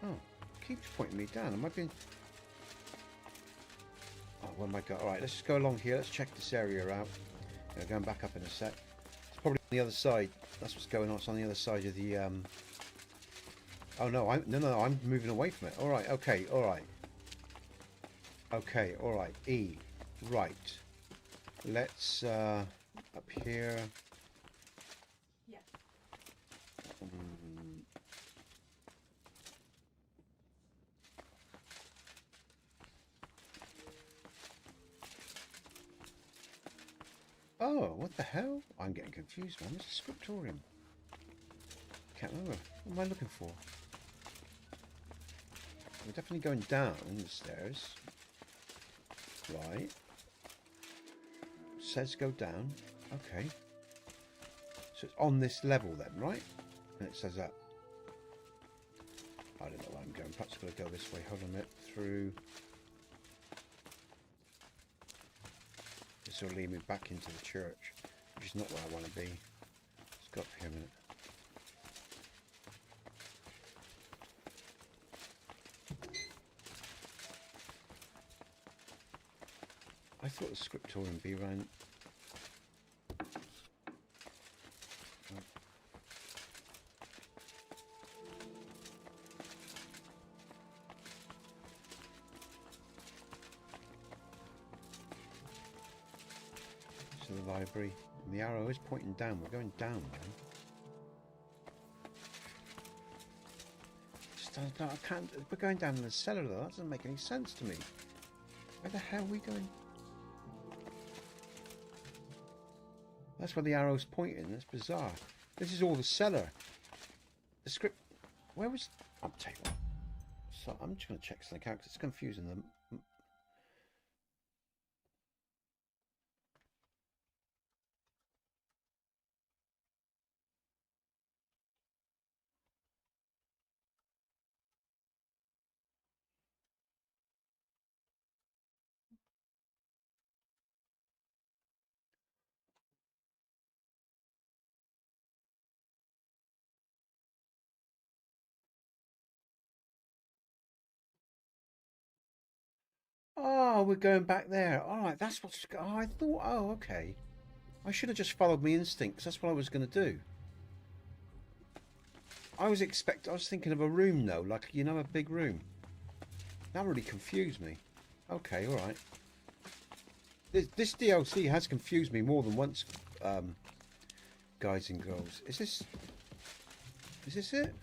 Oh, keeps pointing me down. Am I being... Oh, where am I going? Alright, let's just go along here. Let's check this area out. Going back up in a sec. It's probably on the other side. That's what's going on. It's on the other side of the... Oh, no, I'm moving away from it. Alright, okay, alright. Okay, alright. E. Right. Let's, up here. Yeah. Oh, what the hell? I'm getting confused, man. Where's the scriptorium? Can't remember. What am I looking for? We're definitely going down the stairs. Right. Says go down. Okay. So it's on this level then, right? And it says that. I don't know where I'm going. Perhaps I've got to go this way. Hold on a minute. Through. This will lead me back into the church, which is not where I want to be. Let's go up here a minute. I thought the scriptorium would be around... So the library, and the arrow is pointing down. We're going down, man. I can't... We're going down in the cellar, though. That doesn't make any sense to me. Where the hell are we going? That's where the arrow's pointing. That's bizarre. This is all the cellar. The script... Where was... I'll tell you what. So I'm just going to check something out because it's confusing them. Oh, we're going back there. All right, that's what's... Oh, I thought... Oh, okay. I should have just followed my instincts. That's what I was going to do. I was thinking of a room, though. Like, you know, a big room. That really confused me. Okay, all right. This DLC has confused me more than once, guys and girls. Is this it?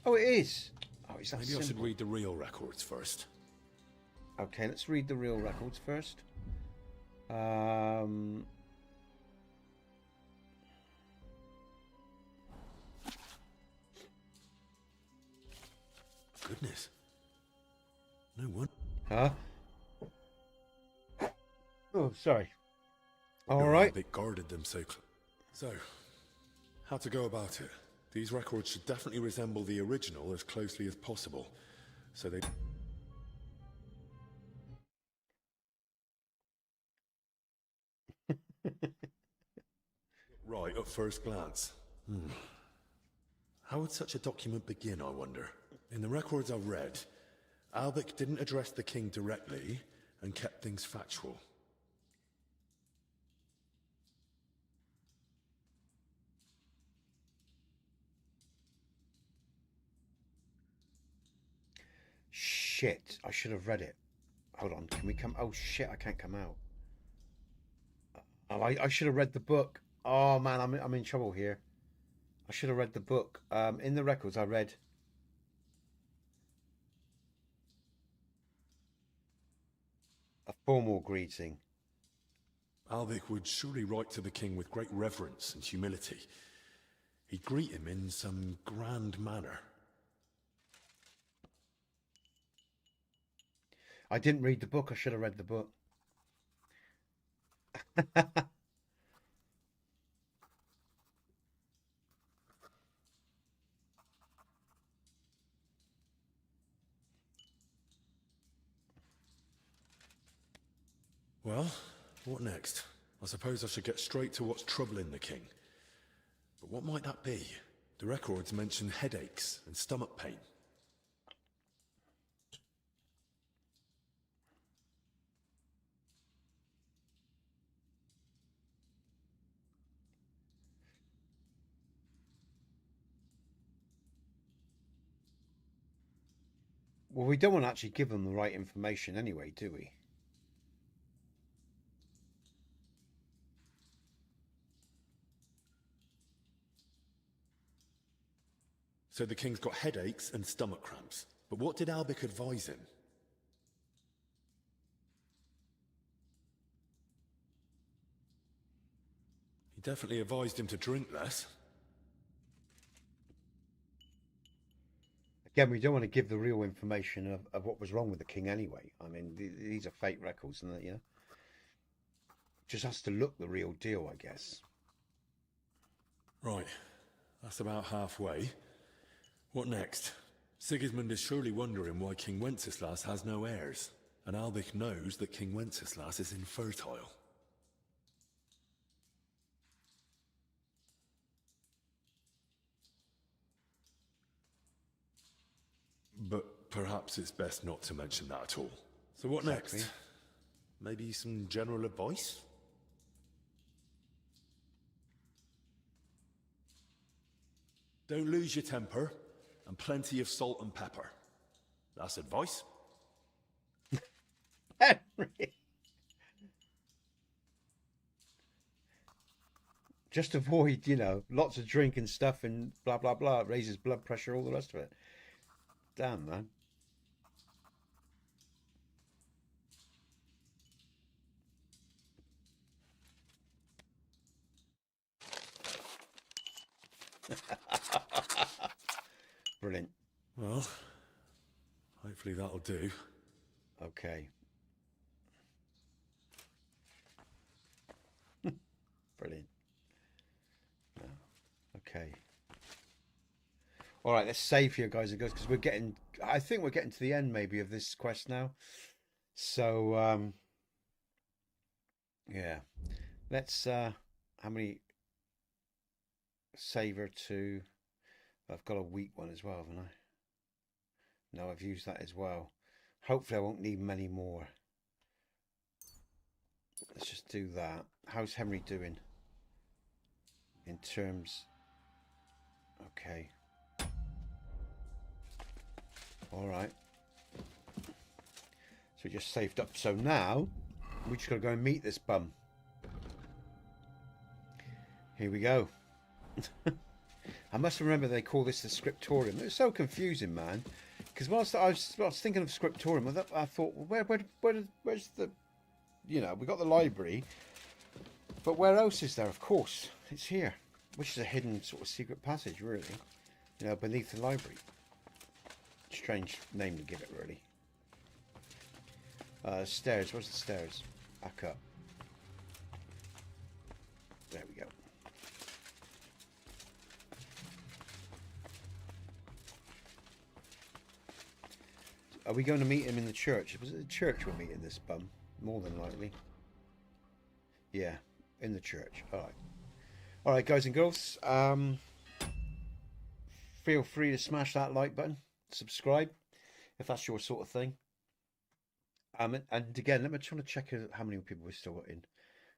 Oh, it is. Oh, is that Maybe simple? I should read the real records first. Okay, let's read the real records first. goodness. No one. Huh? Oh, sorry. All No, right. They guarded them so So, how to go about it? These records should definitely resemble the original as closely as possible. So they... Right at first glance. How would such a document begin, I wonder? In the records I've read, Albic didn't address the king directly and kept things factual. Shit, I should have read it. Hold on, can we come? Oh shit, I can't come out. Oh, I should have read the book. Oh man, I'm in trouble here. I should have read the book. In the records I read a formal greeting. Albic would surely write to the king with great reverence and humility. He'd greet him in some grand manner. I didn't read the book. I should have read the book. Well, what next? I suppose I should get straight to what's troubling the king. But what might that be? The records mention headaches and stomach pain. Well, we don't want to actually give them the right information anyway, do we? So the king's got headaches and stomach cramps. But what did Albic advise him? He definitely advised him to drink less. Again, we don't want to give the real information of what was wrong with the king anyway. I mean, these are fake records, and you know, just has to look the real deal, I guess. Right, that's about halfway. What next? Sigismund is surely wondering why King Wenceslas has no heirs, and Albic knows that King Wenceslas is infertile. But perhaps it's best not to mention that at all. So what next? Maybe some general advice? Don't lose your temper, and plenty of salt and pepper. That's advice. Henry! Just avoid, you know, lots of drink and stuff and blah, blah, blah. It raises blood pressure, all the rest of it. Damn, man. Brilliant. Well, hopefully that'll do. Okay. Brilliant. Okay. All right, let's save here, guys and girls, because we're getting, I think we're getting to the end maybe of this quest now. So, yeah. Let's, how many, save her to, I've got a weak one as well, haven't I? No, I've used that as well. Hopefully I won't need many more. Let's just do that. How's Henry doing? In terms... Okay. Alright. So we just saved up. So now, we just got to go and meet this bum. Here we go. I must remember they call this the scriptorium. It was so confusing, man. Because whilst I was thinking of scriptorium, I thought, well, where's the... You know, we got the library. But where else is there? Of course, it's here. Which is a hidden sort of secret passage, really. You know, beneath the library. strange name to give it, really. Stairs. Where's the stairs? Back up. There we go. Are we going to meet him in the church? Was it the church we're meeting this bum? More than likely. Yeah, in the church. Alright. Alright, guys and girls. Feel free to smash that like button. Subscribe, if that's your sort of thing. And again, let me try to check how many people we've still got in.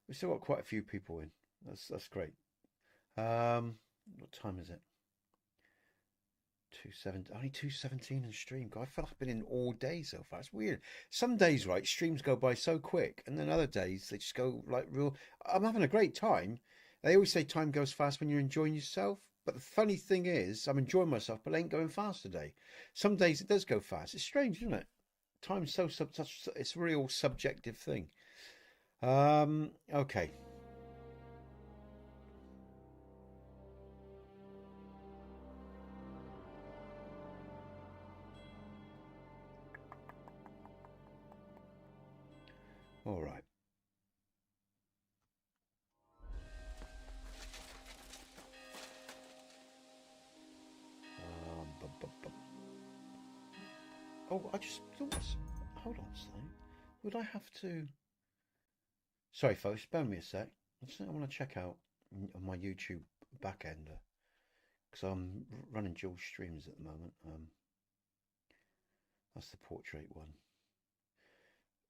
We've still got quite a few people in. That's great. What time is it? 2:17. Only 2:17 in stream. God, I feel like I've been in all day so far. It's weird. Some days, right, streams go by so quick, and then other days they just go like real. I'm having a great time. They always say time goes fast when you're enjoying yourself. But the funny thing is, I'm enjoying myself, but it ain't going fast today. Some days it does go fast. It's strange, isn't it? Time's so it's a real subjective thing. Okay. All right. Oh, I just thought. Hold on a second. Would I have to? Sorry, folks. Spare me a sec. I want to check out on my YouTube back end because I'm running dual streams at the moment. That's the portrait one.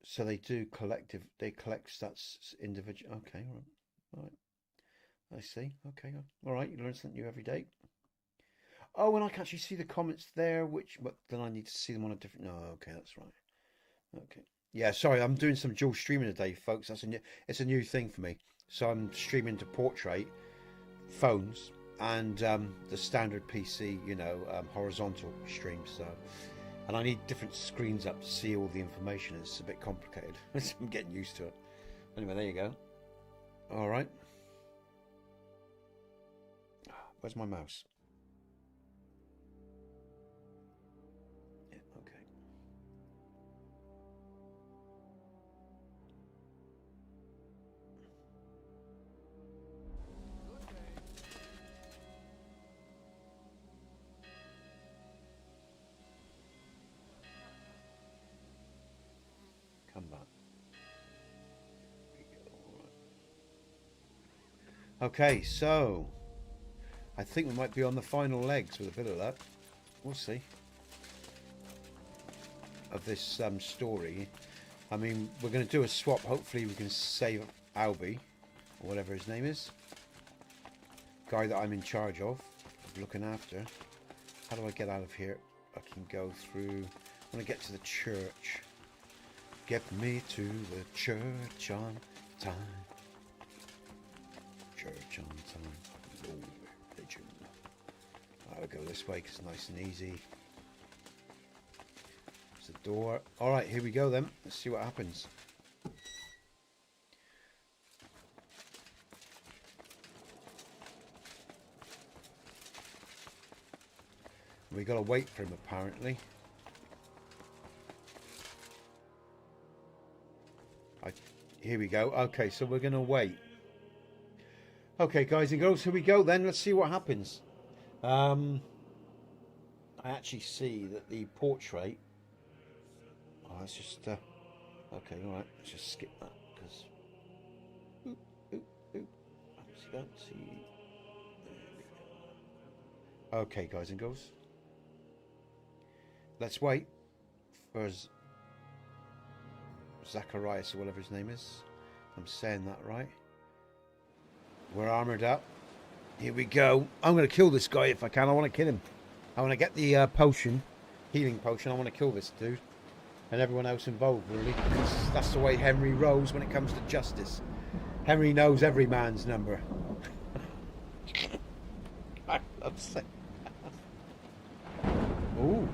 So they do collective. They collect stats individual. Okay, all right. I see. Okay, all right. You learn something new every day. Oh, and I can actually see the comments there, but then I need to see them on a different. No, okay, that's right. Okay, yeah. Sorry, I'm doing some dual streaming today, folks. It's a new thing for me. So I'm streaming to portrait, phones, and the standard PC, horizontal stream. So, and I need different screens up to see all the information. It's a bit complicated. I'm getting used to it. Anyway, there you go. All right. Where's my mouse? Okay, so I think we might be on the final legs with a bit of luck. We'll see. Of this story. I mean, we're going to do a swap. Hopefully we can save Albie, or whatever his name is. Guy that I'm in charge of looking after. How do I get out of here? I can go through. I want to get to the church. Get me to the church on time. Church on time. Lord, religion. I'll go this way because it's nice and easy. There's the door. Alright, here we go then. Let's see what happens. We gotta wait for him apparently. Here we go. Okay, so we're gonna wait. Okay, guys and girls, here we go then. Let's see what happens. I actually see that the portrait. Oh, let's just. Okay, all right. Let's just skip that because. Don't see. Okay, guys and girls. Let's wait for Zacharias or whatever his name is. I'm saying that right. We're armored up. Here we go. I'm going to kill this guy if I can. I want to kill him. I want to get the potion, healing potion. I want to kill this dude and everyone else involved, really. Because that's the way Henry rolls when it comes to justice. Henry knows every man's number. I love saying that. Ooh.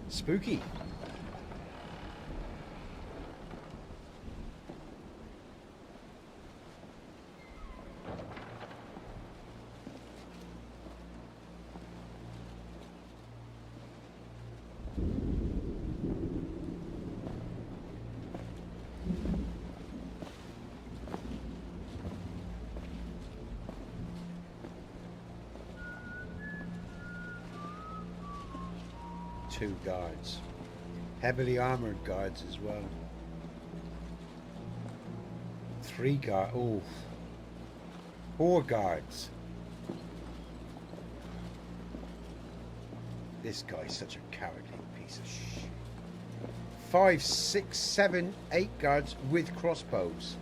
Spooky. 2 guards. Heavily armored guards as well. 3 guards. Oh. 4 guards. This guy's such a cowardly piece of shit. 5, 6, 7, 8 guards with crossbows.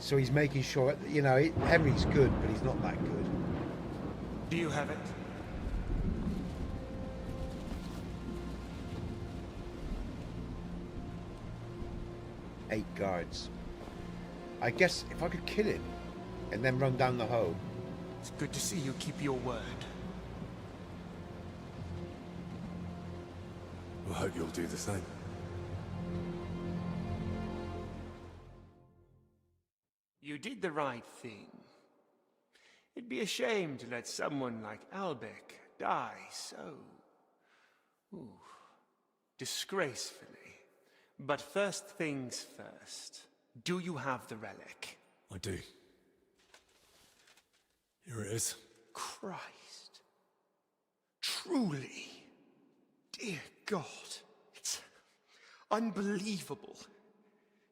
So he's making sure, you know, Henry's good, but he's not that good. Do you have it? Eight guards. I guess if I could kill him and then run down the hoe. It's good to see you keep your word. I hope you'll do the same. You did the right thing. It'd be a shame to let someone like Albec die so... disgracefully. But first things first. Do you have the relic? I do. Here it is. Christ. Truly. Dear God. It's unbelievable.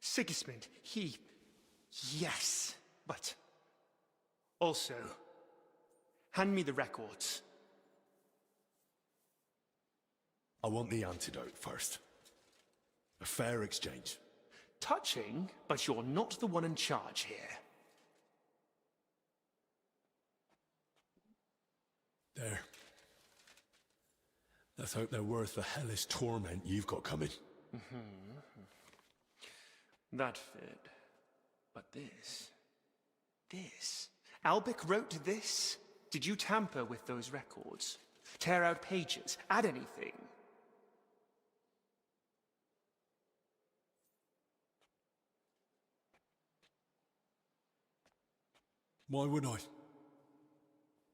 Sigismund, he... Yes, but... Also, hand me the records. I want the antidote first. A fair exchange. Touching, but you're not the one in charge here. There. Let's hope they're worth the hellish torment you've got coming. That fit. But this... Albec wrote this? Did you tamper with those records? Tear out pages? Add anything? Why would I?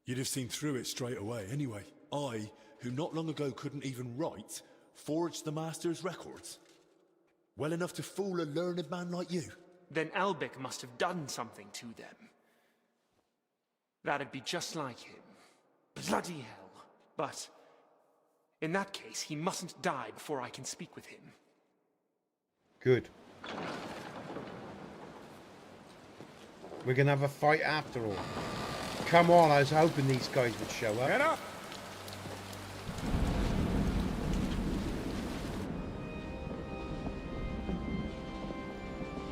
You'd have seen through it straight away anyway. I, who not long ago couldn't even write, forged the Master's records. Well enough to fool a learned man like you. Then Albec must have done something to them. That'd be just like him. Bloody hell. But in that case, he mustn't die before I can speak with him. Good. We're going to have a fight after all. Come on, I was hoping these guys would show up. Get up!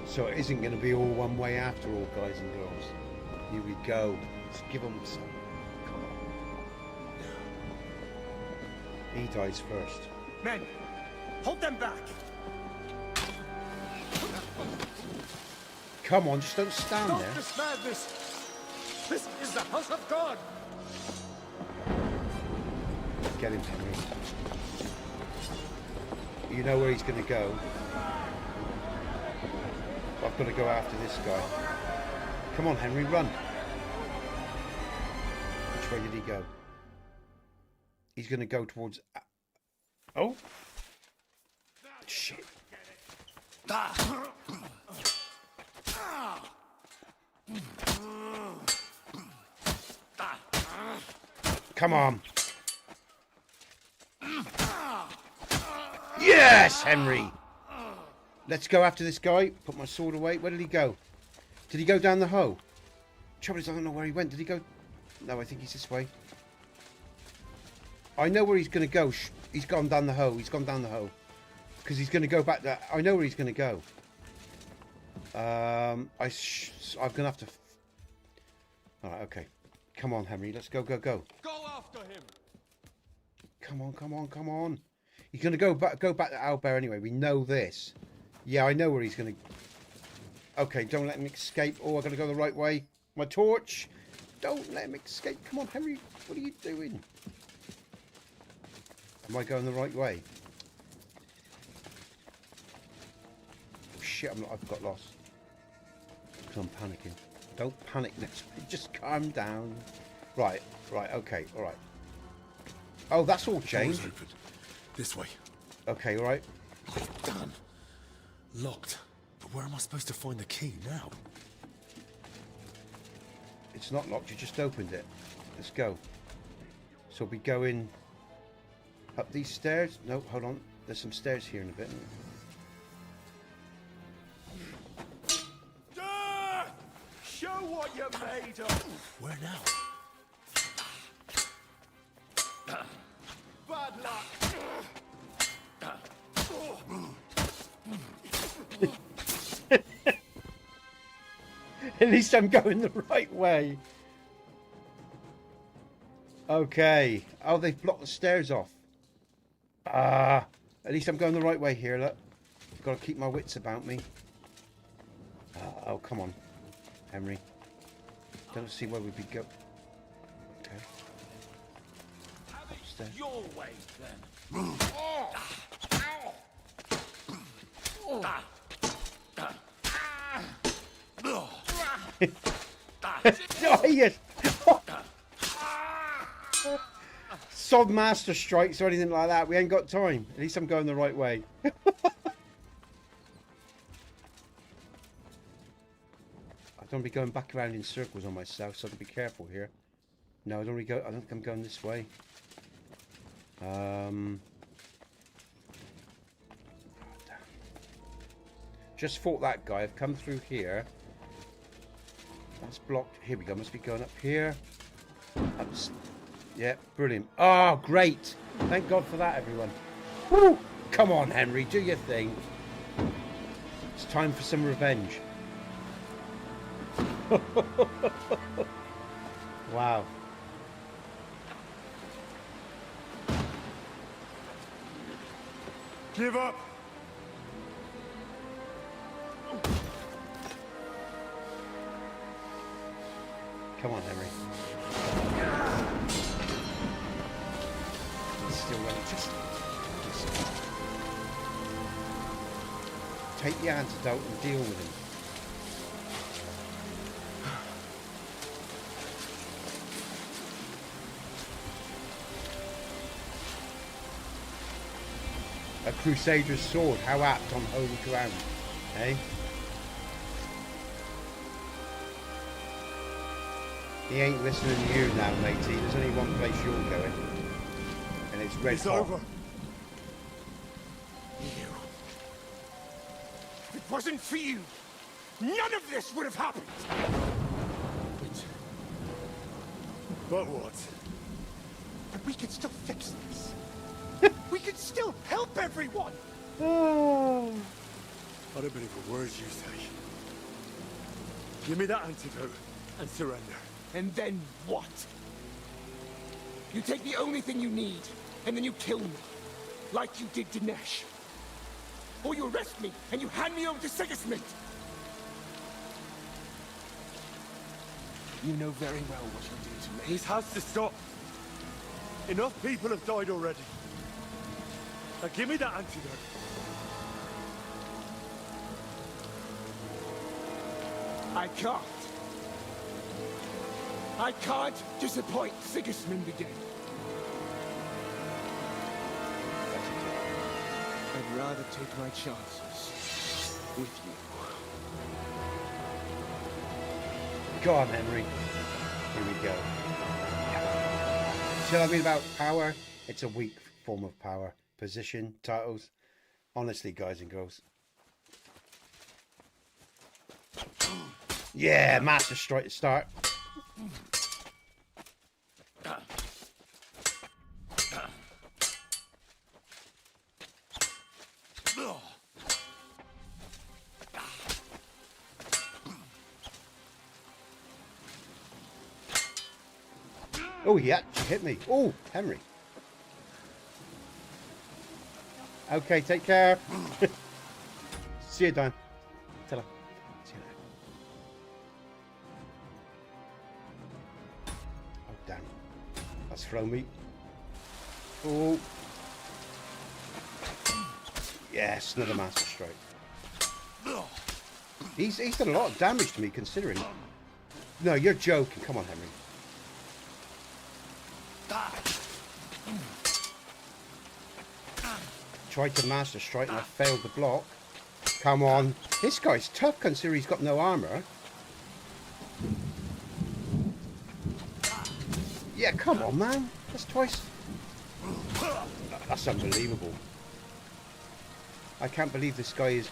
So it isn't going to be all one way after all, guys and girls. Here we go. Let's give them some. Come on. He dies first. Men, hold them back! Come on, just don't stand Stop there. this madness! This is the house of God! Get him, Henry. You know where he's going to go. I've got to go after this guy. Come on, Henry, run. Which way did he go? He's going to go towards... Oh! Shit. Come on. Yes, Henry! Let's go after this guy. Put my sword away. Where did he go? Did he go down the hoe? Trouble is, I don't know where he went. Did he go? No, I think he's this way. I know where he's going to go. He's gone down the hoe. He's gone down the hoe. Because he's going to go back there. I know where he's going to go. I'm going to have to... Alright, okay. Come on, Henry. Let's go, go, go. Go after him! Come on, come on, come on. He's going to go back to Owlbear anyway. We know this. Yeah, I know where he's going to... Okay, don't let him escape. Oh, I've got to go the right way. My torch. Don't let him escape. Come on, Henry. What are you doing? Am I going the right way? Oh, shit, I've got lost. Because I'm panicking. Don't panic next. Just calm down. Right, okay, all right. Oh, that's all changed. This way. Okay, all right. Damn. Locked. But where am I supposed to find the key now? It's not locked, you just opened it. Let's go. So we go in... Up these stairs? No, hold on. There's some stairs here in a bit. Show what you're made of. Where now? Bad luck. At least I'm going the right way. Okay. Oh, they've blocked the stairs off. At least I'm going the right way here, look. I've got to keep my wits about me. Oh, come on, Henry. Don't see where we'd be go. Okay. Upstairs. Your way, then. Oh, yes. Sod master strikes or anything like that. We ain't got time. At least I'm going the right way. I don't be going back around in circles on myself, so I'll be careful here. No, I don't really go. I don't think I'm going this way. Just fought that guy. I've come through here. That's blocked. Here we go. Must be going up here. Yeah, brilliant. Oh, great. Thank God for that, everyone. Woo! Come on, Henry. Do your thing. It's time for some revenge. Wow. Give up. Come on, Henry. Still running. Just take the antidote and deal with him. A crusader's sword, how apt on holy ground, eh? He ain't listening to you now, matey. There's only one place you're going, and it's red hot. Over. You. If it wasn't for you, none of this would have happened. But what? But we could still fix this. We could still help everyone. Oh. What a bit of a words you say. Give me that antidote and surrender. And then what? You take the only thing you need, and then you kill me, like you did Dinesh. Or you arrest me, and you hand me over to Sigismund. You know very well what you do to me. This has to stop. Enough people have died already. Now give me that antidote. I can't. I can't disappoint Sigismund again. I'd rather take my chances with you. Go on, Henry. Here we go. Tell me about power. It's a weak form of power. Position, titles. Honestly, guys and girls. Yeah, master strike to start. Oh, yeah, she hit me. Oh, Henry. Okay, take care. See you, Dan. Ta-ra. See you later. Oh, damn. That's throw me. Oh. Yes, another master strike. He's done a lot of damage to me, considering. No, you're joking. Come on, Henry. Tried to master strike and I failed the block. Come on. This guy's tough considering he's got no armor. Yeah, come on, man. That's twice. That's unbelievable. I can't believe this guy is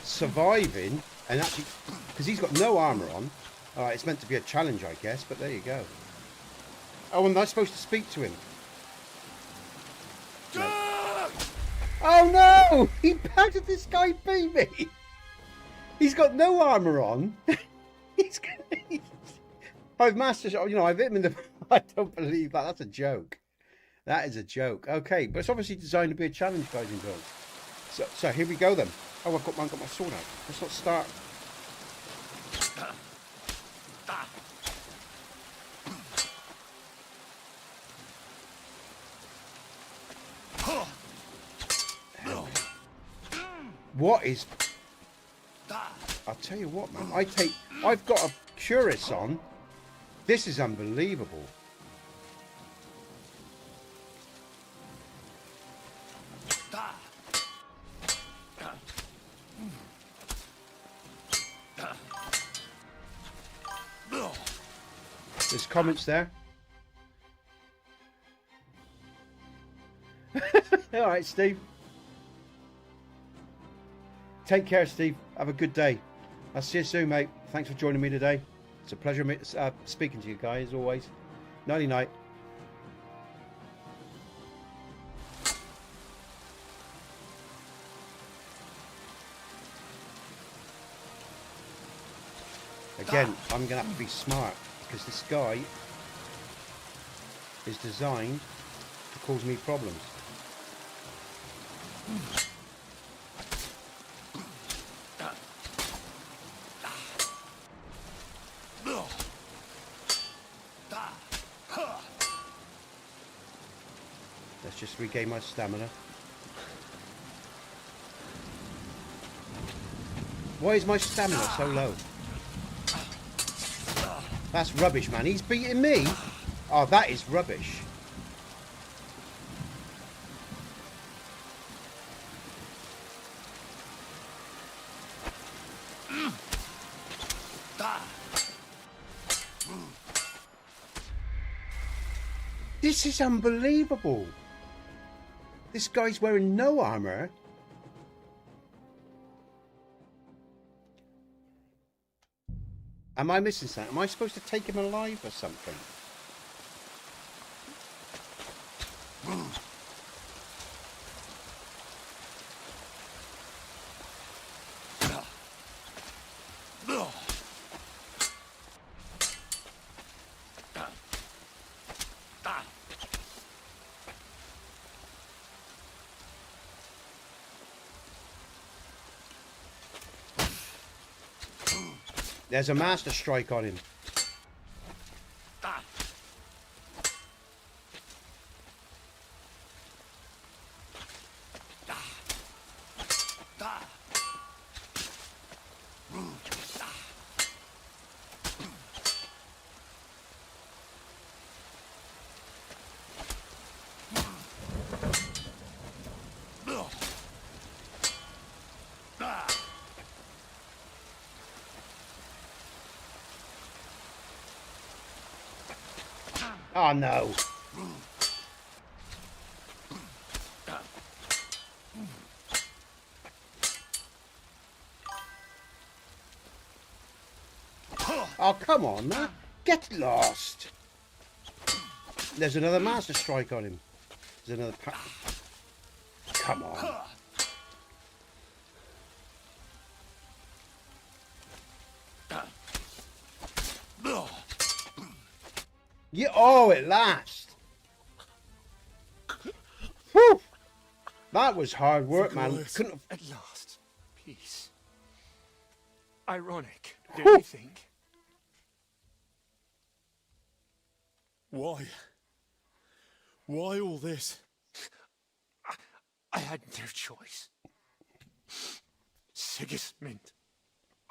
surviving and actually, because he's got no armor on. All right, it's meant to be a challenge, I guess, but there you go. Oh, am I supposed to speak to him? No. Oh no! How did this guy beat me? He's got no armor on. I've mastered, you know, I've hit him in the... I don't believe that. That's a joke. That is a joke. Okay, but it's obviously designed to be a challenge, guys and girls. So here we go then. Oh, I've got my sword out. Let's not start. What is... I'll tell you what, man. I've got a cuirass on. This is unbelievable. There's comments there. All right, Steve. Take care, Steve. Have a good day. I'll see you soon, mate. Thanks for joining me today. It's a pleasure speaking to you guys, as always. Nighty night. Again, I'm going to have to be smart because this guy is designed to cause me problems. Let's just regain my stamina. Why is my stamina so low? That's rubbish, man. He's beating me. Oh, that is rubbish. This is unbelievable. This guy's wearing no armor. Am I missing something? Am I supposed to take him alive or something? There's a master strike on him. Oh no. Oh, come on, man. Get lost. There's another master strike on him. There's another pack. Come on. Yeah, oh, at last. Whew. That was hard work, man. Couldn't have... At last, peace. Ironic, don't you think? Why? Why all this? I had no choice. Sigismund.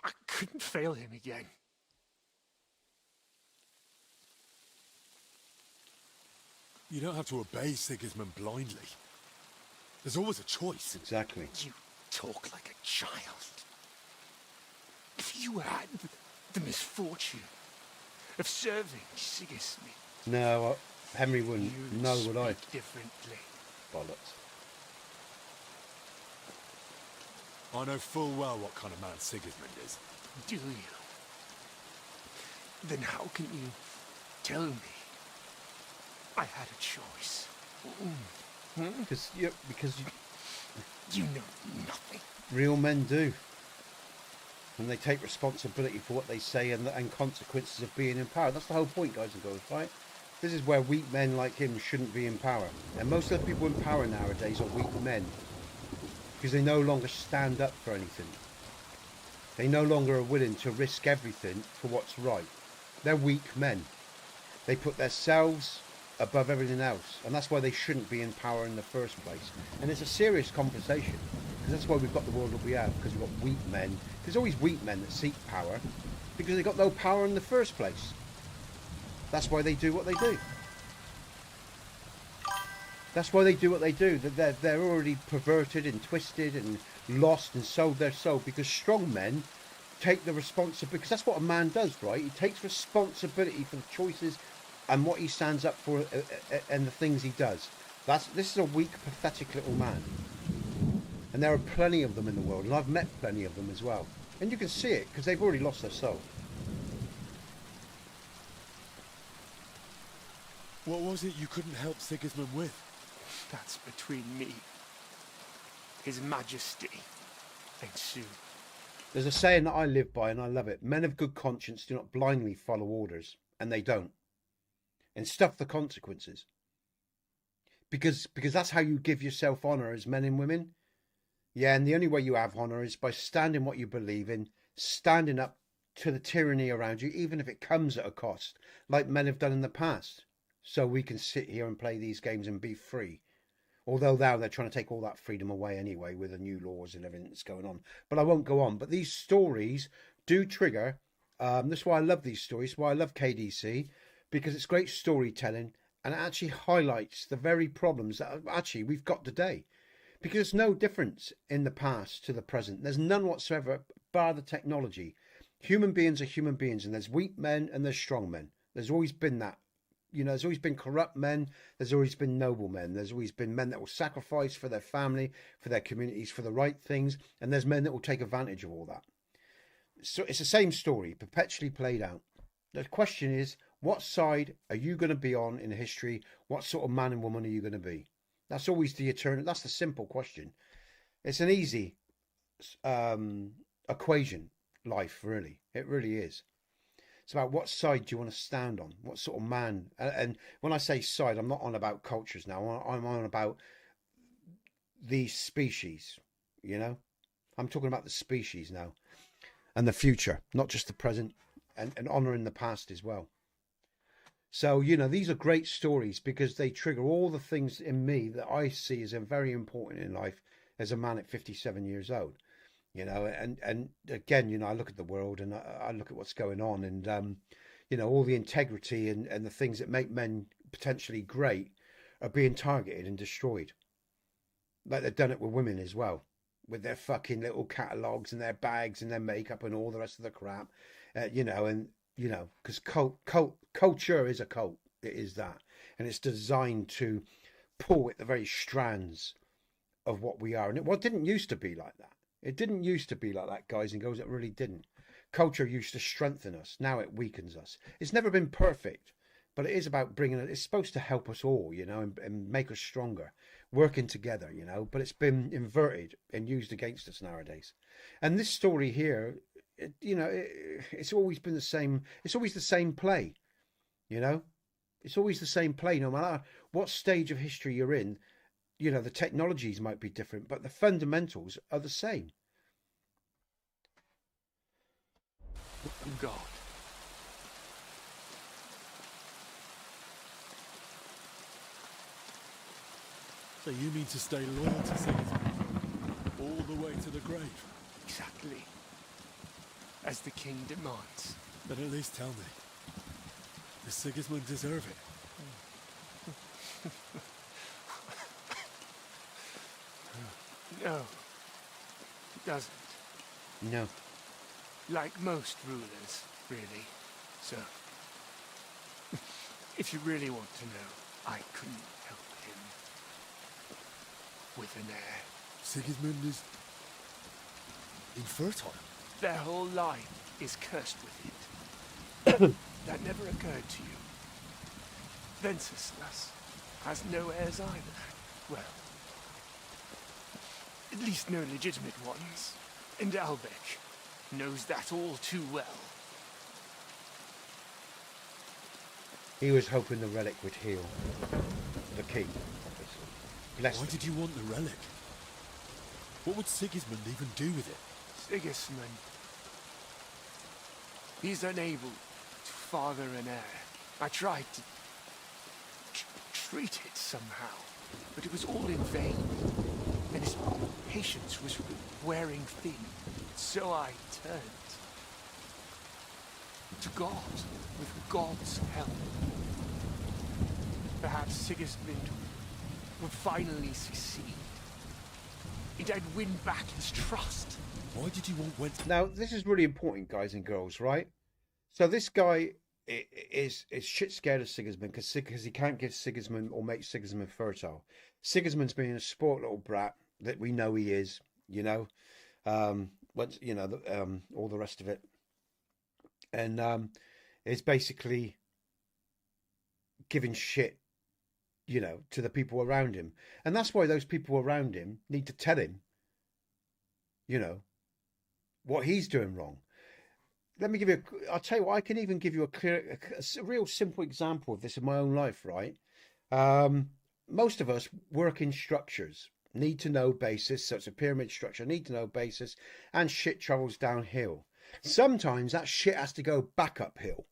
I couldn't fail him again. You don't have to obey Sigismund blindly. There's always a choice. Exactly. You talk like a child. If you had the misfortune of serving Sigismund... No, Henry wouldn't. No, would I? Differently. Bollocks. I know full well what kind of man Sigismund is. Do you? Then how can you tell me I had a choice? Because you know nothing. Real men do. And they take responsibility for what they say and consequences of being in power. That's the whole point, guys and girls, right? This is where weak men like him shouldn't be in power. And most of the people in power nowadays are weak men. Because they no longer stand up for anything. They no longer are willing to risk everything for what's right. They're weak men. They put themselves above everything else. And that's why they shouldn't be in power in the first place. And it's a serious conversation. Because that's why we've got the world that we have. Because we've got weak men. There's always weak men that seek power. Because they got no power in the first place. That's why they do what they do. That's why they do what they do. They're already perverted and twisted and lost and sold their soul. Because strong men take the responsibility. Because that's what a man does, right? He takes responsibility for the choices and what he stands up for and the things he does. This is a weak, pathetic little man. And there are plenty of them in the world. And I've met plenty of them as well. And you can see it because they've already lost their soul. What was it you couldn't help Sigismund with? That's between me, His Majesty, and Sue. There's a saying that I live by and I love it. Men of good conscience do not blindly follow orders. And they don't. And stuff the consequences. Because that's how you give yourself honour as men and women. Yeah, and the only way you have honour is by standing what you believe in, standing up to the tyranny around you, even if it comes at a cost, like men have done in the past. So we can sit here and play these games and be free. Although now they're trying to take all that freedom away anyway with the new laws and everything that's going on. But I won't go on. But these stories do trigger. That's why I love these stories. Why I love KDC. Because it's great storytelling. And it actually highlights the very problems that actually we've got today. Because there's no difference in the past to the present. There's none whatsoever bar the technology. Human beings are human beings. And there's weak men and there's strong men. There's always been that. You know, there's always been corrupt men. There's always been noble men. There's always been men that will sacrifice for their family, for their communities, for the right things. And there's men that will take advantage of all that. So it's the same story, perpetually played out. The question is, what side are you going to be on in history? What sort of man and woman are you going to be? That's always the eternal. That's the simple question. It's an easy equation, life, really. It really is. It's about what side do you want to stand on? What sort of man? And when I say side, I'm not on about cultures now. I'm on about the species, you know? I'm talking about the species now. And the future, not just the present. And honouring the past as well. So, you know, these are great stories because they trigger all the things in me that I see as very important in life as a man at 57 years old. You know, and again, you know, I look at the world and I look at what's going on and, you know, all the integrity and the things that make men potentially great are being targeted and destroyed. Like they've done it with women as well, with their fucking little catalogues and their bags and their makeup and all the rest of the crap, you know, and, you know, because culture is a cult. It is that. And it's designed to pull at the very strands of what we are. And it didn't used to be like that. It didn't used to be like that, guys and girls. It really didn't. Culture used to strengthen us. Now it weakens us. It's never been perfect, but it is about bringing it. It's supposed to help us all, you know, and make us stronger, working together, you know, but it's been inverted and used against us nowadays. And this story here, you know, it's always been the same. It's always the same play, you know. It's always the same play, no matter what stage of history you're in. You know, the technologies might be different, but the fundamentals are the same. God. So you mean to stay loyal to Sigismund all the way to the grave? Exactly. As the king demands. But at least tell me, does Sigismund deserve it? No, he doesn't. No. Like most rulers, really. So, If you really want to know, I couldn't help him. With an heir. Sigismund is infertile. Their whole line is cursed with it. That never occurred to you. Venceslas has no heirs either. Well, at least no legitimate ones. And Albec knows that all too well. He was hoping the relic would heal the king, obviously. Why did you want the relic? What would Sigismund even do with it? Sigismund. He's unable to father an heir. I tried to treat it somehow, but it was all in vain. And his patience was wearing thin. So I turned to God, with God's help. Perhaps Sigismund would finally succeed. And I'd win back his trust. Why did you want Wentz? Now, this is really important, guys and girls, right? So this guy is shit scared of Sigismund because he can't give Sigismund or make Sigismund fertile. Sigismund's being a sport little brat that we know he is, you know. Once you know all the rest of it, and is basically giving shit, you know, to the people around him, and that's why those people around him need to tell him, you know, what he's doing wrong. Let me give you I'll tell you what, I can even give you a real simple example of this in my own life, right? Most of us work in structures, need to know basis, so it's a pyramid structure, need to know basis, and shit travels downhill. Sometimes that shit has to go back uphill,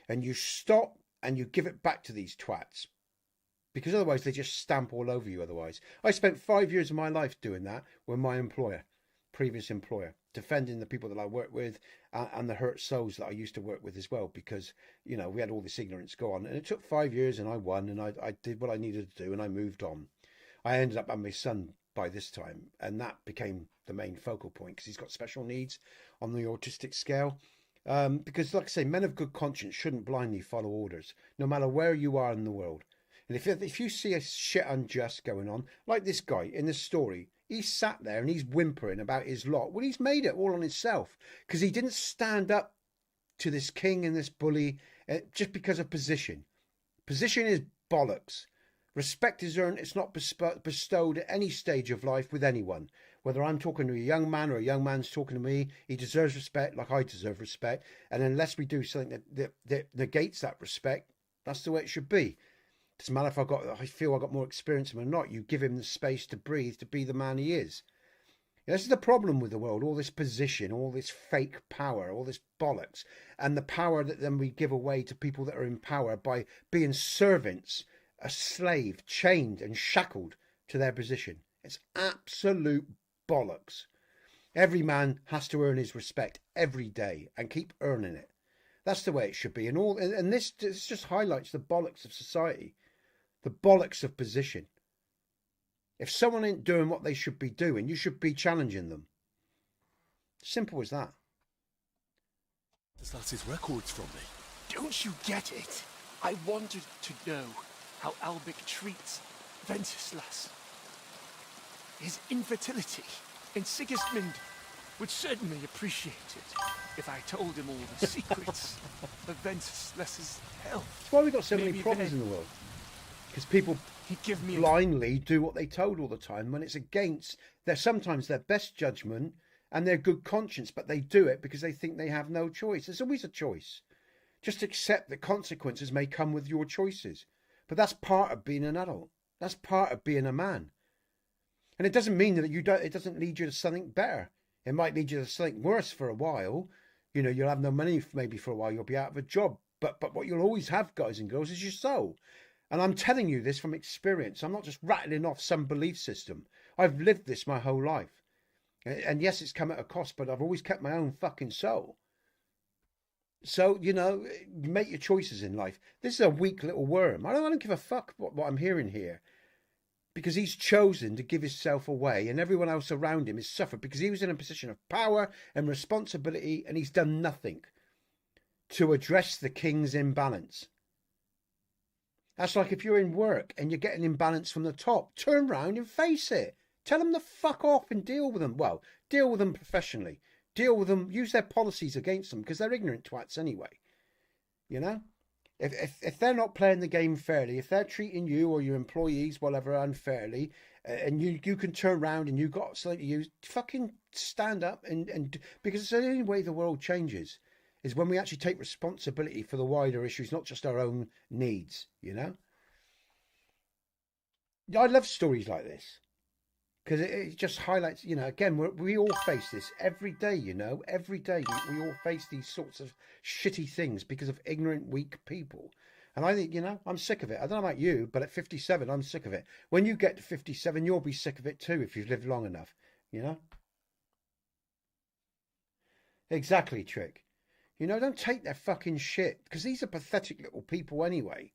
and you stop and you give it back to these twats, because otherwise they just stamp all over you. Otherwise, I spent 5 years of my life doing that with my employer, previous employer, defending the people that I work with and the hurt souls that I used to work with as well, because, you know, we had all this ignorance go on, and it took 5 years, and I won, and I did what I needed to do, and I moved on. I ended up having my son by this time, and that became the main focal point, because he's got special needs on the autistic scale. Because, like I say, men of good conscience shouldn't blindly follow orders, no matter where you are in the world. And if you see a shit unjust going on, like this guy in this story, he sat there and he's whimpering about his lot. Well, he's made it all on himself, because he didn't stand up to this king and this bully just because of position. Position is bollocks. Respect is earned. It's not bestowed at any stage of life with anyone. Whether I'm talking to a young man or a young man's talking to me, he deserves respect like I deserve respect. And unless we do something that negates that respect, that's the way it should be. Doesn't matter if I feel I've got more experience than him or not. You give him the space to breathe, to be the man he is. This is the problem with the world, all this position, all this fake power, all this bollocks, and the power that then we give away to people that are in power by being servants, a slave, chained and shackled to their position. It's absolute bollocks. Every man has to earn his respect every day and keep earning it. That's the way it should be. And this just highlights the bollocks of society, the bollocks of position. If someone ain't doing what they should be doing, you should be challenging them. Simple as that. That's his records from me. Don't you get it? I wanted to know how Albec treats Venceslas. His infertility. And Sigismund would certainly appreciate it if I told him all the secrets of Venceslas's health. That's why we've got so many problems in the world. Because people blindly do what they told all the time when it's against sometimes their best judgment and their good conscience, but they do it because they think they have no choice. There's always a choice. Just accept that consequences may come with your choices. But that's part of being an adult. That's part of being a man. And it doesn't mean that it doesn't lead you to something better. It might lead you to something worse for a while. You know, you'll have no money maybe for a while. You'll be out of a job. But what you'll always have, guys and girls, is your soul. And I'm telling you this from experience. I'm not just rattling off some belief system. I've lived this my whole life. And yes, it's come at a cost, but I've always kept my own fucking soul. So, you know, make your choices in life. This is a weak little worm. I don't give a fuck what I'm hearing here. Because he's chosen to give himself away, and everyone else around him has suffered because he was in a position of power and responsibility, and he's done nothing to address the king's imbalance. That's like if you're in work and you're getting imbalance from the top, turn round and face it. Tell them to fuck off and deal with them. Well, deal with them professionally. Deal with them, use their policies against them because they're ignorant twats anyway. You know? If they're not playing the game fairly, if they're treating you or your employees, whatever, unfairly, and you can turn around and you've got something to use, fucking stand up and because it's the only way the world changes is when we actually take responsibility for the wider issues, not just our own needs, you know? I love stories like this because it just highlights, you know, again, we all face this every day, you know, every day we all face these sorts of shitty things because of ignorant, weak people. And I think, you know, I'm sick of it. I don't know about you, but at 57, I'm sick of it. When you get to 57, you'll be sick of it too if you've lived long enough, you know? Exactly, Trick. You know, don't take their fucking shit because these are pathetic little people anyway.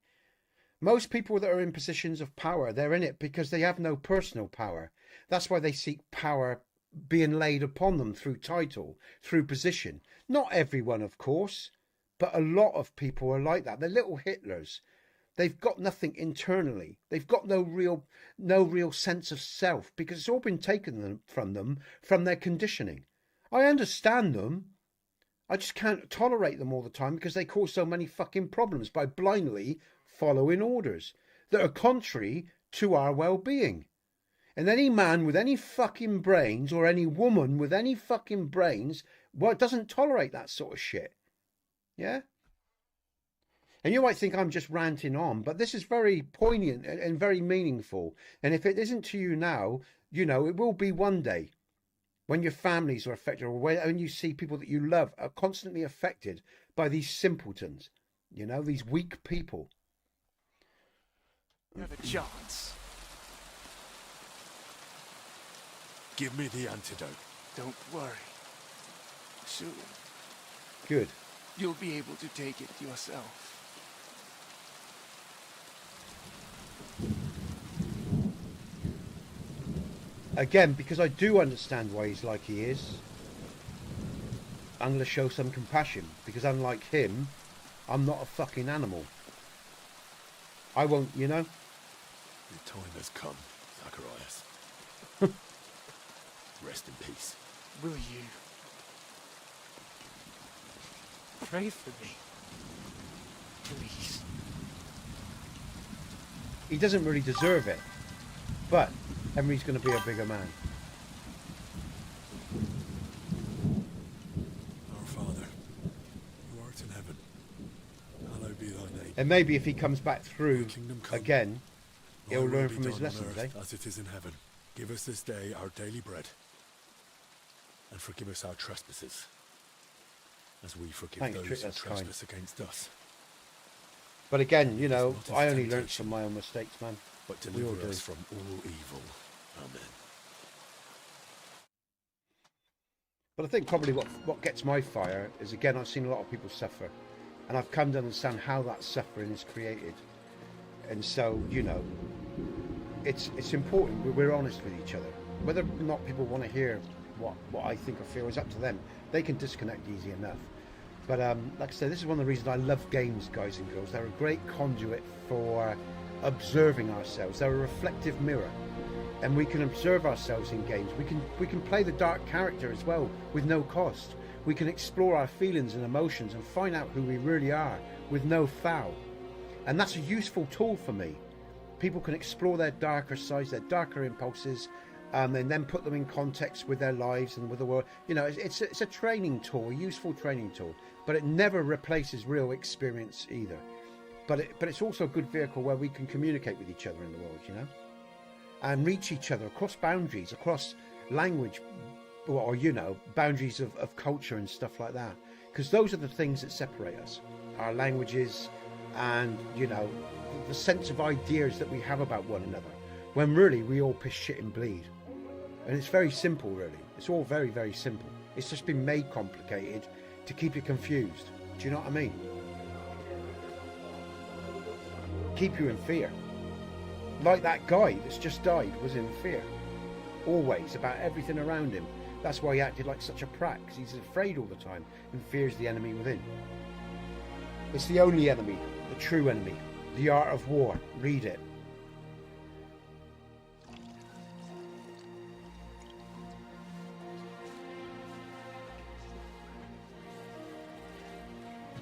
Most people that are in positions of power, they're in it because they have no personal power. That's why they seek power being laid upon them through title, through position. Not everyone, of course, but a lot of people are like that. They're little Hitlers. They've got nothing internally. They've got no real sense of self because it's all been taken from them from their conditioning. I understand them. I just can't tolerate them all the time because they cause so many fucking problems by blindly following orders that are contrary to our well-being. And any man with any fucking brains or any woman with any fucking brains, well, doesn't tolerate that sort of shit. Yeah? And you might think I'm just ranting on, but this is very poignant and very meaningful. And if it isn't to you now, you know, it will be one day. When your families are affected or when you see people that you love are constantly affected by these simpletons, you know, these weak people. You have a chance. Give me the antidote. Don't worry. Soon. Good. You'll be able to take it yourself. Again, because I do understand why he's like he is, I'm going to show some compassion. Because unlike him, I'm not a fucking animal. I won't, you know? Your time has come, Zacharias. Rest in peace. Will you pray for me? Please. He doesn't really deserve it. But Henry's going to be a bigger man. Our Father, who art in heaven, hallowed be thy name. And maybe if he comes back through again, he'll Thy will learn be from his done on lessons, earth eh? as it is in heaven. Give us this day our daily bread, and forgive us our trespasses, as we forgive Thanks, those Trick, who that's trespass against us. But again, you know, Not I into only learnt temptation, from my own mistakes, man. But We all deliver do. us from all evil. Amen. But I think probably what gets my fire is, again, I've seen a lot of people suffer. And I've come to understand how that suffering is created. And so, you know, it's important we're honest with each other. Whether or not people want to hear what I think or feel is up to them. They can disconnect easy enough. But like I said, this is one of the reasons I love games, guys and girls. They're a great conduit for observing ourselves. They're a reflective mirror. And we can observe ourselves in games. We can play the dark character as well with no cost. We can explore our feelings and emotions and find out who we really are with no foul. And that's a useful tool for me. People can explore their darker sides, their darker impulses, and then put them in context with their lives and with the world. You know, it's a training tool, a useful training tool, but it never replaces real experience either. But it's also a good vehicle where we can communicate with each other in the world, you know, and reach each other across boundaries, across language, or, you know, boundaries of culture and stuff like that. Because those are the things that separate us, our languages and, you know, the sense of ideas that we have about one another, when really we all piss, shit and bleed. And it's very simple, really. It's all very, very simple. It's just been made complicated to keep you confused. Do you know what I mean? Keep you in fear. Like that guy that's just died was in fear. Always, about everything around him. That's why he acted like such a prat, because he's afraid all the time and fears the enemy within. It's the only enemy, the true enemy, The Art of War. Read it.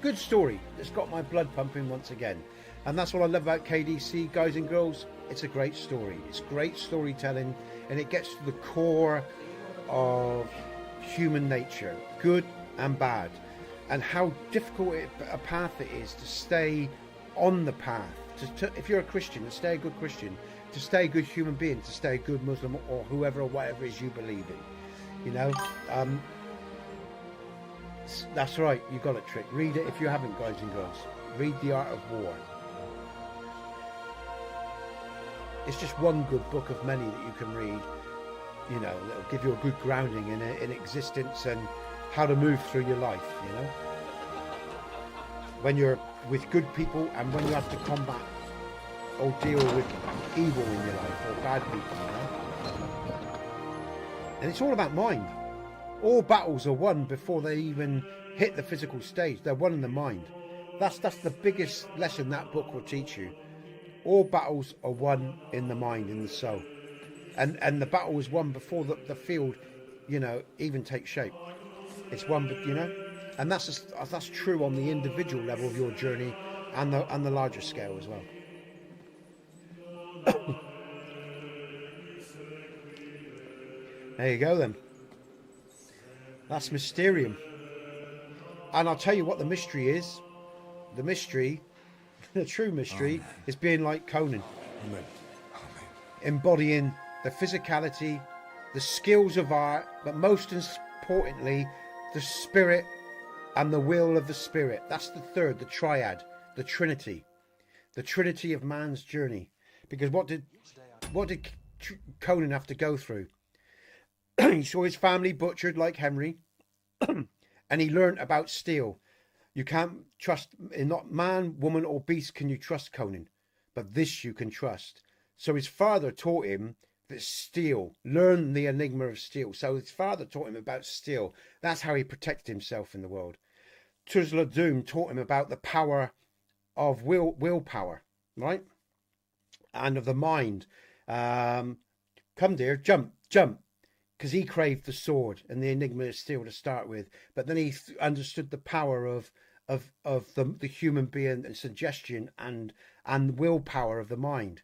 Good story. It's got my blood pumping once again. And that's what I love about KDC, guys and girls. It's a great story. It's great storytelling, and it gets to the core of human nature, good and bad, and how difficult a path it is to stay on the path. If you're a Christian, to stay a good Christian, to stay a good human being, to stay a good Muslim, or whoever or whatever it is you believe in. You know, that's right. You got it, Trick. Read it if you haven't, guys and girls. Read The Art of War. It's just one good book of many that you can read. You know, that'll give you a good grounding in existence and how to move through your life. You know, when you're with good people and when you have to combat or deal with evil in your life or bad people. You know, and it's all about mind. All battles are won before they even hit the physical stage. They're won in the mind. That's the biggest lesson that book will teach you. All battles are won in the mind, in the soul. And the battle is won before the field, you know, even takes shape. It's won, you know, and that's true on the individual level of your journey and the larger scale as well. There you go then. That's Mysterium. And I'll tell you what the mystery is. The mystery, the true mystery, is being like Conan. Amen. Embodying the physicality, the skills of art, but most importantly, the spirit and the will of the spirit. That's the third, the triad, the trinity. The trinity of man's journey. Because what did Conan have to go through? He saw his family butchered like Henry, and he learned about steel. You can't trust, in not man, woman, or beast can you trust, Conan, but this you can trust. So his father taught him that steel, learn the enigma of steel. So his father taught him about steel. That's how he protected himself in the world. Tuzla Doom taught him about the power of willpower, right? And of the mind. Come dear, jump. Because he craved the sword and the enigma of steel to start with, but then he understood the power of the human being and suggestion and willpower of the mind.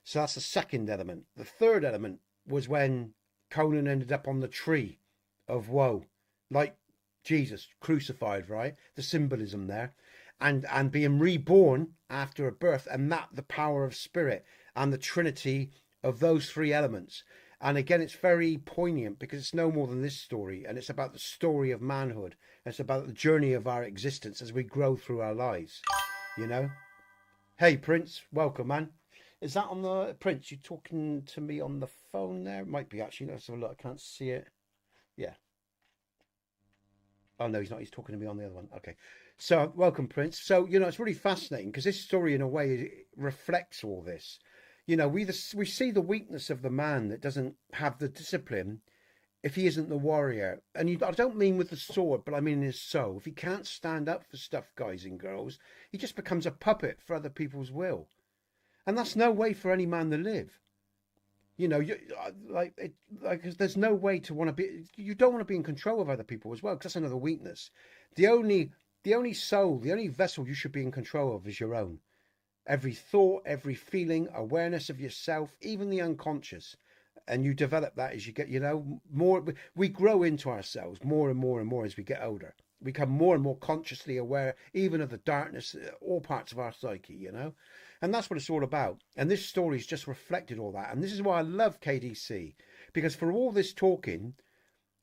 So that's the second element. The third element was when Conan ended up on the tree of woe, like Jesus crucified, right? The symbolism there, and being reborn after a birth, and that the power of spirit and the trinity of those three elements. And again, it's very poignant because it's no more than this story. And it's about the story of manhood. It's about the journey of our existence as we grow through our lives, you know? Hey, Prince, welcome, man. Is that on the... Prince, you talking to me on the phone there? It might be, actually. Let's have a look. I can't see it. Yeah. Oh, no, he's not. He's talking to me on the other one. Okay. So, welcome, Prince. So, you know, it's really fascinating because this story, in a way, reflects all this. You know, we see the weakness of the man that doesn't have the discipline if he isn't the warrior. And I don't mean with the sword, but I mean in his soul. If he can't stand up for stuff, guys and girls, he just becomes a puppet for other people's will. And that's no way for any man to live. You know, there's no way to want to be... You don't want to be in control of other people as well, because that's another weakness. The only soul, the only vessel you should be in control of is your own. Every thought, every feeling, awareness of yourself, even the unconscious. And you develop that as you get, you know, more. We grow into ourselves more and more and more as we get older. We become more and more consciously aware, even of the darkness, all parts of our psyche, you know. And that's what it's all about. And this story's just reflected all that. And this is why I love KDC. Because for all this talking,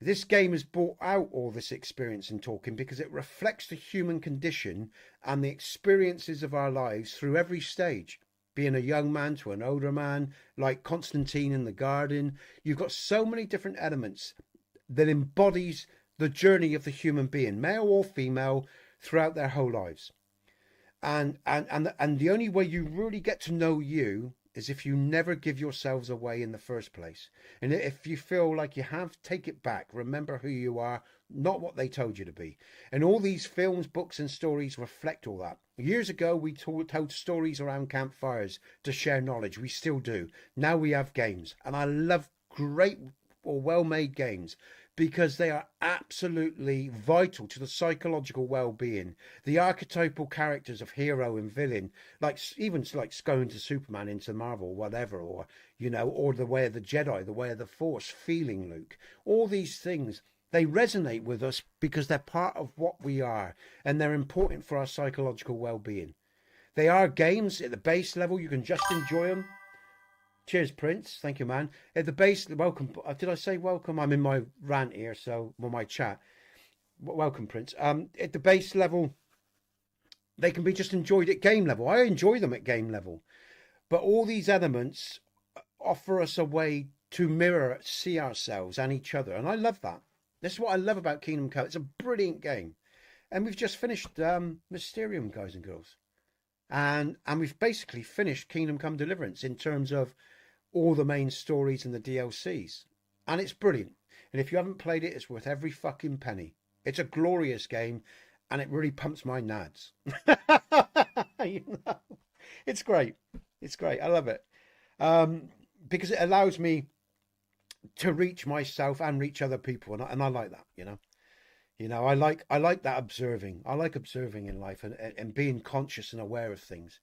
this game has brought out all this experience in talking because it reflects the human condition and the experiences of our lives through every stage. Being a young man to an older man, like Constantine in the garden. You've got so many different elements that embodies the journey of the human being, male or female, throughout their whole lives. And the only way you really get to know you is if you never give yourselves away in the first place. And if you feel like you have, take it back. Remember who you are, not what they told you to be. And all these films, books and stories reflect all that. Years ago, we told stories around campfires to share knowledge. We still do. Now we have games. And I love great or well-made games because they are absolutely vital to the psychological well-being. The archetypal characters of hero and villain, like even like going to Superman into Marvel, whatever, or, you know, or the way of the Jedi, the way of the Force, feeling Luke. All these things, they resonate with us because they're part of what we are, and they're important for our psychological well-being. They are games at the base level. You can just enjoy them. Cheers, Prince. Thank you, man. At the base, welcome. Did I say welcome? I'm in my rant here, so on my chat. Welcome, Prince. At the base level, they can be just enjoyed at game level. I enjoy them at game level. But all these elements offer us a way to mirror, see ourselves and each other. And I love that. This is what I love about Kingdom Come. It's a brilliant game. And we've just finished Mysterium, guys and girls. And we've basically finished Kingdom Come Deliverance in terms of all the main stories and the DLCs. And it's brilliant. And if you haven't played it, it's worth every fucking penny. It's a glorious game, and it really pumps my nads. You know? It's great. It's great. I love it. Because it allows me to reach myself and reach other people. And I like that, you know. You know, I like that observing. I like observing in life and being conscious and aware of things.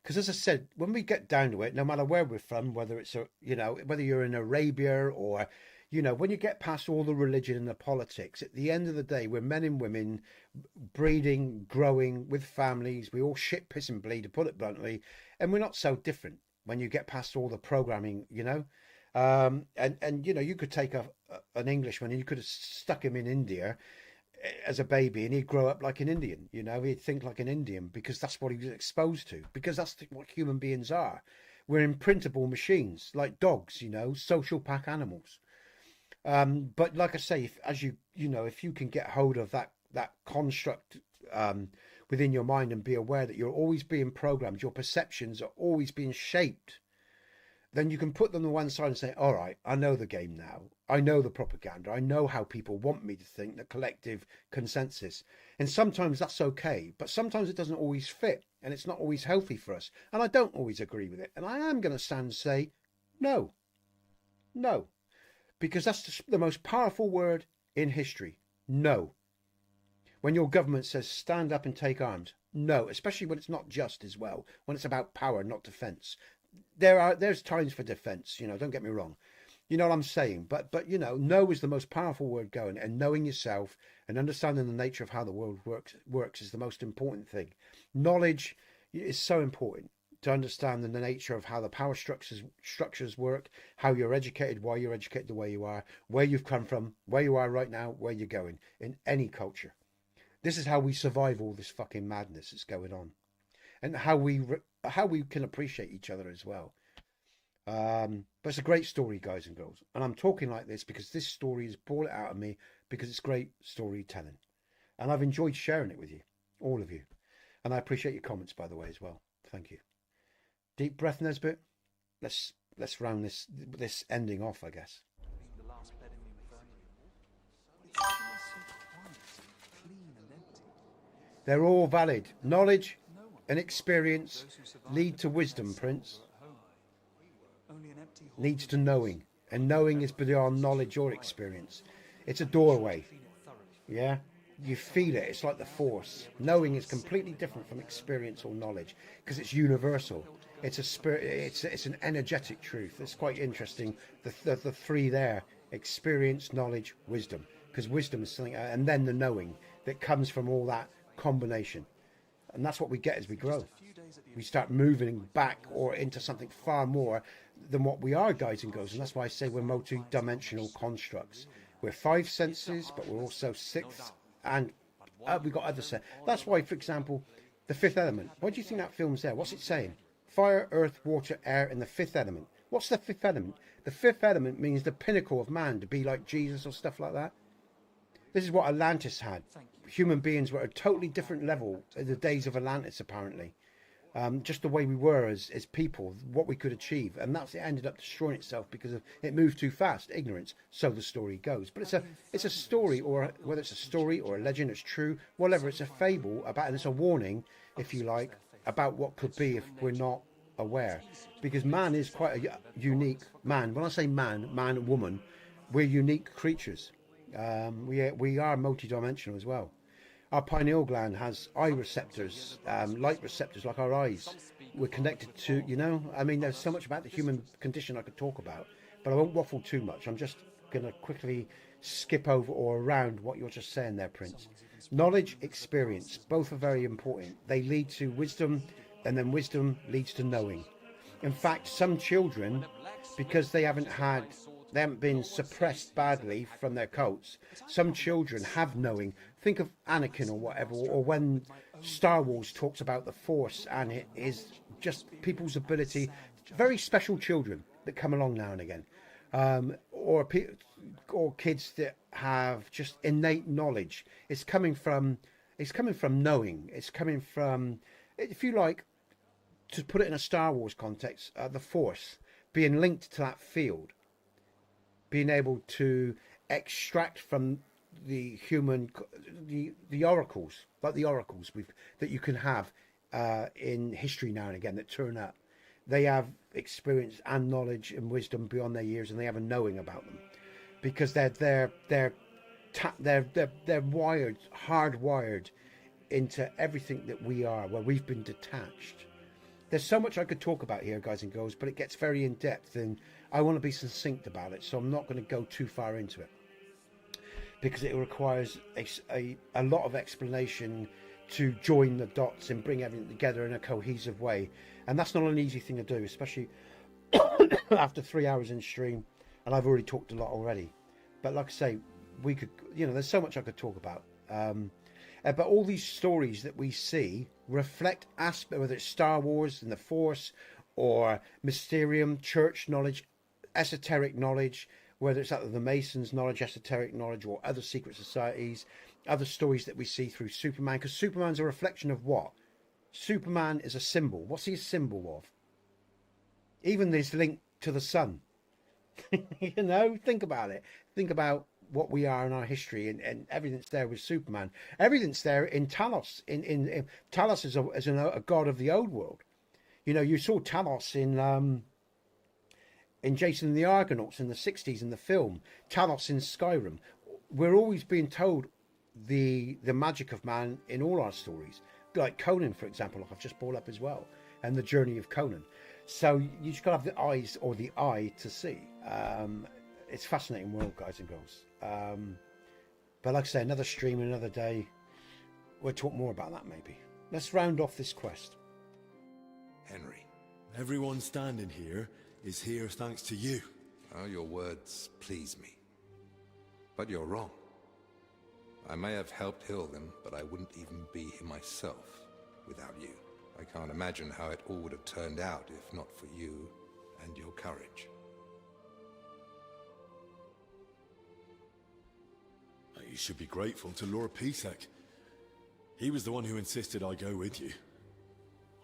Because as I said, when we get down to it, no matter where we're from, whether it's, you know, whether you're in Arabia or, you know, when you get past all the religion and the politics, at the end of the day, we're men and women breeding, growing with families. We all shit, piss and bleed, to put it bluntly. And we're not so different when you get past all the programming, you know. And you know, you could take an Englishman and you could have stuck him in India as a baby and he'd grow up like an Indian, you know, he'd think like an Indian because that's what he was exposed to, because that's what human beings are. We're imprintable machines, like dogs, you know, social pack animals. But like I say, if you can get hold of that construct within your mind and be aware that you're always being programmed, your perceptions are always being shaped, then you can put them on one side and say, all right, I know the game now. I know the propaganda. I know how people want me to think, the collective consensus. And sometimes that's okay, but sometimes it doesn't always fit and it's not always healthy for us. And I don't always agree with it. And I am going to stand and say, no, because that's the most powerful word in history. No. When your government says stand up and take arms, no, especially when it's not just as well, when it's about power, not defense. There's times for defense, you know, don't get me wrong. You know what I'm saying? But you know, no is the most powerful word going, and knowing yourself and understanding the nature of how the world works is the most important thing. Knowledge is so important to understand the nature of how the power structures work, how you're educated, why you're educated the way you are, where you've come from, where you are right now, where you're going in any culture. This is how we survive all this fucking madness that's going on, and how we can appreciate each other as well. But it's a great story, guys and girls. And I'm talking like this because this story has brought it out of me because it's great storytelling. And I've enjoyed sharing it with you, all of you. And I appreciate your comments, by the way, as well. Thank you. Deep breath, Nesbit. Let's round this ending off, I guess. They're all valid. Knowledge and experience lead to wisdom, Prince. Leads to knowing. And knowing is beyond knowledge or experience. It's a doorway. Yeah? You feel it. It's like the Force. Knowing is completely different from experience or knowledge because it's universal. It's a spirit. It's an energetic truth. It's quite interesting. The three there: experience, knowledge, wisdom. Because wisdom is something, and then the knowing that comes from all that combination. And that's what we get as we grow. We start moving back or into something far more than what we are, guys and girls. And that's why I say we're multi-dimensional constructs. We're five senses, but we're also sixth, and we've got other senses. That's why, for example, the fifth element. What do you think that film's there? What's it saying? Fire, earth, water, air, and the fifth element. What's the fifth element? The fifth element means the pinnacle of man, to be like Jesus or stuff like that. This is what Atlantis had. Human beings were at a totally different level in the days of Atlantis, apparently. Just the way we were as people, what we could achieve. And that's it ended up destroying itself because of it moved too fast, ignorance. So the story goes. But it's a story, or whether it's a story or a legend, it's true, whatever. It's a fable about, and it's a warning if you like, about what could be if we're not aware. Because man is quite a unique man. When I say man, man and woman, we're unique creatures. We are multidimensional as well. Our pineal gland has eye receptors, light receptors like our eyes. We're connected to, you know, I mean, there's so much about the human condition I could talk about, but I won't waffle too much. I'm just going to quickly skip over or around what you're just saying there, Prince. Knowledge, experience, both are very important. They lead to wisdom, and then wisdom leads to knowing. In fact, some children, because they haven't been suppressed badly from their cults, some children have knowing. Think of Anakin or whatever, or when Star Wars talks about the Force, and it is just people's ability, very special children that come along now and again, or kids that have just innate knowledge. It's coming from knowing. It's coming from, if you like, to put it in a Star Wars context, the Force being linked to that field, being able to extract from the human, the oracles, like the oracles that you can have in history now and again that turn up. They have experience and knowledge and wisdom beyond their years, and they have a knowing about them, because they're wired, hardwired into everything that we are, where we've been detached. There's so much I could talk about here, guys and girls, but it gets very in depth, and I want to be succinct about it, so I'm not going to go too far into it, because it requires a lot of explanation to join the dots and bring everything together in a cohesive way. And that's not an easy thing to do, especially after 3 hours in stream, and I've already talked a lot already. But like I say, we could, you know, there's so much I could talk about. But all these stories that we see reflect aspects, whether it's Star Wars and the Force, or Mysterium, church knowledge, esoteric knowledge, whether it's out of the Masons' knowledge, esoteric knowledge, or other secret societies, other stories that we see through Superman, because Superman's a reflection of what? Superman is a symbol. What's he a symbol of? Even this link to the sun. You know, think about it. Think about what we are in our history, and everything's there with Superman. Everything's there in Talos. In Talos is a god of the old world. You know, you saw Talos in Jason and the Argonauts in the 60s in the film. Talos in Skyrim. We're always being told the magic of man in all our stories. Like Conan, for example, like I've just brought up as well, and the journey of Conan. So you just got to have the eyes or the eye to see. It's a fascinating world, guys and girls. But like I say, another stream, another day. We'll talk more about that maybe. Let's round off this quest. Henry. Everyone standing here is here thanks to you. Oh, your words please me. But you're wrong. I may have helped heal them, but I wouldn't even be here myself without you. I can't imagine how it all would have turned out if not for you and your courage. You should be grateful to Lord Pisek. He was the one who insisted I go with you.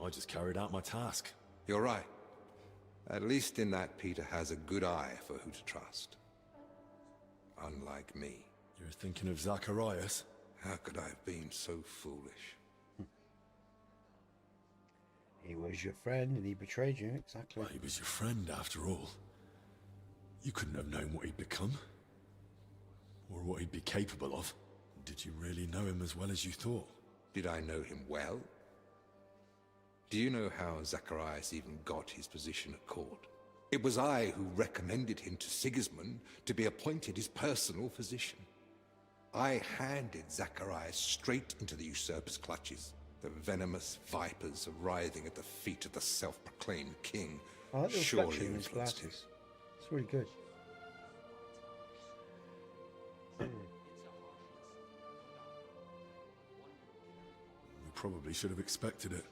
I just carried out my task. You're right. At least in that Peter has a good eye for who to trust. Unlike me. You're thinking of Zacharias? How could I have been so foolish? He was your friend and he betrayed you, exactly. Well, he was your friend after all. You couldn't have known what he'd become. Or what he'd be capable of. Did you really know him as well as you thought? Did I know him well? Do you know how Zacharias even got his position at court? It was I who recommended him to Sigismund to be appointed his personal physician. I handed Zacharias straight into the usurper's clutches. The venomous vipers are writhing at the feet of the self-proclaimed king. I like the Surely reflection in his influenced him. glasses. It's really good. We probably should have expected it.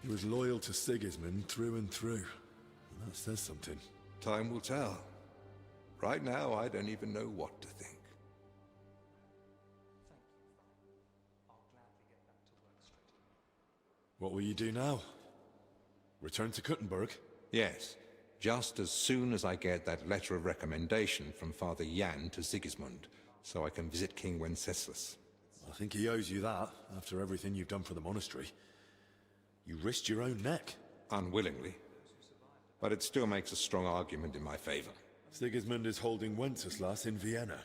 He was loyal to Sigismund through and through. And that says something. Time will tell. Right now, I don't even know what to think. What will you do now? Return to Kuttenberg? Yes, just as soon as I get that letter of recommendation from Father Jan to Sigismund, so I can visit King Wenceslas. I think he owes you that, after everything you've done for the monastery. You risked your own neck. Unwillingly. But it still makes a strong argument in my favor. Sigismund is holding Wenceslas in Vienna.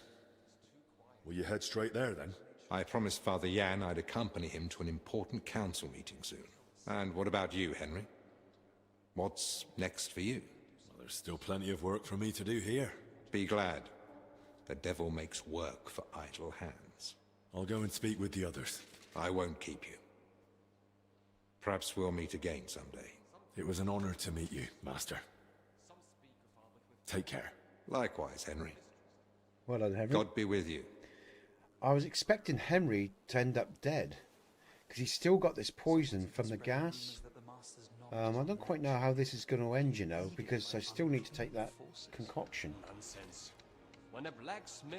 Will you head straight there, then? I promised Father Jan I'd accompany him to an important council meeting soon. And what about you, Henry? What's next for you? Well, there's still plenty of work for me to do here. Be glad. The devil makes work for idle hands. I'll go and speak with the others. I won't keep you. Perhaps we'll meet again someday. It was an honor to meet you, Master. Take care. Likewise, Henry. Well done, Henry. God be with you. I was expecting Henry to end up dead, because he's still got this poison from the gas. I don't quite know how this is going to end, you know, because I still need to take that concoction.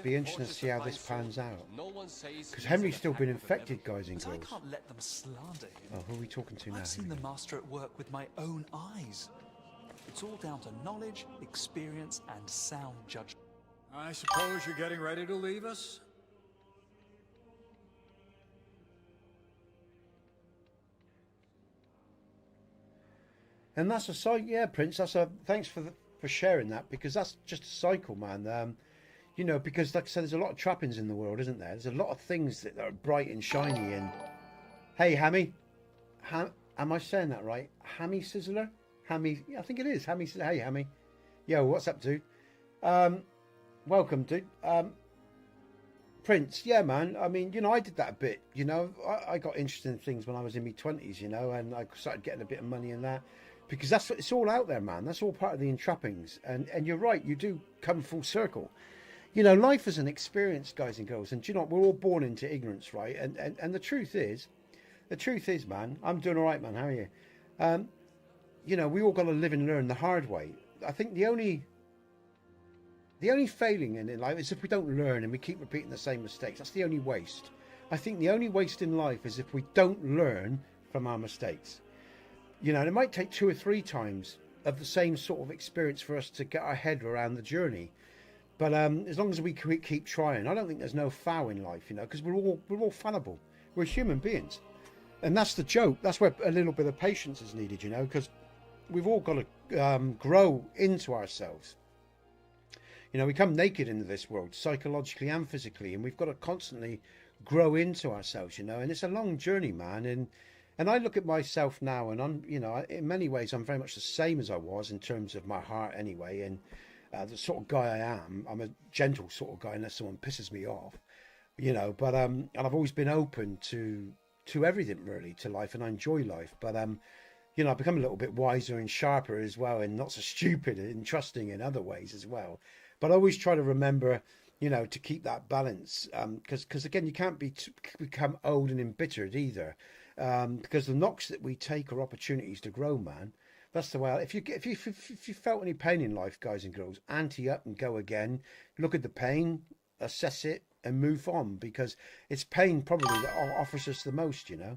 Be interesting to see how this pans out. Because Henry's still been infected, guys and girls. I can't let them slander him. Oh, who are we talking to now? I've seen the master at work with my own eyes. It's all down to knowledge, experience, and sound judgment. I suppose you're getting ready to leave us? And that's a cycle, yeah, Prince. Thanks for sharing that, because that's just a cycle, man. You know, because like I said, there's a lot of trappings in the world, isn't there? There's a lot of things that are bright and shiny. And hey, Hammy, am I saying that right? Hammy Sizzler, Hammy. Yeah, I think it is Hammy. Hey, Hammy. Yo, what's up, dude? Welcome, dude. Prince, yeah, man. I mean, you know, I did that a bit. You know, I got interested in things when I was in my 20s. You know, and I started getting a bit of money in that. Because that's what it's all out there, man. That's all part of the entrappings. And you're right, you do come full circle. You know, life is an experience, guys and girls. And do you know what? We're all born into ignorance, right? And the truth is, man, I'm doing all right, man. How are you? You know, we all got to live and learn the hard way. I think the only failing in life is if we don't learn and we keep repeating the same mistakes. That's the only waste. I think the only waste in life is if we don't learn from our mistakes. You know, and it might take 2 or 3 times of the same sort of experience for us to get our head around the journey. But as long as we keep trying, I don't think there's no foul in life, you know, because we're all fallible. We're human beings. And that's the joke. That's where a little bit of patience is needed, you know, because we've all got to grow into ourselves. You know, we come naked into this world, psychologically and physically, and we've got to constantly grow into ourselves, you know, and it's a long journey, man. And I look at myself now, and I'm, you know, in many ways, I'm very much the same as I was in terms of my heart anyway. And the sort of guy I am, I'm a gentle sort of guy unless someone pisses me off, you know. But and I've always been open to everything really, to life, and I enjoy life. But you know, I've become a little bit wiser and sharper as well, and not so stupid and trusting in other ways as well. But I always try to remember, you know, to keep that balance, because again, you can't become old and embittered either. Because the knocks that we take are opportunities to grow, man. That's the way. If you felt any pain in life, guys and girls, ante up and go again. Look at the pain, assess it, and move on. Because it's pain probably that offers us the most, you know.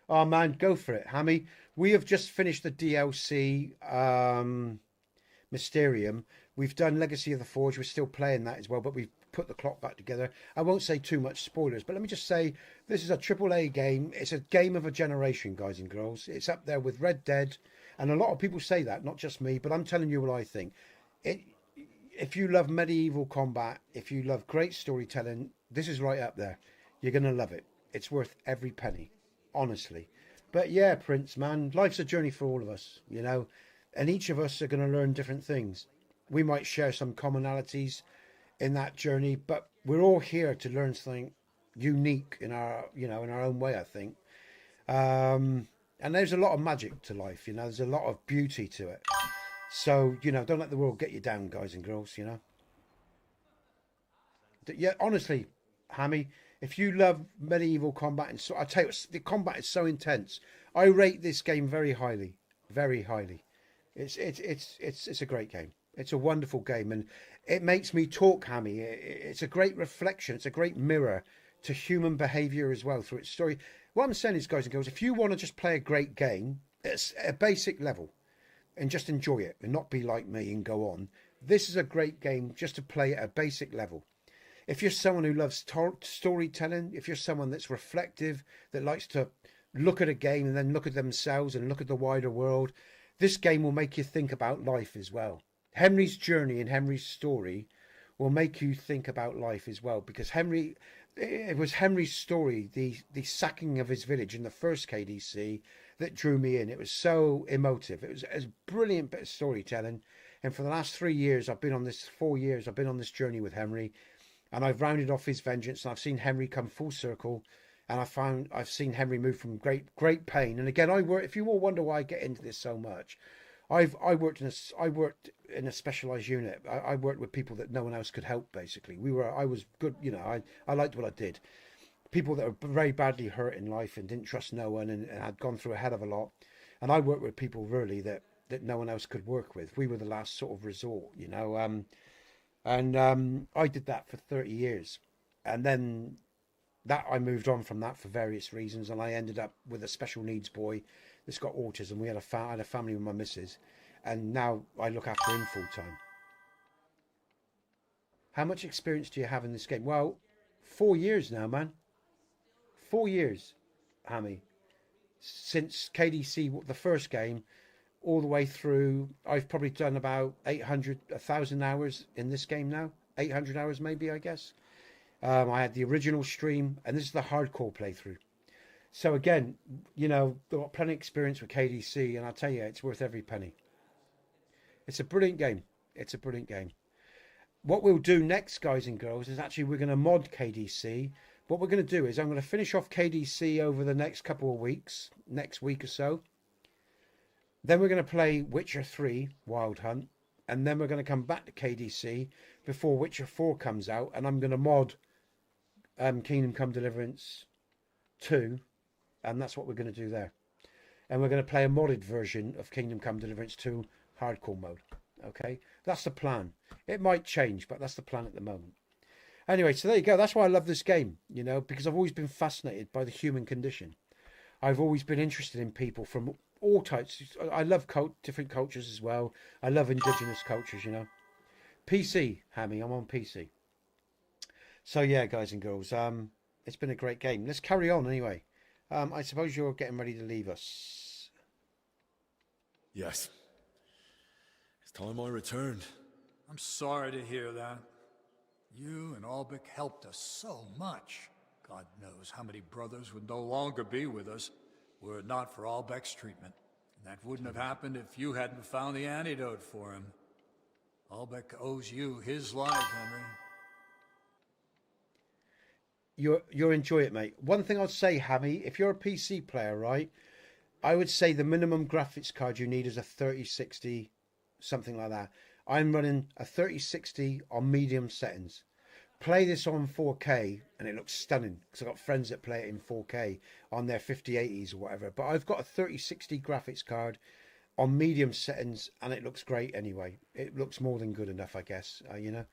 Oh man, go for it, Hammy. We have just finished the DLC Mysterium. We've done Legacy of the Forge. We're still playing that as well, but we've put the clock back together. I won't say too much spoilers, but let me just say this is a AAA game. It's a game of a generation, guys and girls. It's up there with Red Dead, and a lot of people say that, not just me, but I'm telling you what I think. If you love medieval combat, if you love great storytelling, this is right up there. You're going to love it. It's worth every penny, honestly. But yeah, Prince, man, life's a journey for all of us, you know, and each of us are going to learn different things. We might share some commonalities in that journey, but we're all here to learn something unique in our, you know, in our own way, I think. And there's a lot of magic to life, you know, there's a lot of beauty to it. So, you know, don't let the world get you down, guys and girls, you know. Yeah, honestly, Hammy, if you love medieval combat, and so I tell you, the combat is so intense. I rate this game very highly, very highly. It's a great game. It's a wonderful game, and it makes me talk, Hammy. It's a great reflection. It's a great mirror to human behaviour as well through its story. What I'm saying is, guys and girls, if you want to just play a great game, it's a basic level, and just enjoy it and not be like me and go on. This is a great game just to play at a basic level. if you're someone who loves storytelling, if you're someone that's reflective, that likes to look at a game and then look at themselves and look at the wider world, this game will make you think about life as well. Henry's journey and Henry's story will make you think about life as well, because it was Henry's story, the sacking of his village in the first KDC, that drew me in. It was so emotive. It was a brilliant bit of storytelling. And for the last 4 years, I've been on this journey with Henry, and I've rounded off his vengeance, and I've seen Henry come full circle, and I've seen Henry move from great pain. And again, if you all wonder why I get into this so much, I worked in a specialized unit. I worked with people that no one else could help. Basically, I was good. You know, I liked what I did. People that were very badly hurt in life and didn't trust no one, and had gone through a hell of a lot. And I worked with people really that no one else could work with. We were the last sort of resort, you know. I did that for 30 years, and then I moved on from that for various reasons, and I ended up with a special needs boy that's got autism. We had I had a family with my missus, and now I look after him full time. How much experience do you have in this game? Well, 4 years now, man. 4 years, Hammy. Since KDC, the first game, all the way through, I've probably done about 1,000 hours in this game now. 800 hours maybe, I guess. I had the original stream, and this is the hardcore playthrough. So again, you know, I've got plenty of experience with KDC, and I'll tell you, it's worth every penny. It's a brilliant game. It's a brilliant game. What we'll do next, guys and girls, is actually we're going to mod KDC. What we're going to do is I'm going to finish off KDC over the next couple of weeks, next week or so. Then we're going to play Witcher 3 Wild Hunt, and then we're going to come back to KDC before Witcher 4 comes out, and I'm going to mod Kingdom Come Deliverance 2, and that's what we're going to do there. And we're going to play a modded version of Kingdom Come Deliverance 2 hardcore mode. Okay, that's the plan. It might change, but that's the plan at the moment. Anyway, so there you go. That's why I love this game, you know, because I've always been fascinated by the human condition. I've always been interested in people from all types. I love different cultures as well. I love indigenous cultures, you know. PC, Hammy, I'm on PC. So yeah, guys and girls, it's been a great game. Let's carry on anyway. I suppose you're getting ready to leave us. Yes. It's time I returned. I'm sorry to hear that. You and Albec helped us so much. God knows how many brothers would no longer be with us were it not for Albec's treatment. And that wouldn't have happened if you hadn't found the antidote for him. Albec owes you his life, Henry. You'll enjoy it, mate. One thing I'd say, Hammy, if you're a PC player, right, I would say the minimum graphics card you need is a 3060, something like that. I'm running a 3060 on medium settings. Play this on 4K and it looks stunning, because I've got friends that play it in 4K on their 5080s or whatever. But I've got a 3060 graphics card on medium settings and it looks great anyway. It looks more than good enough, I guess, you know.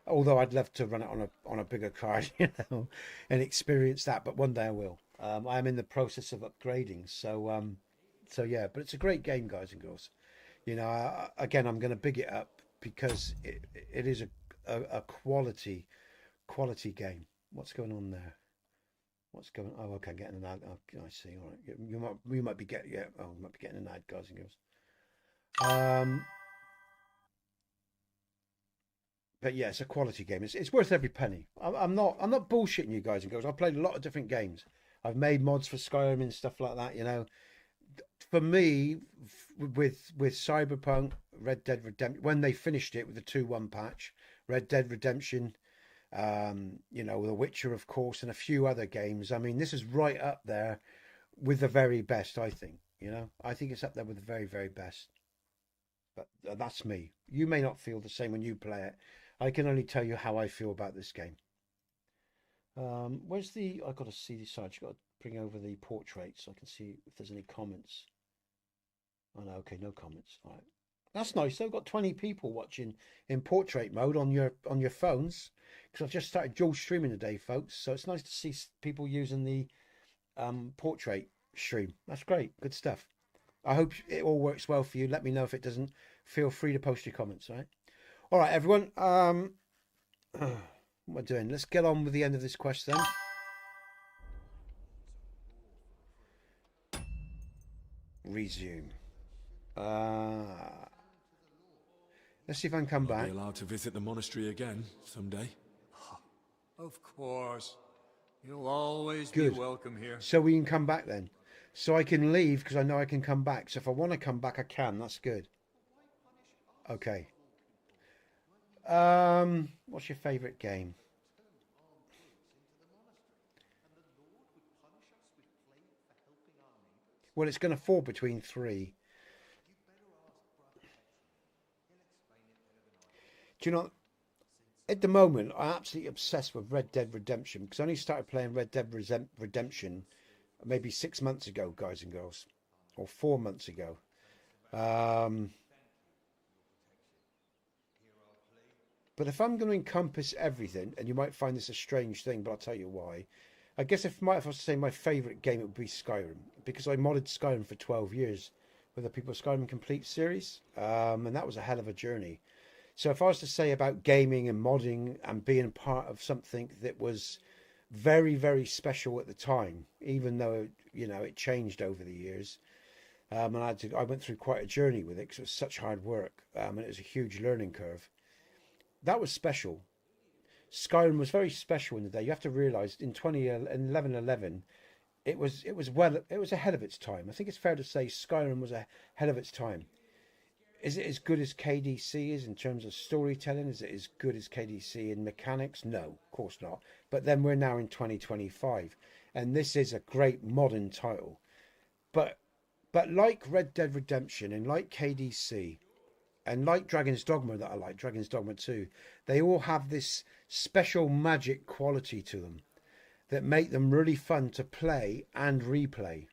Although I'd love to run it on a bigger card, you know, and experience that. But one day I will. I am in the process of upgrading. So yeah, but it's a great game, guys and girls. You know, again, I'm going to big it up because it is a quality game. What's going on there? What's going on? Oh, okay, getting an ad. Oh, I see. All right, you might be getting might be getting an ad, guys and girls. But yeah, it's a quality game. It's worth every penny. I'm not bullshitting you, guys and girls. I've played a lot of different games. I've made mods for Skyrim and stuff like that. You know, for me, with Cyberpunk, Red Dead Redemption, when they finished it with the 2.1 patch, Red Dead Redemption, you know, The Witcher, of course, and a few other games. I mean, this is right up there with the very best, I think. You know, I think it's up there with the very, very best. But that's me. You may not feel the same when you play it. I can only tell you how I feel about this game. Where's the... I've got to see this side. I've got to bring over the portrait so I can see if there's any comments. Oh, no, okay, no comments. All right. That's nice. I've got 20 people watching in portrait mode on your phones, because I've just started dual streaming today, folks. So it's nice to see people using the portrait stream. That's great. Good stuff. I hope it all works well for you. Let me know if it doesn't. Feel free to post your comments, all right? All right, everyone. What am I doing? Let's get on with the end of this quest then. Resume. Let's see if I can come back. Be allowed to visit the monastery again someday. Of course. You'll always Good. be welcome here. So we can come back then. So I can leave because I know I can come back. So if I want to come back, I can. That's good. Okay. What's your favourite game? Well, it's going to fall between 3. Do you know, at the moment, I'm absolutely obsessed with Red Dead Redemption because I only started playing Red Dead Redemption maybe 6 months ago, guys and girls, or 4 months ago. But if I'm going to encompass everything, and you might find this a strange thing, but I'll tell you why. I guess if I was to say my favourite game, it would be Skyrim, because I modded Skyrim for 12 years with the People of Skyrim Complete series, and that was a hell of a journey. So if I was to say about gaming and modding and being part of something that was very, very special at the time, even though, you know, it changed over the years, and I went through quite a journey with it because it was such hard work, and it was a huge learning curve. That was special. Skyrim was very special in the day. You have to realise in 11.11, it was ahead of its time. I think it's fair to say Skyrim was ahead of its time. Is it as good as KDC is in terms of storytelling? Is it as good as KDC in mechanics? No, of course not. But then we're now in 2025, and this is a great modern title. But like Red Dead Redemption and like KDC and like Dragon's Dogma that I like, Dragon's Dogma 2, they all have this special magic quality to them that make them really fun to play and replay.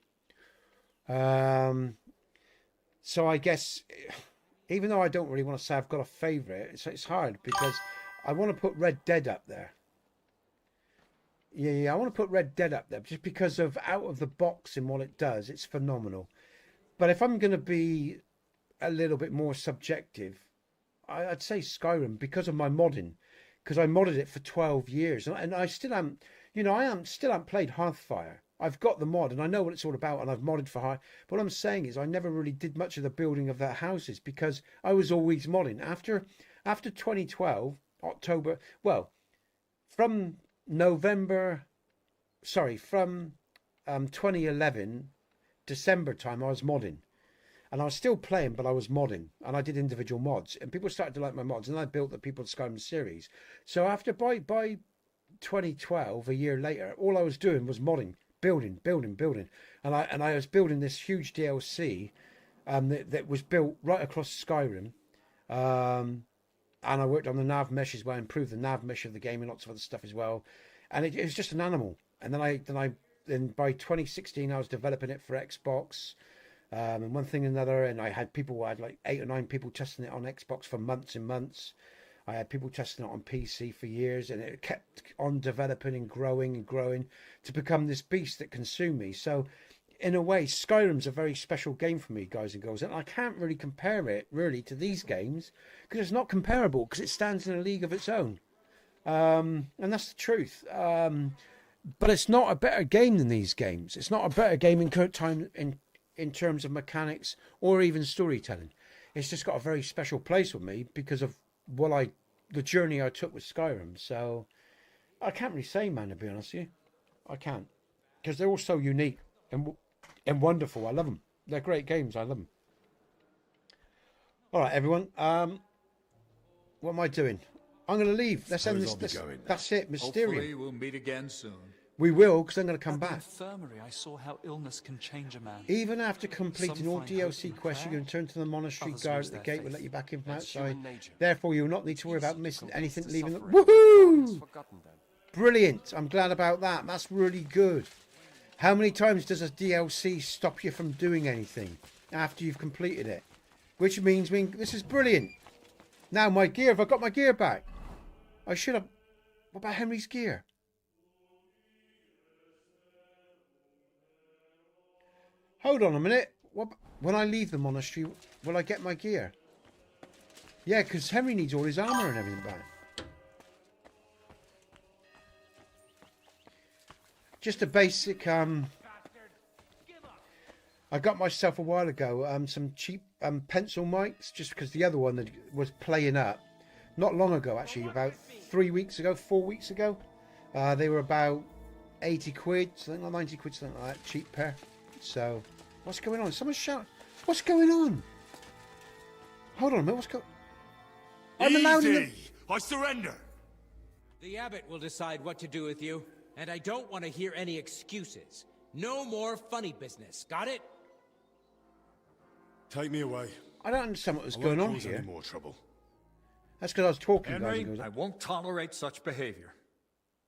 So I guess, even though I don't really want to say I've got a favourite, it's hard because I want to put Red Dead up there. Yeah, I want to put Red Dead up there just because of out of the box and what it does. It's phenomenal. But if I'm going to be a little bit more subjective, I'd say Skyrim because of my modding, because I modded it for 12 years and I still haven't, you know, still haven't played Hearthfire. I've got the mod and I know what it's all about and I've modded for Hearth. But what I'm saying is I never really did much of the building of their houses because I was always modding. After 2012, October, well, from 2011, December time, I was modding. And I was still playing, but I was modding. And I did individual mods. And people started to like my mods. And I built the People of Skyrim series. So by 2012, a year later, all I was doing was modding, building. And I was building this huge DLC that was built right across Skyrim. And I worked on the nav mesh as well, improved the nav mesh of the game and lots of other stuff as well. And it was just an animal. And then by 2016, I was developing it for Xbox. And one thing and another, and I had like 8 or 9 people testing it on Xbox for months and months. I had people testing it on PC for years, and it kept on developing and growing to become this beast that consumed me. So, in a way, Skyrim's a very special game for me, guys and girls, and I can't really compare it really to these games because it's not comparable because it stands in a league of its own, and that's the truth. But it's not a better game than these games. It's not a better game in terms of mechanics or even storytelling. It's just got a very special place with me because of the journey I took with Skyrim. So I can't really say, man, to be honest with you. I can't, because they're all so unique and wonderful. I love them. They're great games. I love them. All right, everyone. What am I doing? I'm going to leave. Let's end this. That's it. Mysterium. Hopefully we'll meet again soon. We will, because I'm going to come back. Infirmary, I saw how illness can change a man. Even after completing all DLC quests, you can turn to the monastery guard at the gate will let you back in from outside. Therefore, you will not need to worry about missing anything leaving the... Woohoo! Brilliant. I'm glad about that. That's really good. How many times does a DLC stop you from doing anything after you've completed it? Which means this is brilliant. Now, my gear. Have I got my gear back? I should have... What about Henry's gear? Hold on a minute. When I leave the monastery, will I get my gear? Yeah, because Henry needs all his armour and everything back. Just a basic, I got myself a while ago some cheap pencil mics, just because the other one that was playing up not long ago, actually, about 3 weeks ago, 4 weeks ago. They were about 80 quid, something like 90 quid, something like that, cheap pair. So, what's going on? Someone's shouting. What's going on? Hold on a minute, what's going on? I'm allowed in. I surrender. The abbot will decide what to do with you, and I don't want to hear any excuses. No more funny business, got it? Take me away. I don't understand what was going on here. Any more trouble. That's because I was talking, Henry, guys. I won't tolerate such behavior.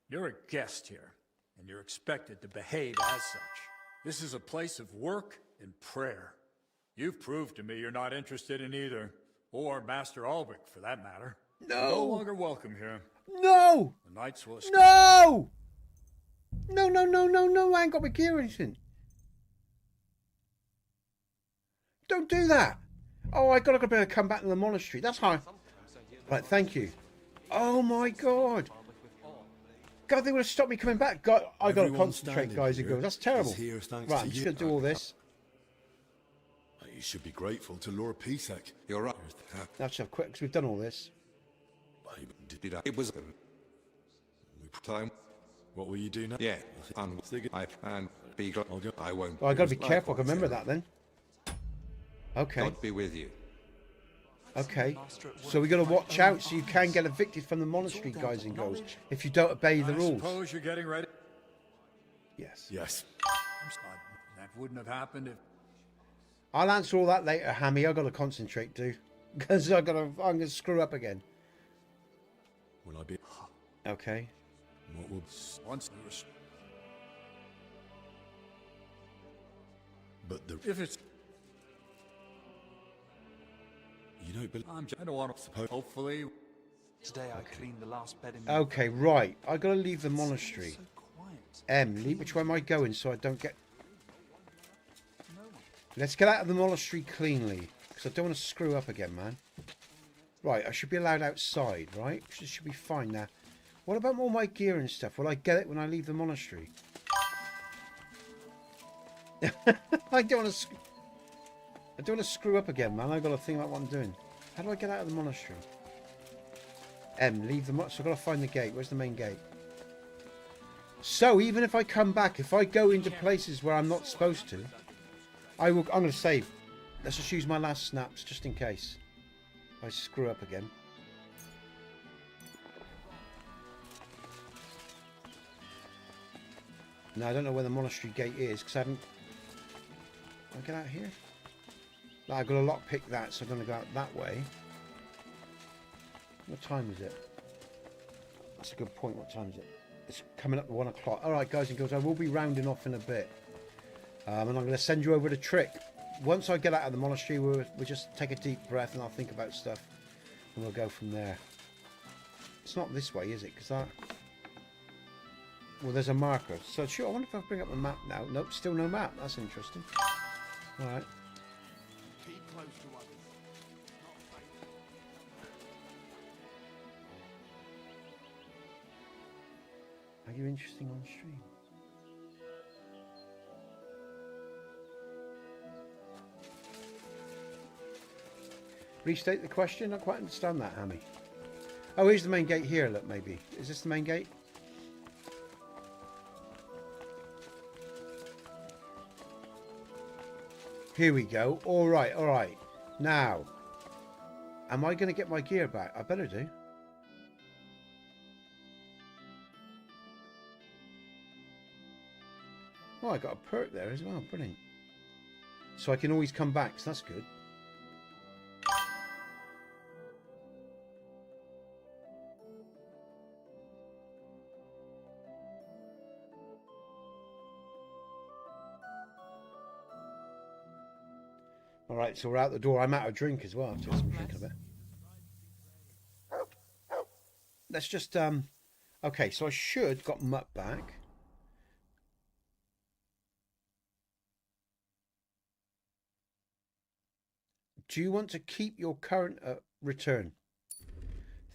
You're a guest here, and you're expected to behave as such. This is a place of work and prayer. You've proved to me you're not interested in either, or Master Ulrich, for that matter. No! You're no longer welcome here. No! The knights will... No! No, no, no, no, no, I ain't got my gear or anything. Don't do that. Oh, I gotta be able to come back to the monastery. That's how. Right, thank you. Oh my God. God, they would have stopped me coming back. God, I gotta concentrate, guys and girls. That's terrible. Right, I'm just gonna do all this. You should be grateful to Lord Pisek. You're right. That's so quick, because we've done all this. It was time. What will you do now? Yeah, and be glad. I won't. Oh, I gotta be careful. I can remember that then. Okay. God be with you. Okay. So we gotta watch out, so you can get evicted from the monastery, guys and girls, if you don't obey the rules. I suppose you're getting ready. Yes. Yes. That wouldn't have happened if... I'll answer all that later, Hammy. I gotta concentrate, dude, because I'm gonna screw up again. Will I be? Okay. What will? Once. But the. If it's. You don't believe. I don't want to suppose. Hopefully. Today I cleaned the last bed in. Okay, right. I gotta leave the monastery. Which way am I going so I don't get? Let's get out of the monastery cleanly, because I don't want to screw up again, man. Right, I should be allowed outside, right? This should be fine now. What about all my gear and stuff? Will I get it when I leave the monastery? I don't want to screw up again, man. I've got to think about what I'm doing. How do I get out of the monastery? Leave the monastery. So I've got to find the gate. Where's the main gate? So even if I come back, if I go into places where I'm not supposed to, I'm going to save. Let's just use my last snaps just in case I screw up again. Now I don't know where the monastery gate is because I haven't. Can I get out here? No, I've got to lockpick that, so I'm going to go out that way. What time is it? That's a good point. What time is it? It's coming up to 1 o'clock. All right, guys and girls, I will be rounding off in a bit. And I'm going to send you over the trick. Once I get out of the monastery, we'll just take a deep breath and I'll think about stuff. And we'll go from there. It's not this way, is it? Because I... Well, there's a marker. So, sure, I wonder if I bring up the map now. Nope, still no map. That's interesting. All right. Keep close to others. Are you interesting on stream? Restate the question? I don't quite understand that, Hammy. Oh, here's the main gate here, look, maybe. Is this the main gate? Here we go. All right, all right. Now, am I going to get my gear back? I better do. Oh, I got a perk there as well. Brilliant. So I can always come back, so that's good. All right, so we're out the door. I'm out of drink as well. I've just been drinking a bit. Let's just okay, so I should got Mutt back. Do you want to keep your current return?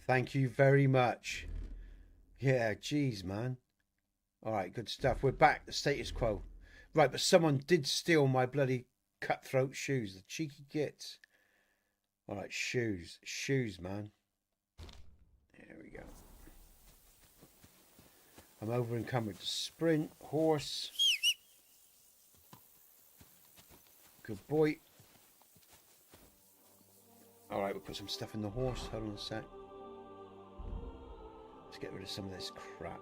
Thank you very much. Yeah, geez, man. All right, good stuff. We're back. The status quo. Right, but someone did steal my bloody cutthroat shoes. The cheeky gits. All right, shoes. Shoes, man. There we go. I'm over encumbered. Sprint, horse. Good boy. All right, we'll put some stuff in the horse. Hold on a sec. Let's get rid of some of this crap.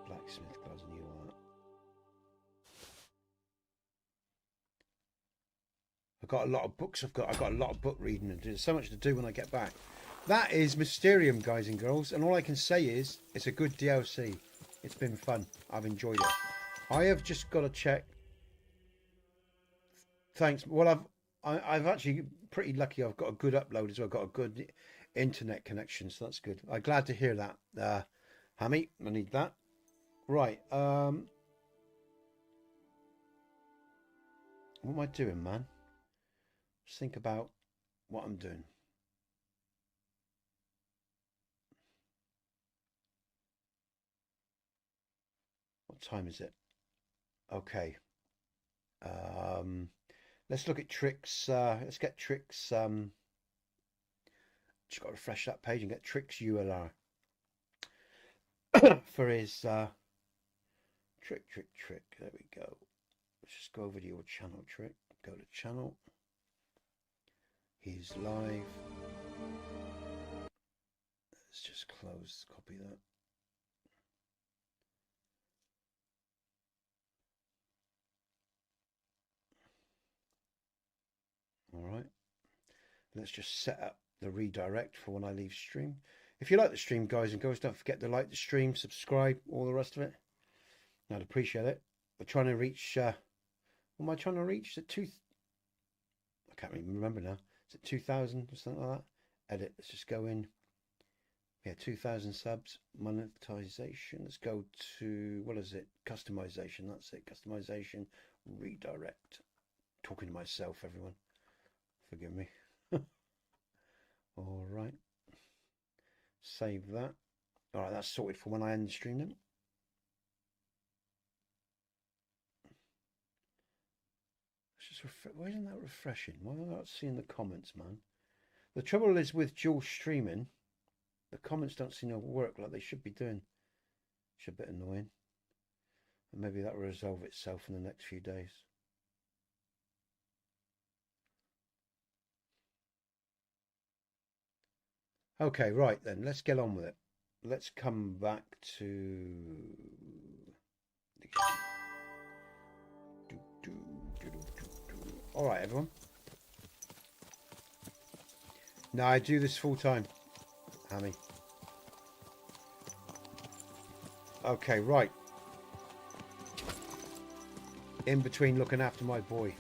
Blacksmith gloves, I need all that. I've got a lot of books. I've got a lot of book reading and there's so much to do when I get back. That is Mysterium, guys and girls, and all I can say is it's a good DLC. It's been fun. I've enjoyed it. I have just got to check. Thanks. Well, I've actually pretty lucky. I've got a good upload as well. I've got a good internet connection, so that's good. I'm glad to hear that, Hammy. I need that. Right. What am I doing, man? Just think about what I'm doing. What time is it? Okay. Let's look at Tricks. Let's get Tricks. Just got to refresh that page and get Tricks ULR for his trick. There we go. Let's just go over to your channel, Trick. Go to channel. He's live. Let's just close. Copy that. All right. Let's just set up the redirect for when I leave stream. If you like the stream, guys and girls, don't forget to like the stream, subscribe, all the rest of it. I'd appreciate it. We're trying to reach. What am I trying to reach? Is it I can't even remember now. Is it 2,000 or something like that? Edit. Let's just go in. Yeah, 2,000 subs. Monetization. Let's go to, what is it? Customization. That's it. Customization. Redirect. Talking to myself, everyone. Forgive me. All right. Save that. All right, that's sorted for when I end the stream then. Why isn't that refreshing? Why am I not seeing the comments, man? The trouble is with dual streaming, the comments don't seem to work like they should be doing. It's a bit annoying. And maybe that will resolve itself in the next few days. Okay, right then, let's get on with it. Let's come back to... All right, everyone. Now I do this full time, Hammy. Okay, right. In between looking after my boy.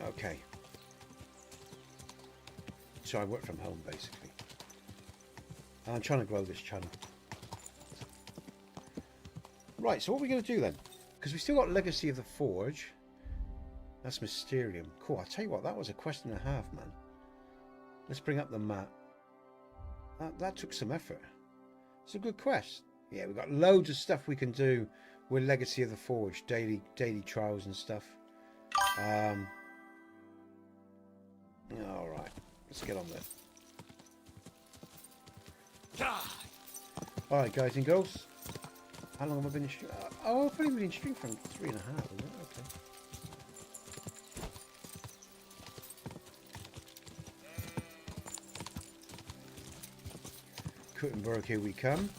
Okay. So I work from home, basically. And I'm trying to grow this channel. Right, so what are we going to do then? Because we still got Legacy of the Forge. That's Mysterium. Cool, I'll tell you what, that was a question and a half, man. Let's bring up the map. That took some effort. It's a good quest. Yeah, we've got loads of stuff we can do with Legacy of the Forge. Daily trials and stuff. Alright, let's get on with it. Alright, guys and girls. How long have I been in stream? Oh, I've only been in stream for 3.5, isn't it? Okay. Kuttenberg, here we come.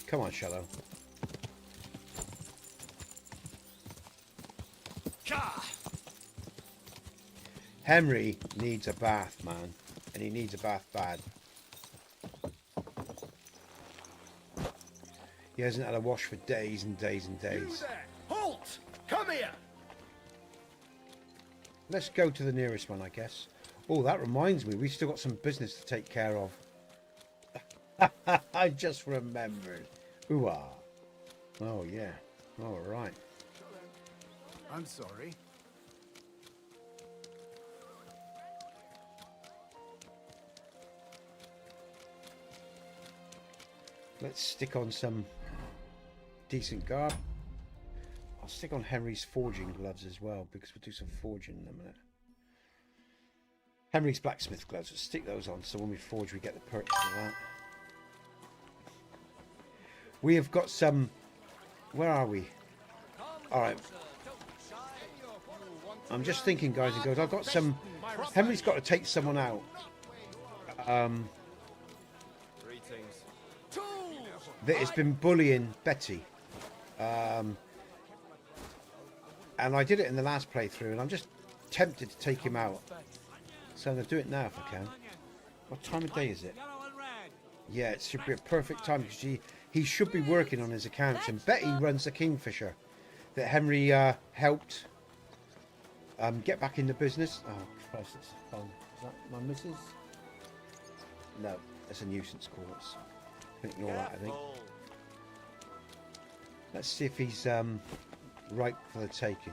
Come on, Shallow. Henry needs a bath, man. And he needs a bath bad. He hasn't had a wash for days and days and days. You there! Halt! Come here! Let's go to the nearest one, I guess. Oh, that reminds me. We've still got some business to take care of. I just remembered. Ooh-ah. Oh, yeah. All right. I'm sorry. Let's stick on some decent garb. I'll stick on Henry's forging gloves as well, because we'll do some forging in a minute. Henry's blacksmith gloves, let's stick those on so when we forge we get the perks for that. We have got some... Where are we? Alright. I'm just thinking, guys and girls, I've got some... Henry's got to take someone out. That has been bullying Betty. And I did it in the last playthrough, and I'm just tempted to take him out. So I'm going to do it now if I can. What time of day is it? Yeah, it should be a perfect time, because he should be working on his accounts. And Betty runs the Kingfisher that Henry helped get back in the business. Oh, Christ, it's fun. Is that my missus? No, that's a nuisance call. Let's ignore that, I think. Let's see if he's right for the taking.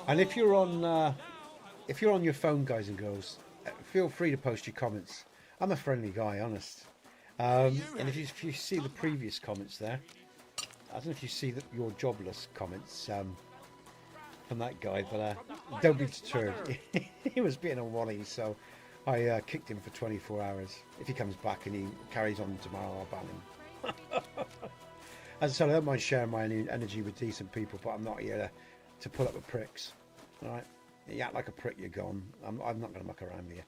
And if you're on your phone, guys and girls, feel free to post your comments. I'm a friendly guy, honest. And if you see the previous comments there, I don't know if you see your jobless comments from that guy, but don't be deterred. He was being a wally, so I kicked him for 24 hours. If he comes back and he carries on tomorrow, I'll ban him. As I said, I don't mind sharing my energy with decent people, but I'm not here to put up with pricks. All right, you act like a prick, you're gone. I'm not going to muck around with you.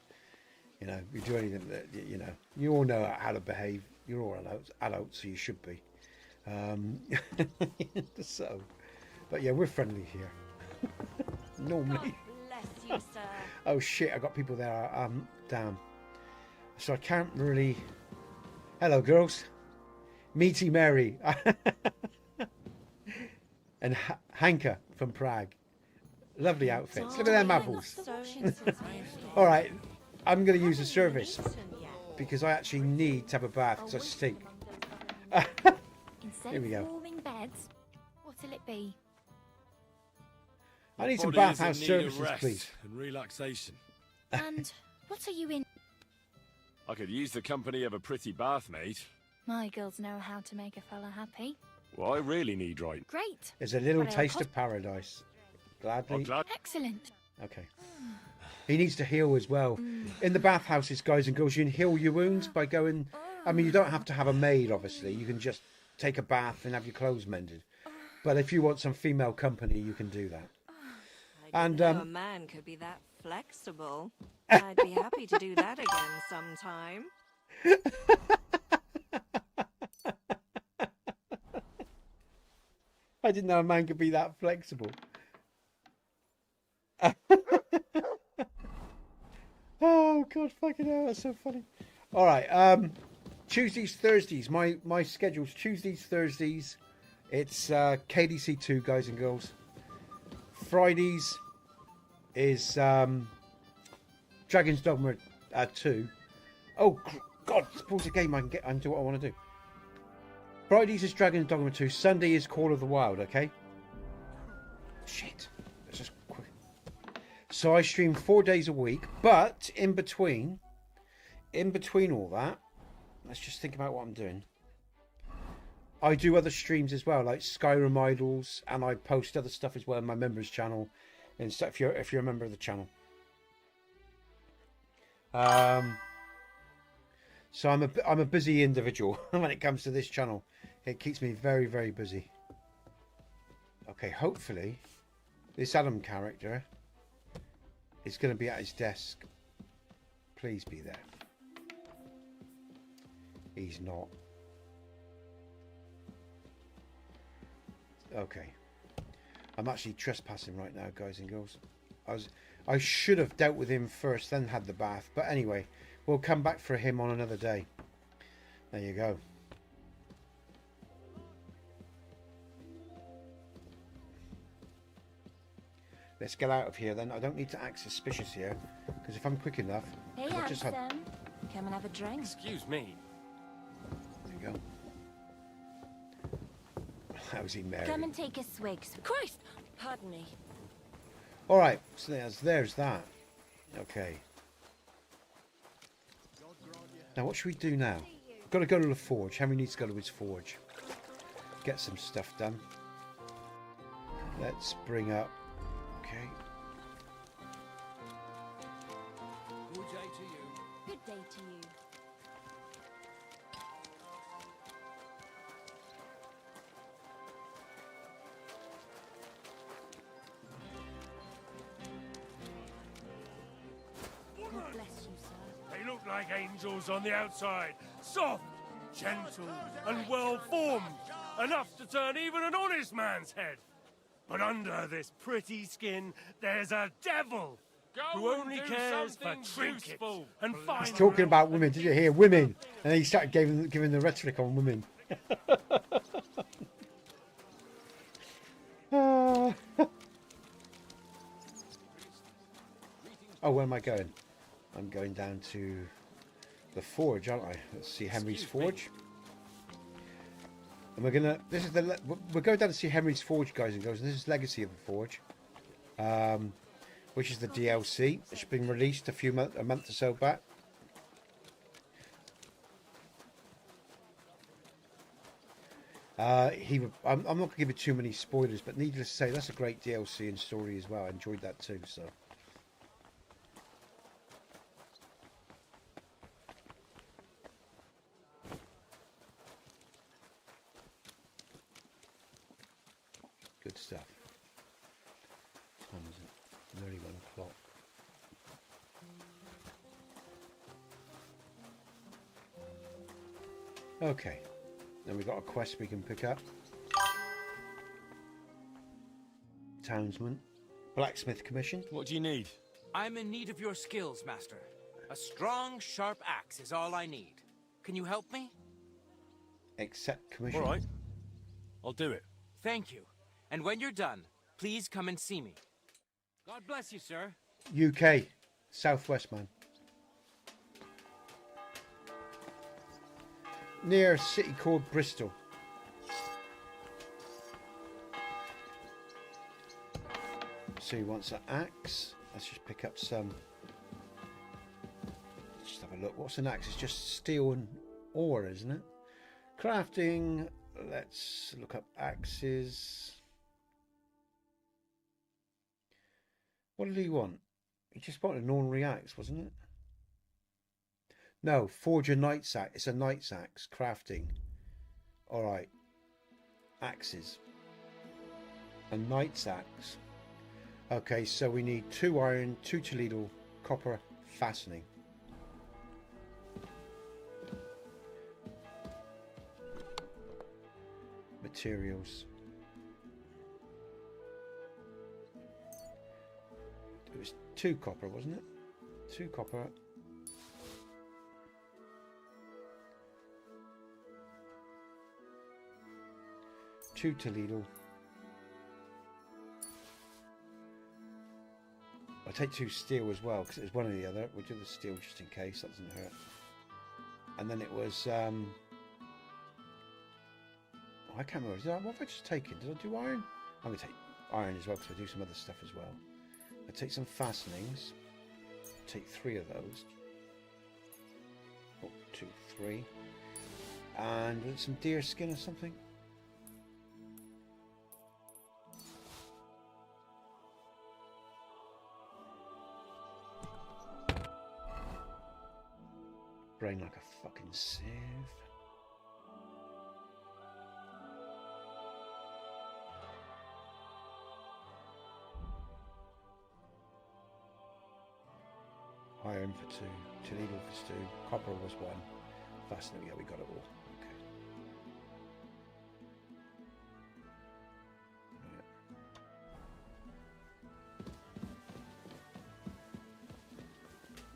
You know, you do anything that, you know, you all know how to behave. You're all adults, so you should be. So, but yeah, we're friendly here. Normally. Bless you, sir. Oh shit, I got people there. Damn. So I can't really. Hello, girls. Meaty Mary. And Hanka from Prague. Lovely outfits. Look at them apples. All right, I'm going to use a service because I actually need to have a bath because I stink. Here we go. Warming beds, what'll it be? I need some bathhouse services, please. And relaxation. And what are you in? I could use the company of a pretty bath, mate. My girls know how to make a fella happy. Well, I really need right. Great. There's a little taste of paradise. Gladly. Excellent. Okay. He needs to heal as well. In the bathhouses, guys and girls, you can heal your wounds by going... I mean, you don't have to have a maid, obviously. You can just take a bath and have your clothes mended. But if you want some female company, you can do that. I didn't know a man could be that flexible. I'd be happy to do that again sometime. I didn't know a man could be that flexible. Oh God, fucking hell, that's so funny. All right, Tuesdays, Thursdays. My schedule's Tuesdays, Thursdays. It's KDC 2, guys and girls. Fridays is Dragon's Dogma 2. Oh God, pause the game. I can do what I want to do. Fridays is Dragon's Dogma 2. Sunday is Call of the Wild. Okay. Shit. Let's just quick. So I stream 4 days a week, but in between all that, let's just think about what I'm doing. I do other streams as well, like Skyrim Idols, and I post other stuff as well on my members channel and stuff. If you're a member of the channel, so I'm a busy individual when it comes to this channel. It keeps me very, very busy. Okay, hopefully this Adam character is going to be at his desk. Please be there. He's not. Okay. I'm actually trespassing right now, guys and girls. I should have dealt with him first, then had the bath. But anyway, we'll come back for him on another day. There you go. Let's get out of here then. I don't need to act suspicious here, because if I'm quick enough, Hey, I'll just have... handsome. Come and have a drink. Excuse me. There you go. How's he married? Come and take a swig. Christ! Pardon me. All right, so there's that. Okay. Now what should we do now? Got to go to the forge. Henry needs to go to his forge. Get some stuff done. Let's bring up. Okay. Good day to you. Good day to you. God bless you, sir. They look like angels on the outside. Soft, gentle, and well-formed. Enough to turn even an honest man's head. But under this pretty skin, there's a devil who only cares for trinkets and fine. He's talking about women. Did you hear women? And then he started giving the rhetoric on women. Oh, where am I going? I'm going down to the forge, aren't I? Let's see Henry's forge. And we're gonna. This is the. We're going down to see Henry's forge, guys and girls. And this is Legacy of the Forge, which is the DLC. It's been released a month or so back. I'm not gonna give you too many spoilers, but needless to say, that's a great DLC and story as well. I enjoyed that too. So. Good stuff. What time is it? Nearly 1 o'clock. Okay. Then we've got a quest we can pick up. Townsman. Blacksmith commission. What do you need? I'm in need of your skills, Master. A strong, sharp axe is all I need. Can you help me? Accept commission. All right. I'll do it. Thank you. And when you're done, please come and see me. God bless you, sir. UK. Southwest, man. Near a city called Bristol. So he wants an axe. Let's just pick up some. Just have a look. What's an axe? It's just steel and ore, isn't it? Crafting. Let's look up axes. What did he want? He just wanted an ordinary axe, wasn't it? No, forge a knight's axe. It's a knight's axe. Crafting. Alright. Axes. A knight's axe. Okay, so we need 2 iron, 2 Toledo, copper, fastening. Materials. It was 2 copper, wasn't it? 2 copper. Two Toledo. I'll take 2 steel as well because it's one or the other. We'll do the steel just in case, that doesn't hurt. And then it was I can't remember. What have I just taken? Did I do iron? I'm going to take iron as well because I do some other stuff as well. I take some fastenings. Take 3 of those. Oh, 2, 3. And some deer skin or something. Brain like a fucking sieve. Iron for 2, Toledo for 2, copper was 1. Fastening, yeah, we got it all. Okay. Right.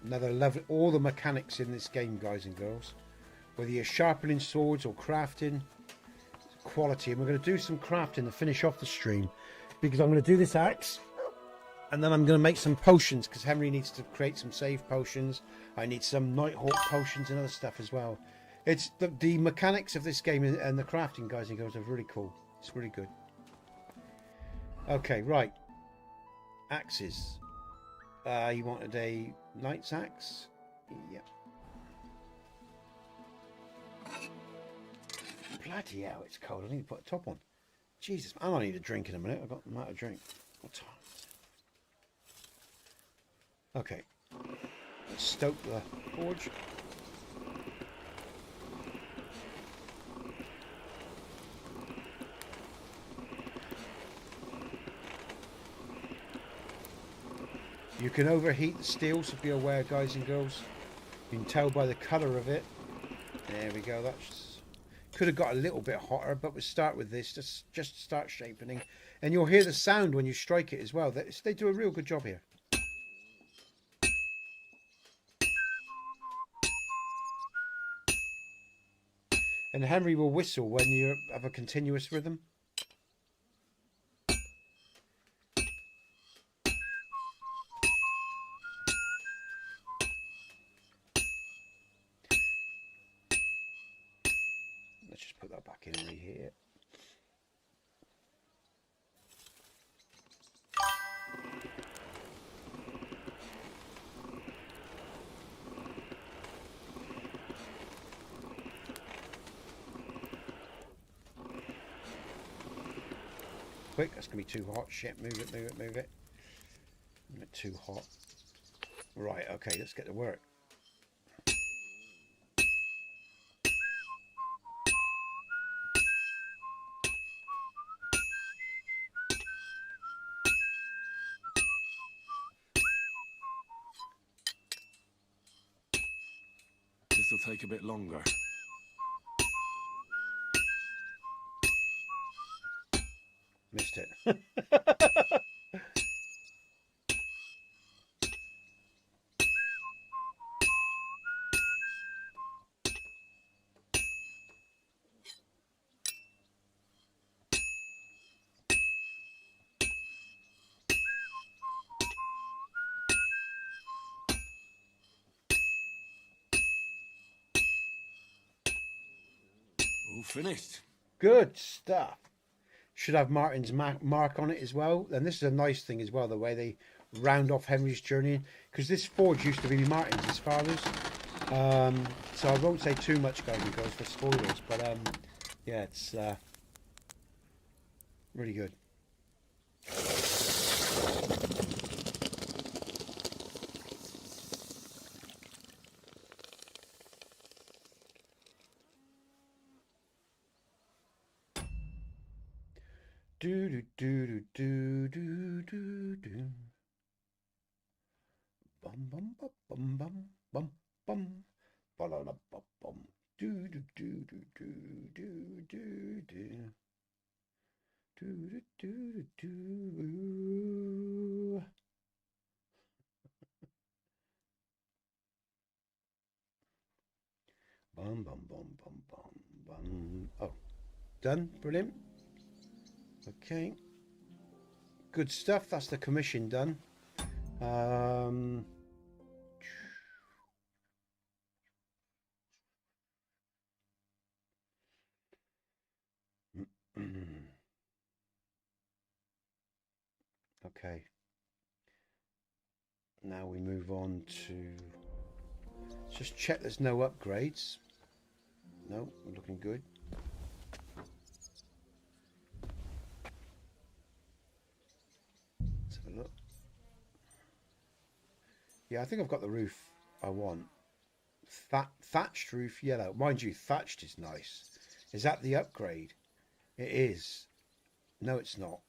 Another lovely, all the mechanics in this game, guys and girls. Whether you're sharpening swords or crafting, quality. And we're going to do some crafting to finish off the stream. Because I'm going to do this axe. And then I'm going to make some potions, because Henry needs to create some save potions. I need some Nighthawk potions and other stuff as well. It's the mechanics of this game and the crafting, guys and girls, are really cool. It's really good. Okay, right. Axes. You wanted a knight's axe? Yep. Bloody hell, it's cold. I need to put a top on. Jesus, I might need a drink in a minute. I've got them out of drink. What time? Okay. Let's stoke the forge. You can overheat the steel, so be aware, guys and girls. You can tell by the colour of it. There we go. That's could have got a little bit hotter, but we'll start with this. Just start sharpening, and you'll hear the sound when you strike it as well. They do a real good job here. And Henry will whistle when you have a continuous rhythm. Let's just put that back in and reheat it. Quick, that's going to be too hot. Shit, move it, move it, move it. Not too hot. Right, okay, let's get to work. This'll take a bit longer. Missed it. All finished. Good stuff. Should have Martin's mark on it as well. And this is a nice thing as well, the way they round off Henry's journey, because this forge used to be Martin's, his father's. So I won't say too much, guys and girls, for spoilers, but yeah, it's really good. Do do do do do do do. Bum bum bum bum bum bum bum bum bum. Do do do do do do do do. Do do do do. Bum bum bum bum bum bum. Oh, done. Brilliant. Okay, good stuff. That's the commission done. Okay, now we move on to just check there's no upgrades. No, we're looking good. Let's have a look. Yeah, I think I've got the roof I want. Thatched roof yellow. Mind you, thatched is nice. Is that the upgrade? It is. No, it's not.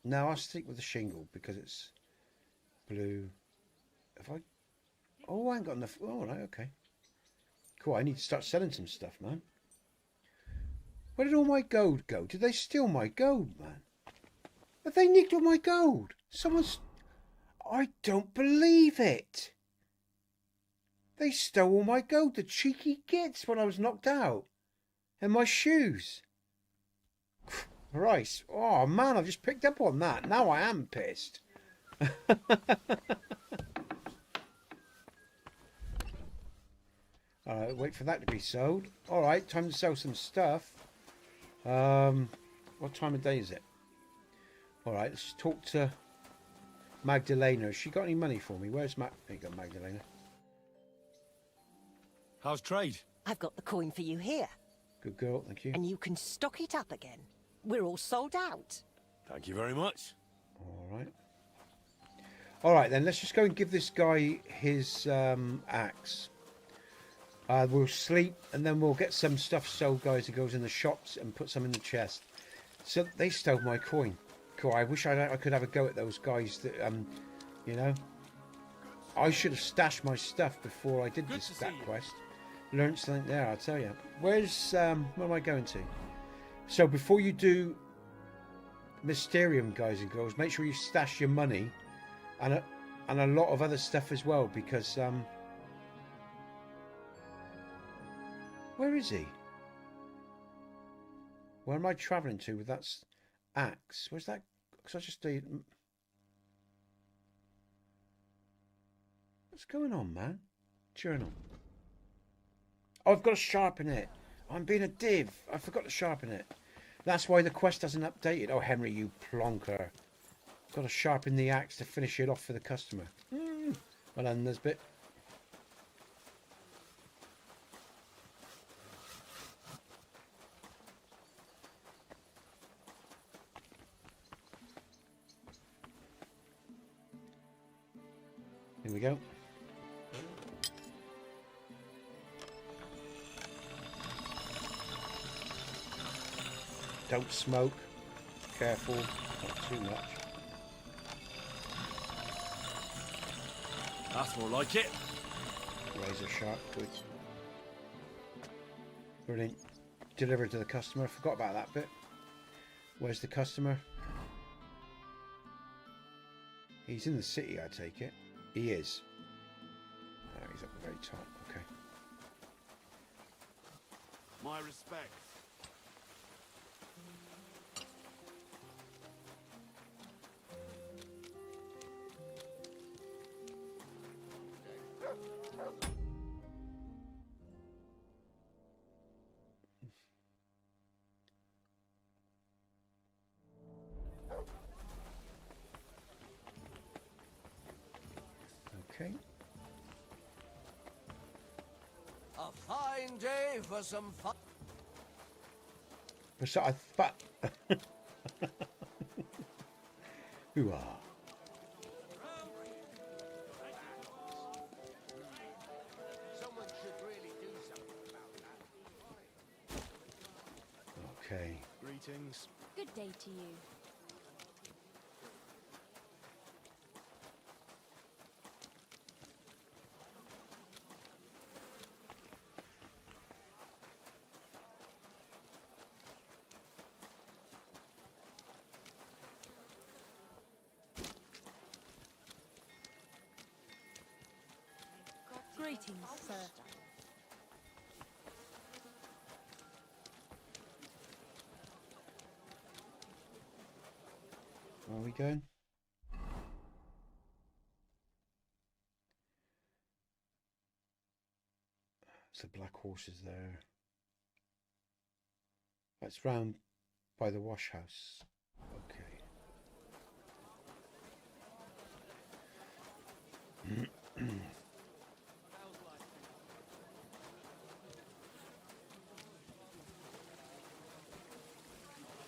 No, I'll stick with the shingle because it's blue. Have I? Oh, I ain't got enough. Oh, right, okay. Cool, I need to start selling some stuff, man. Where did all my gold go? Did they steal my gold, man? Have they nicked all my gold? Someone's... I don't believe it. They stole all my gold, the cheeky gits, when I was knocked out. And my shoes. Right. Oh, man, I've just picked up on that. Now I am pissed. Alright, wait for that to be sold. Alright, time to sell some stuff. What time of day is it? Alright, let's talk to Magdalena. Has she got any money for me? Where's There you go, Magdalena. How's trade? I've got the coin for you here. Good girl, thank you. And you can stock it up again. We're all sold out. Thank you very much. Alright. Alright then, let's just go and give this guy his axe. We'll sleep and then we'll get some stuff sold, guys, that goes in the shops and put some in the chest. So they stole my coin. Cool, I wish I could have a go at those guys that, you know. I should have stashed my stuff before I did that quest. Learned something there, I'll tell you. Where's, where am I going to? So before you do Mysterium, guys and girls, make sure you stash your money and a lot of other stuff as well, because, where is he? Where am I travelling to with that axe? Where's that? Because I just did. What's going on, man? Journal. Oh, I've got to sharpen it. I'm being a div. I forgot to sharpen it. That's why the quest hasn't updated. Oh, Henry, you plonker. Got to sharpen the axe to finish it off for the customer. Well done, Nisbet. Here we go. Don't smoke. Careful, not too much. That's more like it. Razor sharp, good. Brilliant. Delivered to the customer. I forgot about that bit. Where's the customer? He's in the city, I take it. He is. Oh, he's up the very top. Okay. My respect. Okay. A fine day for some fun. So I thought. Who are? Someone should really do something about that. Okay. Greetings. Good day to you. Greetings, sir. Where are we going? So black horses there. That's round by the wash house. Okay.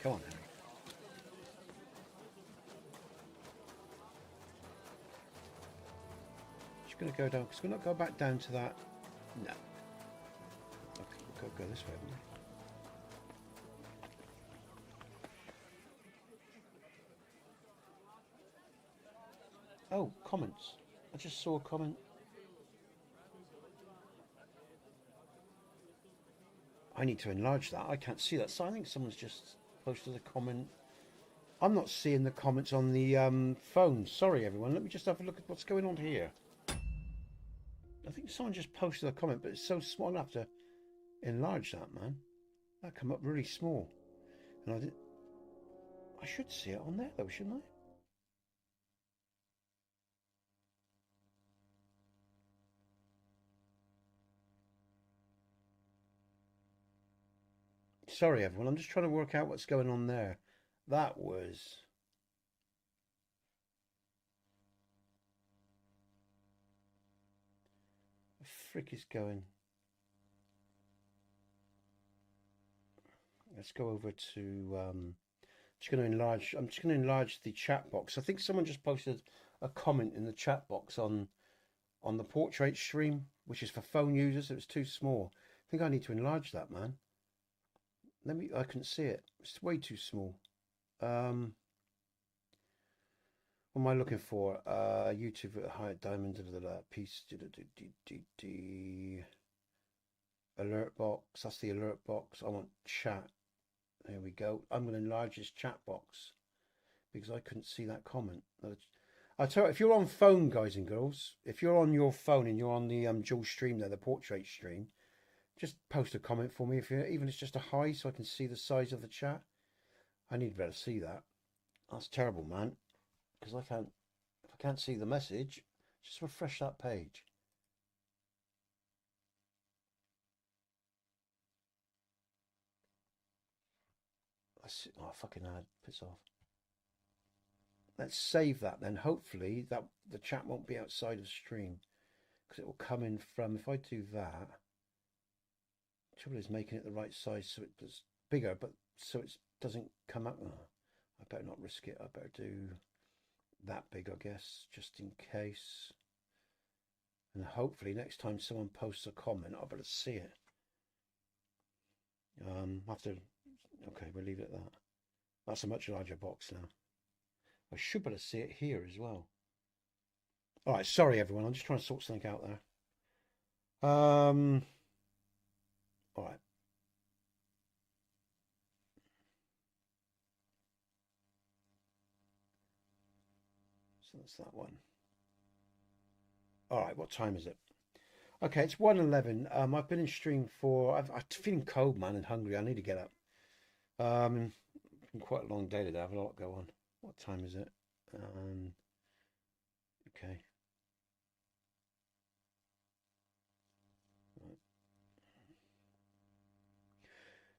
Come on, Henry. Just going to go down, because we're not going back down to that. No. Okay, we'll go this way, haven't we? Oh, comments. I just saw a comment. I need to enlarge that. I can't see that. So I think someone's just posted a comment. I'm not seeing the comments on the phone. Sorry, everyone. Let me just have a look at what's going on here. I think someone just posted a comment, but it's so small. I'll have to enlarge that, man. That come up really small. And I should see it on there, though, shouldn't I? Sorry, everyone. I'm just trying to work out what's going on there. That was... The frick is going... Let's go over to... I'm just going to enlarge the chat box. I think someone just posted a comment in the chat box on the portrait stream, which is for phone users. It was too small. I think I need to enlarge that, man. I couldn't see it. It's way too small. What am I looking for? YouTube at high diamond piece. Alert box. That's the alert box. I want chat. There we go. I'm going to enlarge this chat box because I couldn't see that comment. I tell you, if you're on phone, guys and girls, if you're on your phone and you're on the dual stream there, the portrait stream, just post a comment for me, even if it's just a hi, so I can see the size of the chat. I need to be able to see that. That's terrible, man, because if I can't see the message, just refresh that page. Oh, fucking hard. Piss off. Let's save that then. Hopefully that the chat won't be outside of stream, because it will come in from, if I do that, the trouble is making it the right size so it's bigger, but so it doesn't come up. Oh, I better not risk it. I better do that big, I guess, just in case. And hopefully next time someone posts a comment, I'll better see it. Okay, we'll leave it at that. That's a much larger box now. I should better see it here as well. All right, sorry everyone. I'm just trying to sort something out there. All right. So that's that one. All right, what time is it? Okay, it's 1:11. I've been in stream for... I'm feeling cold, man, and hungry. I need to get up. Been quite a long day today. I have a lot go on. What time is it? Okay. Right.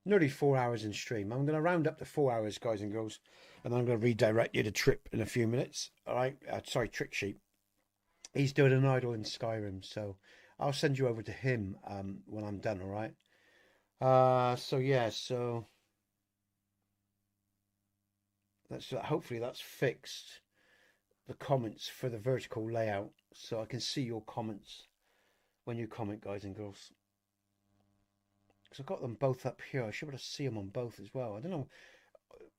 Nearly 4 hours in stream. I'm going to round up to 4 hours, guys and girls, and I'm going to redirect you to Trip in a few minutes. All right. Sorry, Trick Sheep. He's doing an idol in Skyrim, so I'll send you over to him when I'm done. All right. So yeah. So. Hopefully that's fixed the comments for the vertical layout, so I can see your comments when you comment, guys and girls. Because I've got them both up here. I should be able to see them on both as well. I don't know.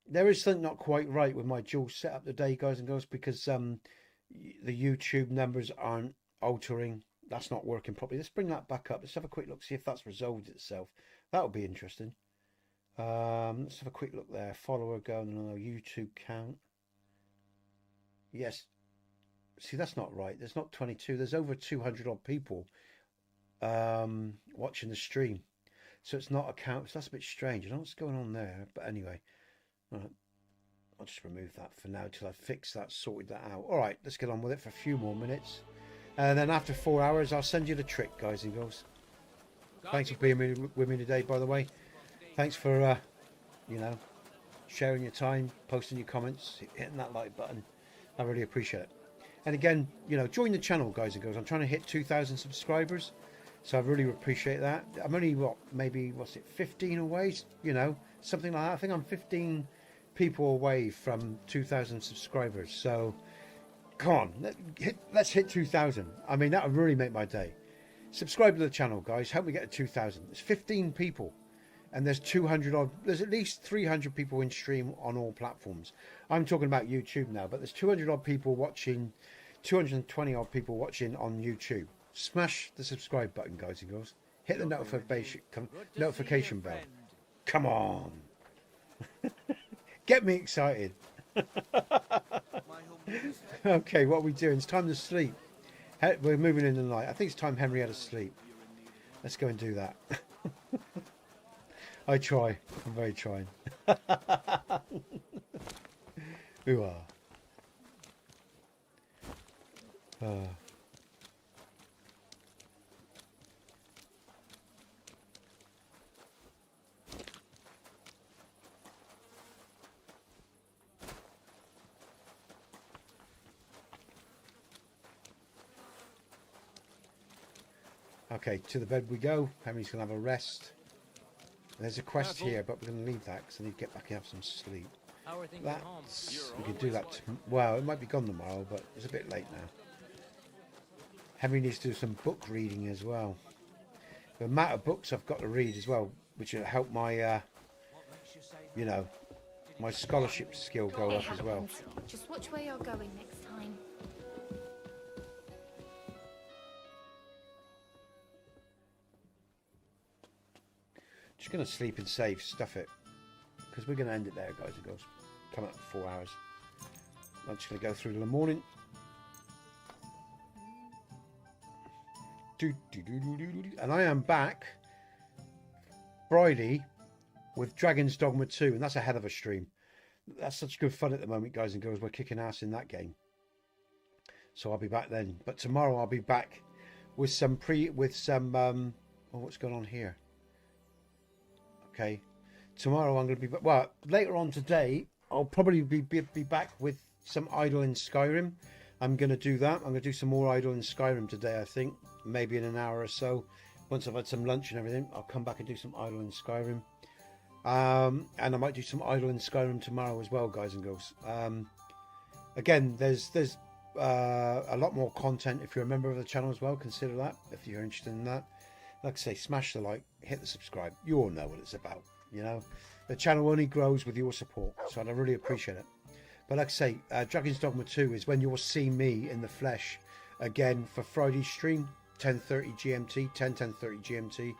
There is something not quite right with my dual setup today, guys and girls, because the YouTube numbers aren't altering. That's not working properly. Let's bring that back up. Let's have a quick look, see if that's resolved itself. That would be interesting. Let's have a quick look there. Follower going on our YouTube count. Yes. See, that's not right. There's not 22. There's over 200 odd people watching the stream. So it's not a count. So that's a bit strange. I don't know what's going on there. But anyway, all right. I'll just remove that for now till I fix that, sorted that out. All right, let's get on with it for a few more minutes. And then after 4 hours, I'll send you the trick, guys and girls. Thanks for being with me today, by the way. Thanks for, sharing your time, posting your comments, hitting that like button. I really appreciate it. And again, join the channel, guys and girls. I'm trying to hit 2,000 subscribers, so I really appreciate that. I'm only, 15 away? Something like that. I think I'm 15 people away from 2,000 subscribers. So, come on, let's hit 2,000. I mean, that would really make my day. Subscribe to the channel, guys. Help me get to 2,000. It's 15 people. And there's 200 odd, there's at least 300 people in stream on all platforms. I'm talking about YouTube now, but there's 200 odd people watching, 220 odd people watching on YouTube. Smash the subscribe button, guys and girls. Hit the notification bell. Come on. Get me excited. Okay, what are we doing? It's time to sleep. We're moving in the night. I think it's time Henry had to sleep. Let's go and do that. I try. I'm very trying. Ooh, Okay, to the bed we go. Henry's going to have a rest. There's a quest here, but we're going to leave that because I need to get back and have some sleep. We can do that. Well, it might be gone tomorrow, but it's a bit late now. Henry needs to do some book reading as well. The amount of books I've got to read as well, which will help my, you know, my scholarship skill go up as well. Just watch where you're going next time. Just going to sleep and save, stuff it. Because we're going to end it there, guys and girls. Coming up to 4 hours. I'm just going to go through to the morning. And I am back Friday with Dragon's Dogma 2. And that's a hell of a stream. That's such good fun at the moment, guys and girls. We're kicking ass in that game. So I'll be back then. But tomorrow I'll be back with some oh, what's going on here? Okay. Tomorrow I'm going to be, well, later on today, I'll probably be back with some Idle in Skyrim. I'm going to do that. I'm going to do some more Idle in Skyrim today, I think. Maybe in an hour or so. Once I've had some lunch and everything, I'll come back and do some Idle in Skyrim. And I might do some Idle in Skyrim tomorrow as well, guys and girls. Again, there's a lot more content. If you're a member of the channel as well, consider that if you're interested in that. Like I say, smash the like, hit the subscribe. You all know what it's about, you know. The channel only grows with your support, so I really appreciate it. But like I say, Dragon's Dogma 2 is when you'll see me in the flesh again for Friday's stream, 10:30 GMT, 10:30 GMT.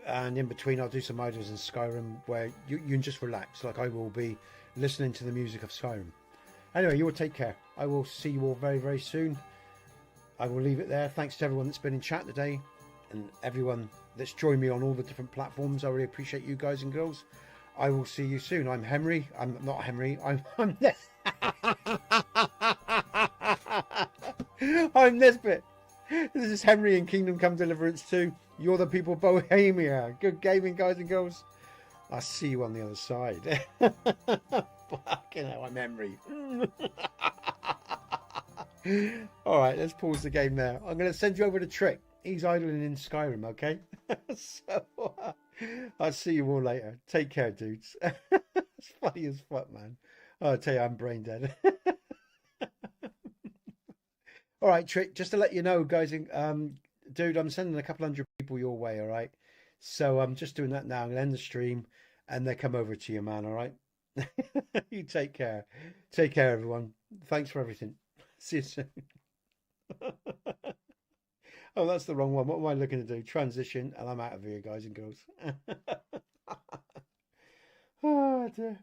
And in between I'll do some Idols in Skyrim where you can just relax, like I will be listening to the music of Skyrim. Anyway, you all take care. I will see you all very, very soon. I will leave it there. Thanks to everyone that's been in chat today and everyone that's joined me on all the different platforms. I really appreciate you guys and girls. I will see you soon. I'm Henry. I'm not Henry. I'm I'm Nesbit. This is Henry in Kingdom Come Deliverance 2. You're the people Bohemia. Good gaming, guys and girls. I'll see you on the other side. Fucking hell, I'm Henry. Alright, let's pause the game there. I'm going to send you over to Trick. He's idling in Skyrim, okay? So, I'll see you all later. Take care, dudes. It's funny as fuck, man. I'll tell you, I'm brain dead. Alright, Trick, just to let you know, guys, dude, I'm sending a couple hundred people your way, alright? So I'm just doing that now. I'm going to end the stream and they come over to you, man, alright? You take care. Take care, everyone. Thanks for everything. See you soon. Oh, that's the wrong one. What am I looking to do? Transition, and I'm out of here, guys and girls. Oh, dear.